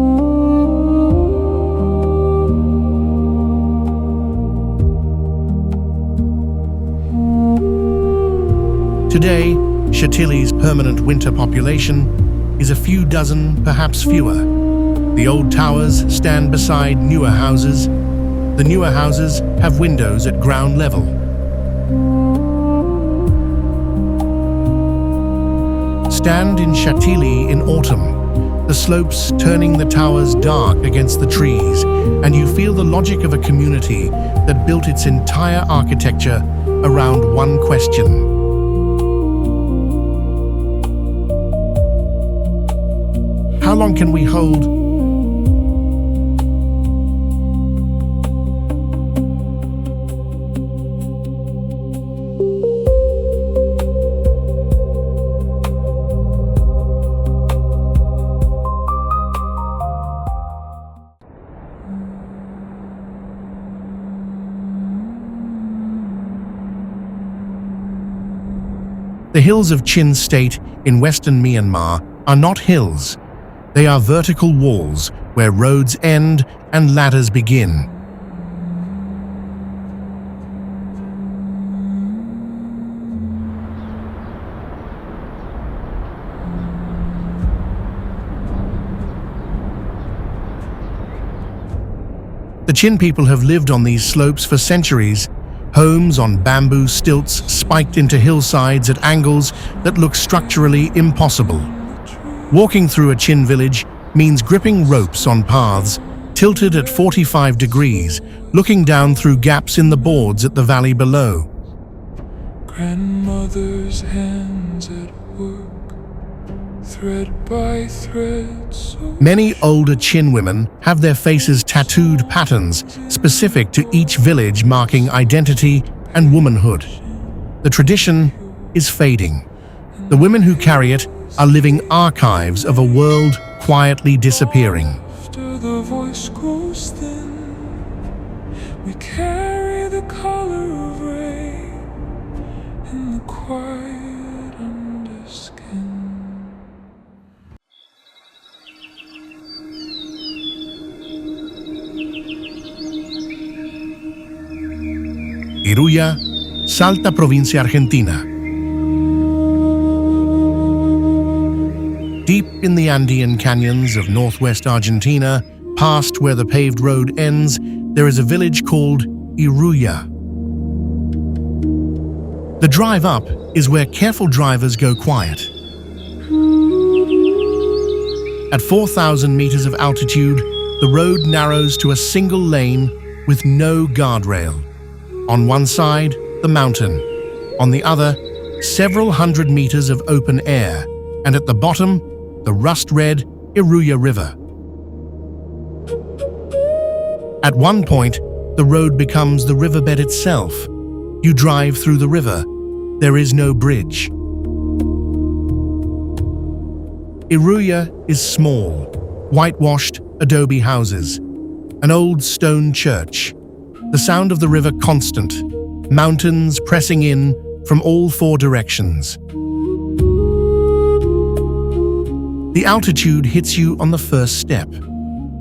Today, Chantilly's permanent winter population is a few dozen, perhaps fewer. The old towers stand beside newer houses. The newer houses have windows at ground level. Stand in Chantilly in autumn, the slopes turning the towers dark against the trees, and you feel the logic of a community that built its entire architecture around one question. How long can we hold? The hills of Chin State in western Myanmar are not hills. They are vertical walls where roads end and ladders begin. The Chin people have lived on these slopes for centuries, homes on bamboo stilts spiked into hillsides at angles that look structurally impossible. Walking through a Chin village means gripping ropes on paths tilted at 45 degrees, looking down through gaps in the boards at the valley below. Grandmother's hands at work, thread by thread. Many older Chin women have their faces tattooed patterns specific to each village, marking identity and womanhood. The tradition is fading. The women who carry it are living archives of a world quietly disappearing. After the voice grows thin, we carry the color of rain in the quiet underskin. Iruya, Salta, provincia Argentina. Deep in the Andean canyons of northwest Argentina, past where the paved road ends, there is a village called Iruya. The drive up is where careful drivers go quiet. At 4,000 meters of altitude, the road narrows to a single lane with no guardrail. On one side, the mountain. On the other, several hundred meters of open air. And at the bottom, the rust-red Iruya River. At one point, the road becomes the riverbed itself. You drive through the river. There is no bridge. Iruya is small, whitewashed adobe houses, an old stone church, the sound of the river constant, mountains pressing in from all four directions. The altitude hits you on the first step.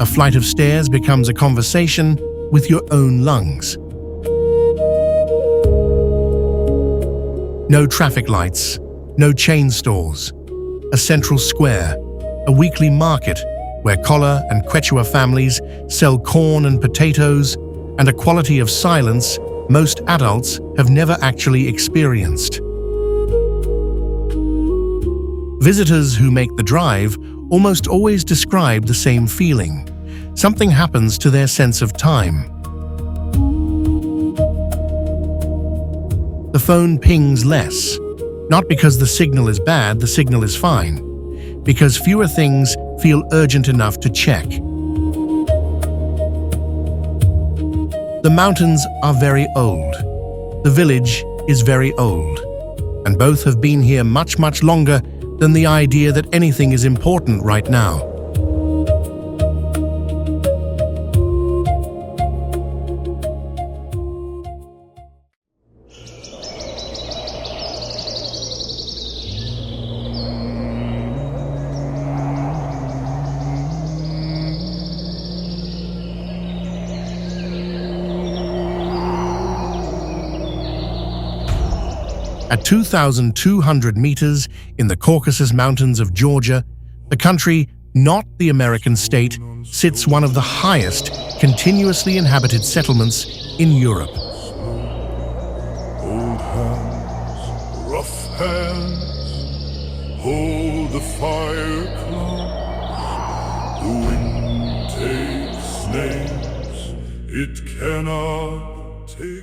A flight of stairs becomes a conversation with your own lungs. No traffic lights, no chain stores, a central square, a weekly market where Kola and Quechua families sell corn and potatoes, and a quality of silence most adults have never actually experienced. Visitors who make the drive almost always describe the same feeling. Something happens to their sense of time. The phone pings less, not because the signal is bad, the signal is fine, because fewer things feel urgent enough to check. The mountains are very old. The village is very old. And both have been here much, much longer than the idea that anything is important right now. At 2,200 meters in the Caucasus Mountains of Georgia, the country, not the American state, sits one of the highest continuously inhabited settlements in Europe. Old hands, rough hands, hold the fire close. The wind takes names it cannot.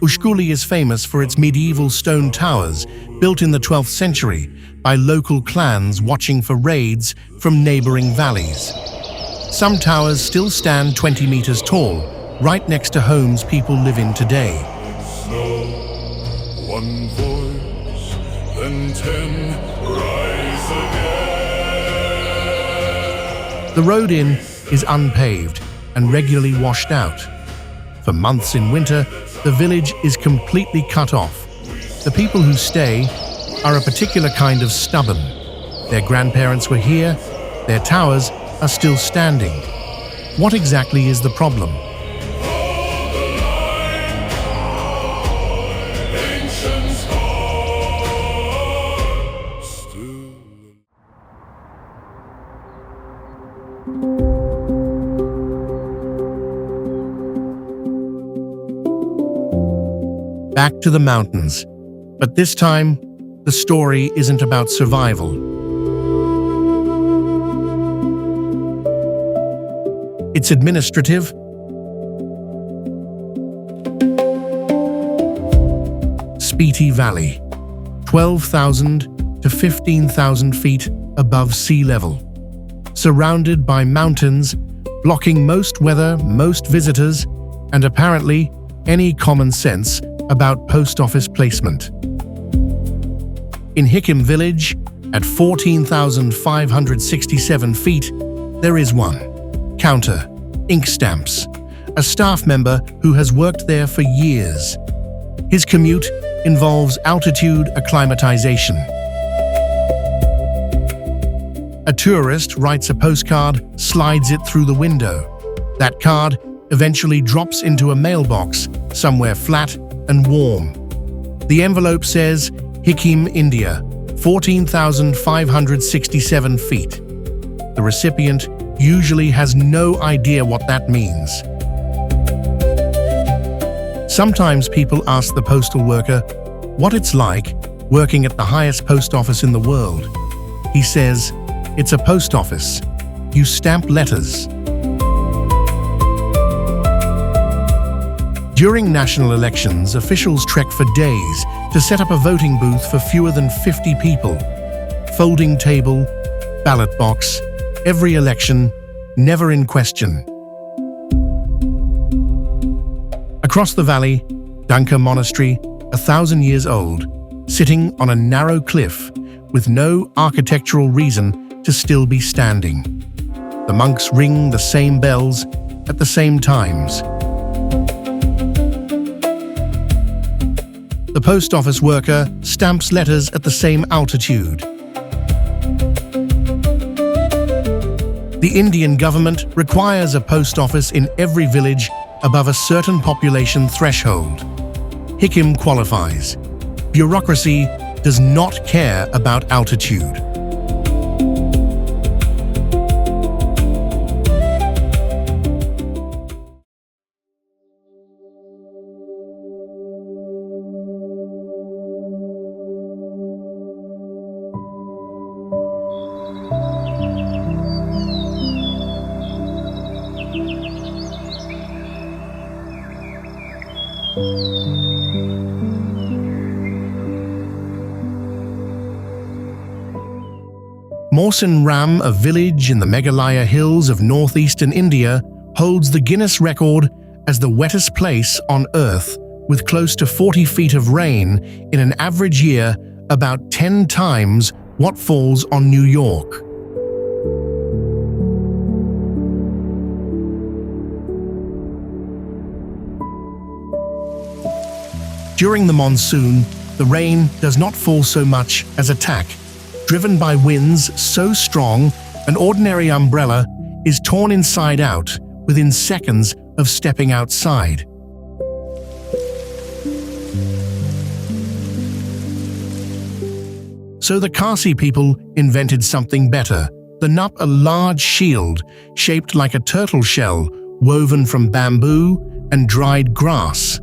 Ushkuli is famous for its medieval stone towers, built in the 12th century by local clans watching for raids from neighboring valleys. Some towers still stand 20 meters tall, right next to homes people live in today. Snow, one voice, then 10 rise again. The road in is unpaved and regularly washed out. For months in winter, the village is completely cut off. The people who stay are a particular kind of stubborn. Their grandparents were here, their towers are still standing. What exactly is the problem? back to the mountains. But this time, the story isn't about survival. It's administrative. Spiti Valley, 12,000 to 15,000 feet above sea level, surrounded by mountains, blocking most weather, most visitors, and apparently any common sense about post office placement. In Hikim Village, at 14,567 feet, there is one. Counter, ink stamps, a staff member who has worked there for years. His commute involves altitude acclimatization. A tourist writes a postcard, slides it through the window. That card eventually drops into a mailbox somewhere flat and warm. The envelope says, Hikim, India, 14,567 feet. The recipient usually has no idea what that means. Sometimes people ask the postal worker what it's like working at the highest post office in the world. He says, "It's a post office. You stamp letters." During national elections, officials trek for days to set up a voting booth for fewer than 50 people. Folding table, ballot box, every election, never in question. Across the valley, Danka Monastery, 1,000 years old, sitting on a narrow cliff with no architectural reason to still be standing. The monks ring the same bells at the same times. The post office worker stamps letters at the same altitude. The Indian government requires a post office in every village above a certain population threshold. Hikim qualifies. Bureaucracy does not care about altitude. Mawson Ram, a village in the Meghalaya hills of northeastern India, holds the Guinness record as the wettest place on Earth, with close to 40 feet of rain in an average year, about 10 times what falls on New York. During the monsoon, the rain does not fall so much as a tack. Driven by winds so strong, an ordinary umbrella is torn inside out within seconds of stepping outside. So the Khasi people invented something better. They knot a large shield shaped like a turtle shell, woven from bamboo and dried grass.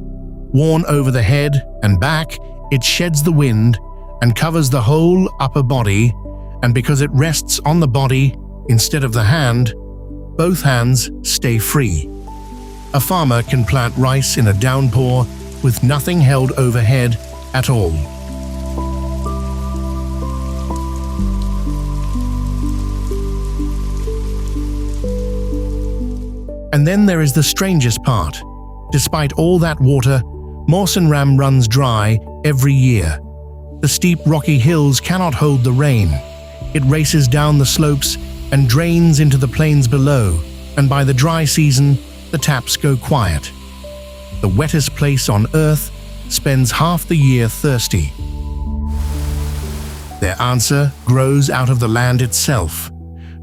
Worn over the head and back, it sheds the wind and covers the whole upper body, and because it rests on the body instead of the hand, both hands stay free. A farmer can plant rice in a downpour with nothing held overhead at all. And then there is the strangest part. Despite all that water, Mawson Ram runs dry every year. The steep rocky hills cannot hold the rain. It races down the slopes and drains into the plains below, and by the dry season, the taps go quiet. The wettest place on Earth spends half the year thirsty. Their answer grows out of the land itself.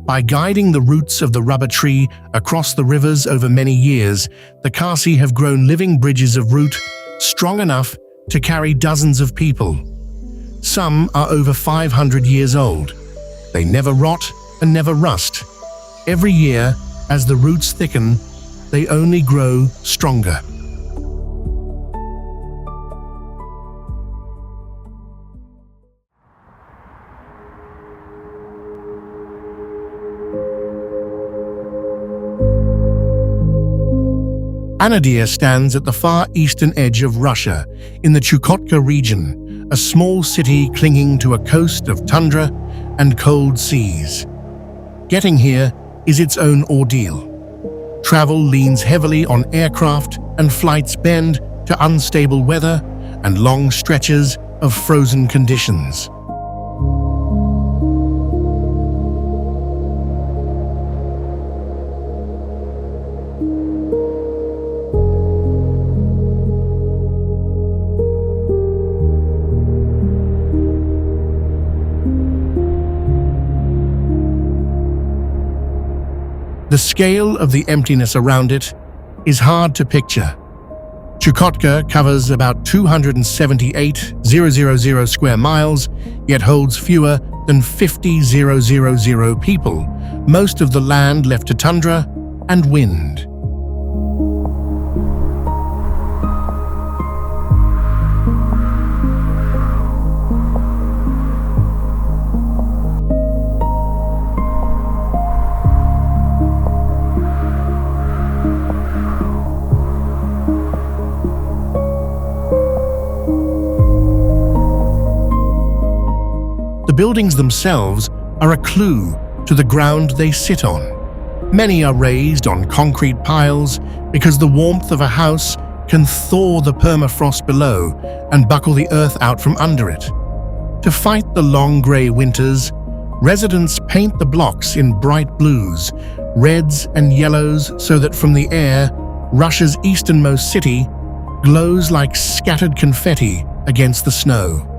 By guiding the roots of the rubber tree across the rivers over many years, the Khasi have grown living bridges of root strong enough to carry dozens of people. Some are over 500 years old. They never rot and never rust. Every year, as the roots thicken, they only grow stronger. Anadyr stands at the far eastern edge of Russia, in the Chukotka region, a small city clinging to a coast of tundra and cold seas. Getting here is its own ordeal. Travel leans heavily on aircraft, and flights bend to unstable weather and long stretches of frozen conditions. The scale of the emptiness around it is hard to picture. Chukotka covers about 278,000 square miles, yet holds fewer than 50,000 people, most of the land left to tundra and wind. The buildings themselves are a clue to the ground they sit on. Many are raised on concrete piles because the warmth of a house can thaw the permafrost below and buckle the earth out from under it. To fight the long grey winters, residents paint the blocks in bright blues, reds and yellows so that from the air, Russia's easternmost city glows like scattered confetti against the snow.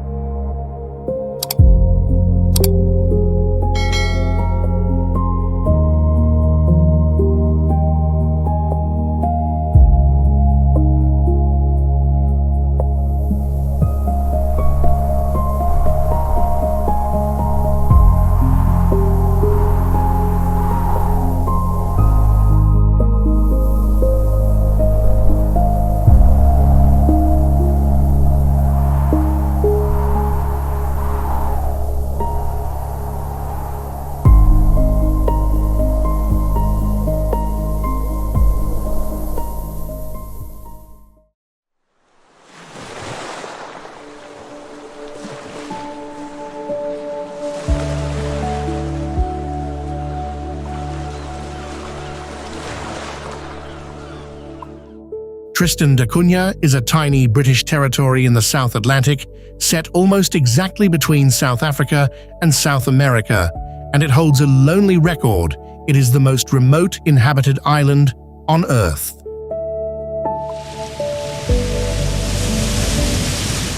Tristan da Cunha is a tiny British territory in the South Atlantic, set almost exactly between South Africa and South America, and it holds a lonely record. It is the most remote inhabited island on Earth.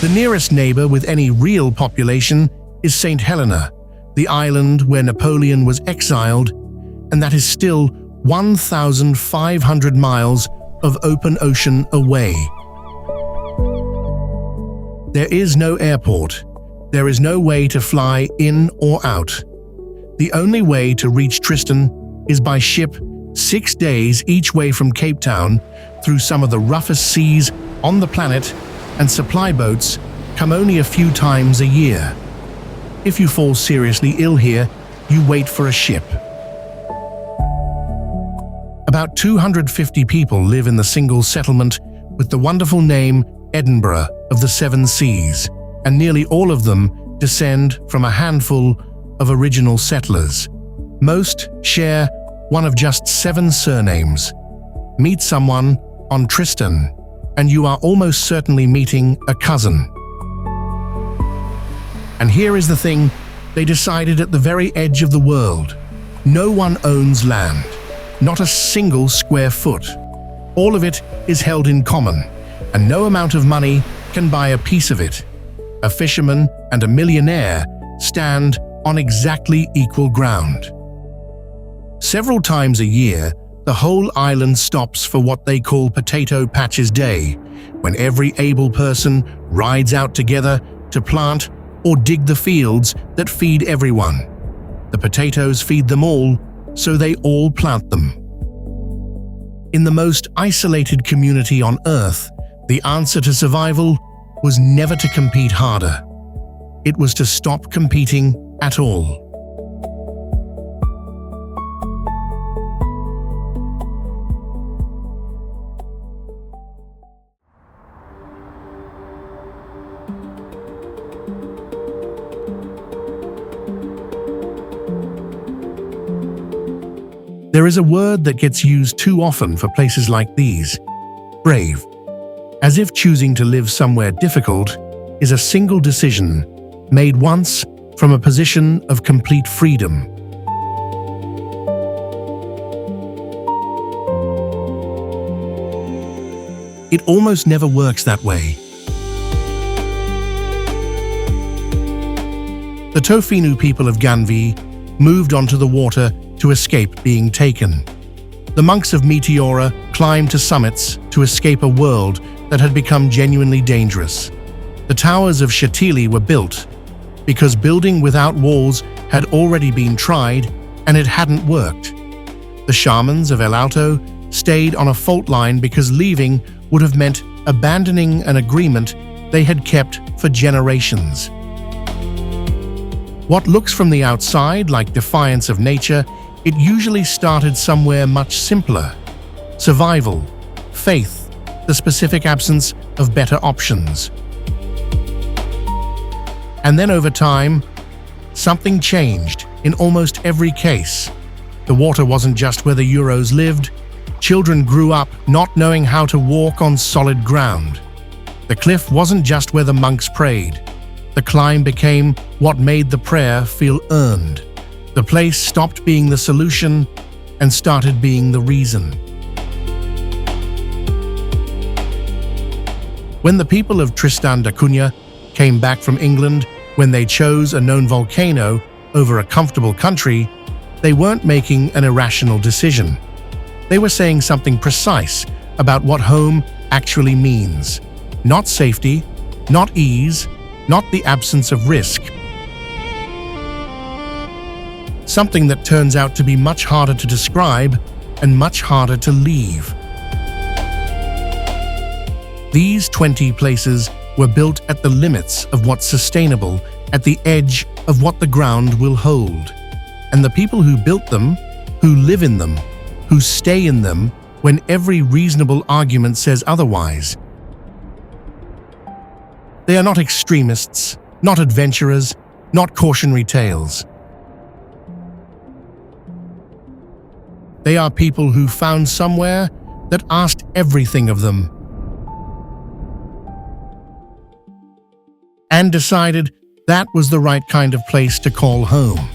The nearest neighbor with any real population is St. Helena, the island where Napoleon was exiled, and that is still 1,500 miles of open ocean away. There is no airport. There is no way to fly in or out. The only way to reach Tristan is by ship, 6 days each way from Cape Town, through some of the roughest seas on the planet, and supply boats come only a few times a year. If you fall seriously ill here, you wait for a ship. About 250 people live in the single settlement with the wonderful name Edinburgh of the Seven Seas, and nearly all of them descend from a handful of original settlers. Most share one of just 7 surnames. Meet someone on Tristan, and you are almost certainly meeting a cousin. And here is the thing, they decided at the very edge of the world. No one owns land. Not a single square foot. All of it is held in common, and no amount of money can buy a piece of it. A fisherman and a millionaire stand on exactly equal ground. Several times a year, the whole island stops for what they call Potato Patches Day, when every able person rides out together to plant or dig the fields that feed everyone. The potatoes feed them all, so they all plant them. In the most isolated community on Earth, the answer to survival was never to compete harder. It was to stop competing at all. There is a word that gets used too often for places like these: brave. As if choosing to live somewhere difficult is a single decision made once from a position of complete freedom. It almost never works that way. The Tofinu people of Ganvi moved onto the water to escape being taken. The monks of Meteora climbed to summits to escape a world that had become genuinely dangerous. The towers of Shatili were built because building without walls had already been tried and it hadn't worked. The shamans of El Alto stayed on a fault line because leaving would have meant abandoning an agreement they had kept for generations. What looks from the outside like defiance of nature, it usually started somewhere much simpler: survival, faith, the specific absence of better options. And then over time, something changed in almost every case. The water wasn't just where the Euros lived. Children grew up not knowing how to walk on solid ground. The cliff wasn't just where the monks prayed. The climb became what made the prayer feel earned. The place stopped being the solution and started being the reason. When the people of Tristan da Cunha came back from England, when they chose a known volcano over a comfortable country, they weren't making an irrational decision. They were saying something precise about what home actually means. Not safety, not ease, not the absence of risk. Something that turns out to be much harder to describe and much harder to leave. These 20 places were built at the limits of what's sustainable, at the edge of what the ground will hold. And the people who built them, who live in them, who stay in them when every reasonable argument says otherwise. They are not extremists, not adventurers, not cautionary tales. They are people who found somewhere that asked everything of them and decided that was the right kind of place to call home.